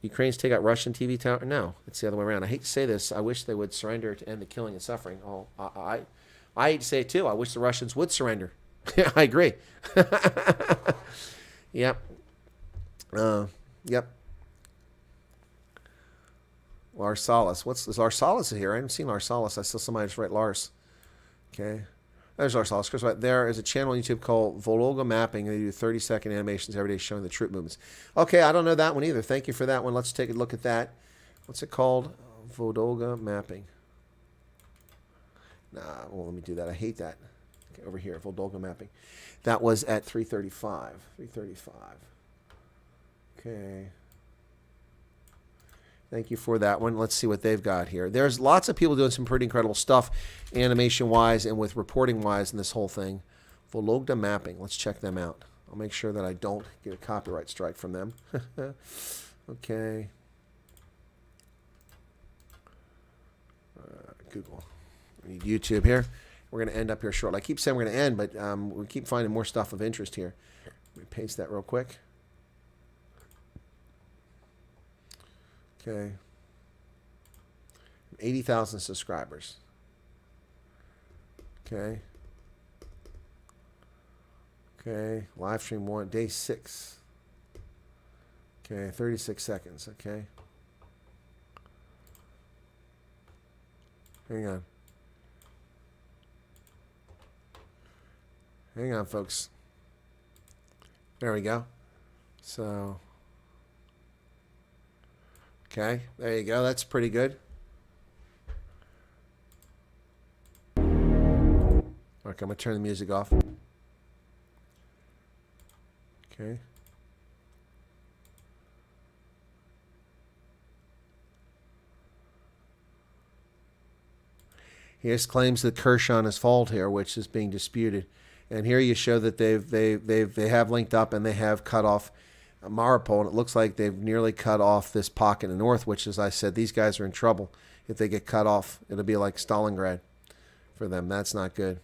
Ukraine's take out Russian TV tower? No, it's the other way around. I hate to say this. I wish they would surrender to end the killing and suffering. Oh, I hate to say it too. I wish the Russians would surrender. I agree. Yep. Yep. Lars Salas. Is Lars Salas here? I haven't seen Lars Salas. I saw somebody just write Lars. Okay. There's Lars Salas. Chris Wyatt. There is a channel on YouTube called Volga Mapping. They do 30-second animations every day showing the troop movements. Okay, I don't know that one either. Thank you for that one. Let's take a look at that. What's it called? Volga Mapping. Nah, well, let me do that. I hate that. Okay, over here, Volga Mapping. That was at 3:35. 3:35. Okay. Thank you for that one. Let's see what they've got here. There's lots of people doing some pretty incredible stuff, animation-wise and with reporting-wise in this whole thing. Vologda Mapping. Let's check them out. I'll make sure that I don't get a copyright strike from them. Okay. Google. We need YouTube here. We're going to end up here shortly. I keep saying we're going to end, but we keep finding more stuff of interest here. Let me paste that real quick. Okay. 80,000 subscribers. Okay. Okay. Live stream 1, day 6. Okay. 36 seconds. Okay. Hang on. Hang on, folks. There we go. So. Okay, there you go. That's pretty good. Okay, I'm going to turn the music off. Okay. He just claims that Kershaw is fault here, which is being disputed. And here you show that they have linked up and they have cut off Mariupol, and it looks like they've nearly cut off this pocket in the north, which, as I said, these guys are in trouble. If they get cut off, it'll be like Stalingrad for them. That's not good.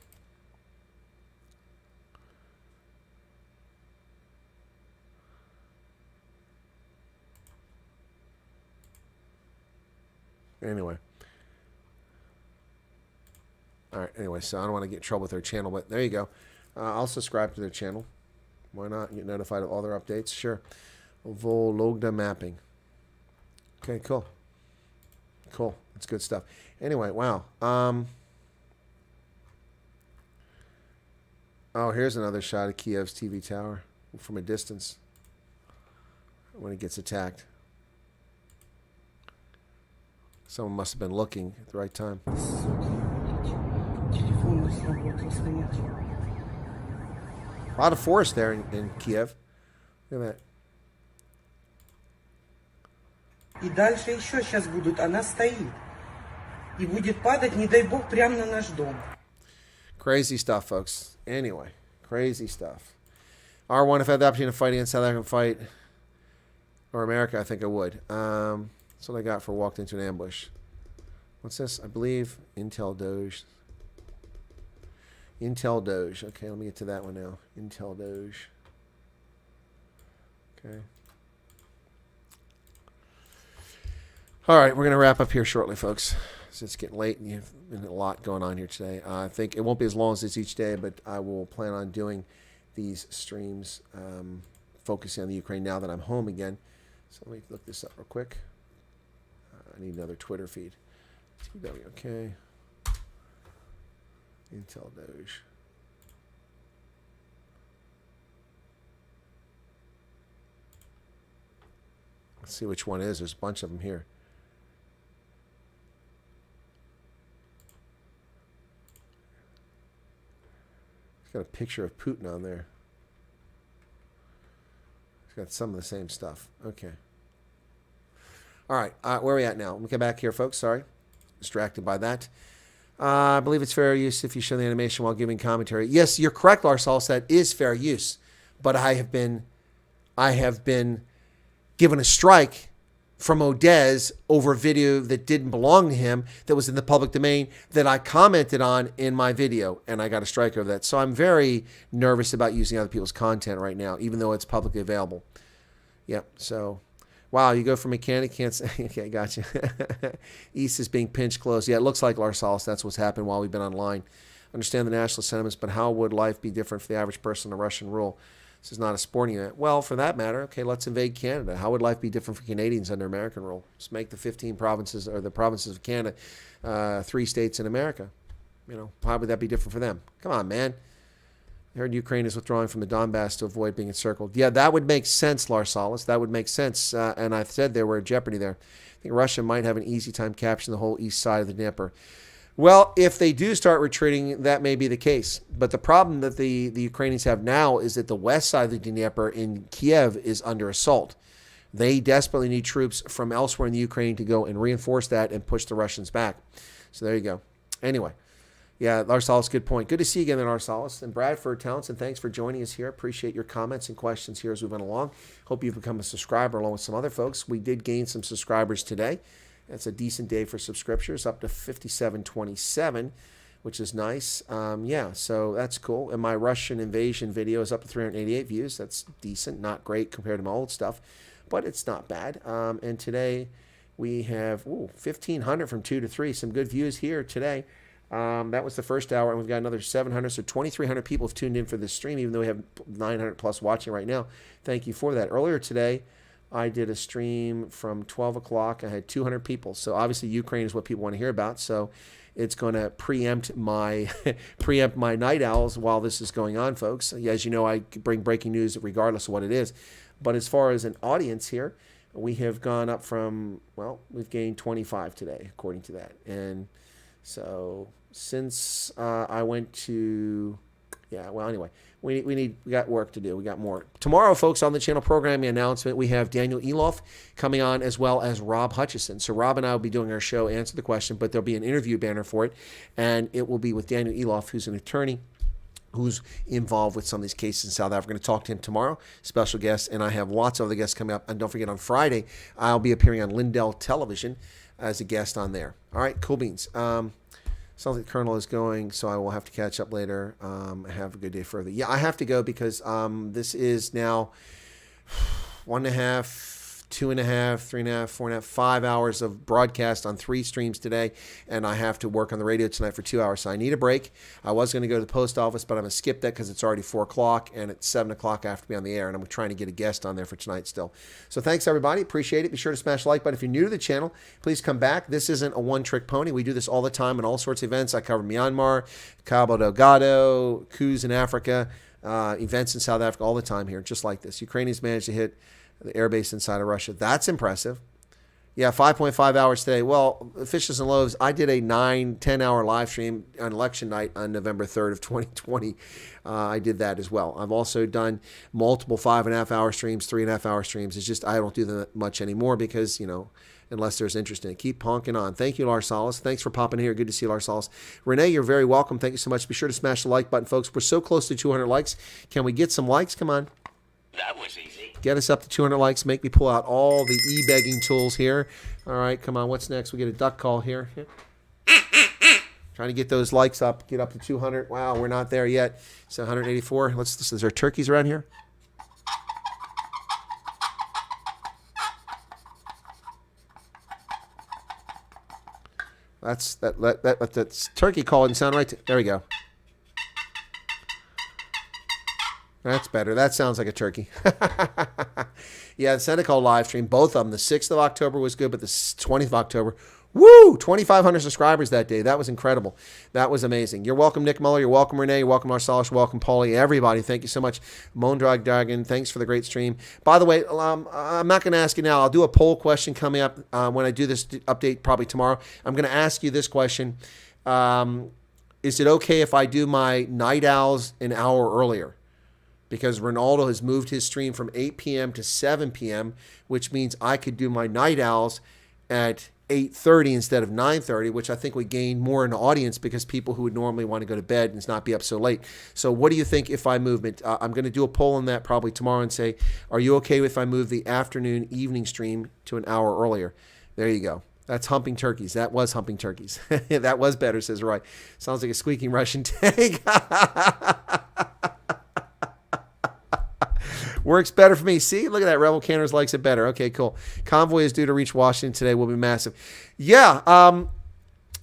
Anyway. All right, anyway, so I don't want to get in trouble with their channel, but there you go. I'll subscribe to their channel. Why not? Get notified of all their updates. Sure. Vologda Mapping. Okay, cool. Cool. That's good stuff. Anyway, wow. Oh, here's another shot of Kiev's TV tower from a distance when it gets attacked. Someone must have been looking at the right time. A lot of forest there in Kiev. Look at that. И дальше еще сейчас будут. Она стоит. И будет падать, не дай бог, прямо на наш дом. Crazy stuff, folks. Anyway, crazy stuff. R1, if I had the opportunity to fight against South African fight or America, I think I would. That's what I got for walked into an ambush. What's this? I believe Intel Doge. Intel Doge. Okay, let me get to that one now. Intel Doge. Okay. All right, we're going to wrap up here shortly, folks. It's getting late and you've been a lot going on here today. I think it won't be as long as it's each day, but I will plan on doing these streams focusing on the Ukraine now that I'm home again. So let me look this up real quick. I need another Twitter feed. TW, okay. Intel Doge. Let's see which one it is. There's a bunch of them here. It's got a picture of Putin on there. It's got some of the same stuff. Okay. All right. Where are we at now? Let me get back here, folks. Sorry. Distracted by that. I believe it's fair use if you show the animation while giving commentary. Yes, you're correct, Larsalis. That is fair use. But I have been given a strike from Odez over a video that didn't belong to him, that was in the public domain, that I commented on in my video, and I got a strike over that. So I'm very nervous about using other people's content right now, even though it's publicly available. Yep. So, wow, you go for mechanic, can't say. Okay, gotcha. East is being pinched close. Yeah, it looks like Larsalis. That's what's happened while we've been online. Understand the nationalist sentiments, but how would life be different for the average person in Russian rule? This is not a sporting event. Well, for that matter, okay, let's invade Canada. How would life be different for Canadians under American rule? Just make the 15 provinces, or the provinces of Canada, 3 states in America. You know, how would that be different for them? Come on, man. I heard Ukraine is withdrawing from the Donbass to avoid being encircled. Yeah, that would make sense, Larsalis. That would make sense. And I said there were a jeopardy there. I think Russia might have an easy time capturing the whole east side of the Dnieper. Well, if they do start retreating, that may be the case. But the problem that the Ukrainians have now is that the west side of the Dnieper in Kiev is under assault. They desperately need troops from elsewhere in the Ukraine to go and reinforce that and push the Russians back. So there you go. Anyway, yeah, Larsalis, good point. Good to see you again, Larsalis. And Bradford Townsend, thanks for joining us here. Appreciate your comments and questions here as we went along. Hope you've become a subscriber along with some other folks. We did gain some subscribers today. That's a decent day for subscriptions, up to 5727, which is nice. Yeah, so that's cool. And my Russian invasion video is up to 388 views. That's decent, not great compared to my old stuff, but it's not bad. And today we have 1,500 from 2 to 3. Some good views here today. That was the first hour, and we've got another 700. So 2,300 people have tuned in for this stream, even though we have 900 plus watching right now. Thank you for that. Earlier today, I did a stream from 12 o'clock. I had 200 people. So obviously Ukraine is what people want to hear about. So it's going to preempt my night owls while this is going on, folks. As you know, I bring breaking news regardless of what it is. But as far as an audience here, we have gone up from, well, we've gained 25 today, according to that. And so since I went to, yeah, well, anyway, we got work to do. We got more. Tomorrow, folks, on the channel programming announcement, we have Daniel Eloff coming on, as well as Rob Hutchison. So Rob and I will be doing our show, Answer the Question, but there'll be an interview banner for it, and it will be with Daniel Eloff, who's an attorney who's involved with some of these cases in South Africa. We're going to talk to him tomorrow, special guest, and I have lots of other guests coming up. And don't forget, on Friday, I'll be appearing on Lindell Television as a guest on there. All right, cool beans. Sounds like the Colonel is going, so I will have to catch up later. Have a good day further. Yeah, I have to go because this is now 1.5, 2.5, 3.5, 4.5, 5 hours of broadcast on 3 streams today, and I have to work on the radio tonight for 2 hours, so I need a break. I was going to go to the post office, but I'm going to skip that because it's already 4 o'clock, and at 7 o'clock I have to be on the air, and I'm trying to get a guest on there for tonight still. So thanks, everybody. Appreciate it. Be sure to smash the like button. If you're new to the channel, please come back. This isn't a one-trick pony. We do this all the time in all sorts of events. I cover Myanmar, Cabo Delgado, coups in Africa, events in South Africa all the time here, just like this. Ukrainians managed to hit the airbase inside of Russia. That's impressive. Yeah, 5.5 hours today. Well, Fishes and Loaves, I did a 9-10 hour live stream on election night on November 3rd of 2020. I did that as well. I've also done multiple 5.5 hour streams, 3.5 hour streams. It's just I don't do them much anymore because, you know, unless there's interest in it. Keep honking on. Thank you, Lars Solis. Thanks for popping here. Good to see you, Lars Solis. Renee, you're very welcome. Thank you so much. Be sure to smash the like button, folks. We're so close to 200 likes. Can we get some likes? Come on. That was easy. Get us up to 200 likes. Make me pull out all the e-begging tools here. All right, come on. What's next? We get a duck call here. Trying to get those likes up. Get up to 200. Wow, we're not there yet. It's 184. Is there turkeys around here? That's turkey call didn't sound right. There we go. That's better. That sounds like a turkey. Yeah, the Santa Call live stream, both of them. The 6th of October was good, but the 20th of October, woo, 2,500 subscribers that day. That was incredible. That was amazing. You're welcome, Nick Muller. You're welcome, Renee. You're welcome, Marcellus. You're welcome, Paulie. Everybody, thank you so much. Mondrag Dragon, thanks for the great stream. By the way, I'm not going to ask you now. I'll do a poll question coming up when I do this update probably tomorrow. I'm going to ask you this question. Is it okay if I do my night owls an hour earlier? Because Ronaldo has moved his stream from 8 p.m. to 7 p.m., which means I could do my night owls at 8:30 instead of 9:30, which I think would gain more in the audience because people who would normally want to go to bed and not be up so late. So what do you think if I move it? I'm going to do a poll on that probably tomorrow and say, are you okay if I move the afternoon evening stream to an hour earlier? There you go. That's humping turkeys. That was humping turkeys. That was better, says Roy. Sounds like a squeaking Russian tank. Works better for me. See, look at that. Rebel Canners likes it better. Okay, cool. Convoy is due to reach Washington today. Will be massive. Yeah,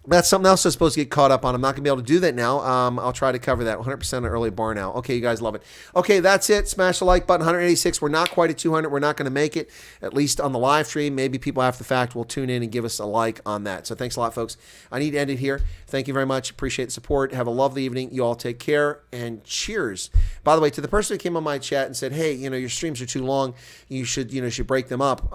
that's something else I'm supposed to get caught up on. I'm not going to be able to do that now. I'll try to cover that. 100% an early bar now. Okay, you guys love it. Okay, that's it. Smash the like button. 186. We're not quite at 200. We're not going to make it, at least on the live stream. Maybe people after the fact will tune in and give us a like on that. So thanks a lot, folks. I need to end it here. Thank you very much. Appreciate the support. Have a lovely evening. You all take care and cheers. By the way, to the person who came on my chat and said, hey, you know, your streams are too long. You should break them up.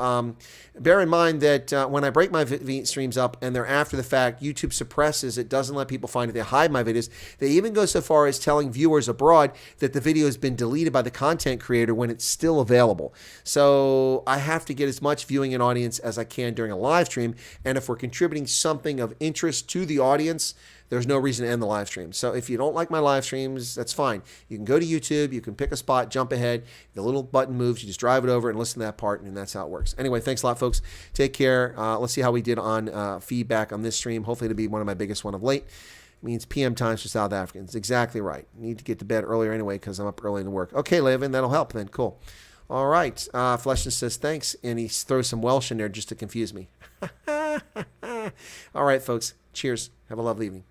Bear in mind that when I break my streams up and they're after the fact, YouTube suppresses it, doesn't let people find it. They hide my videos. They even go so far as telling viewers abroad that the video has been deleted by the content creator when it's still available. So I have to get as much viewing and audience as I can during a live stream. And if we're contributing something of interest to the audience, there's no reason to end the live stream. So if you don't like my live streams, that's fine. You can go to YouTube, you can pick a spot, jump ahead, the little button moves, you just drive it over and listen to that part, and that's how it works. Anyway, thanks a lot, folks. Take care. Let's see how we did on feedback on this stream. Hopefully it'll be one of my biggest one of late. It means PM times for South Africans. Exactly right. Need to get to bed earlier anyway because I'm up early to work. Okay, Levin, that'll help then. Cool. All right. Fleshton says thanks, and he throws some Welsh in there just to confuse me. All right, folks. Cheers. Have a lovely evening.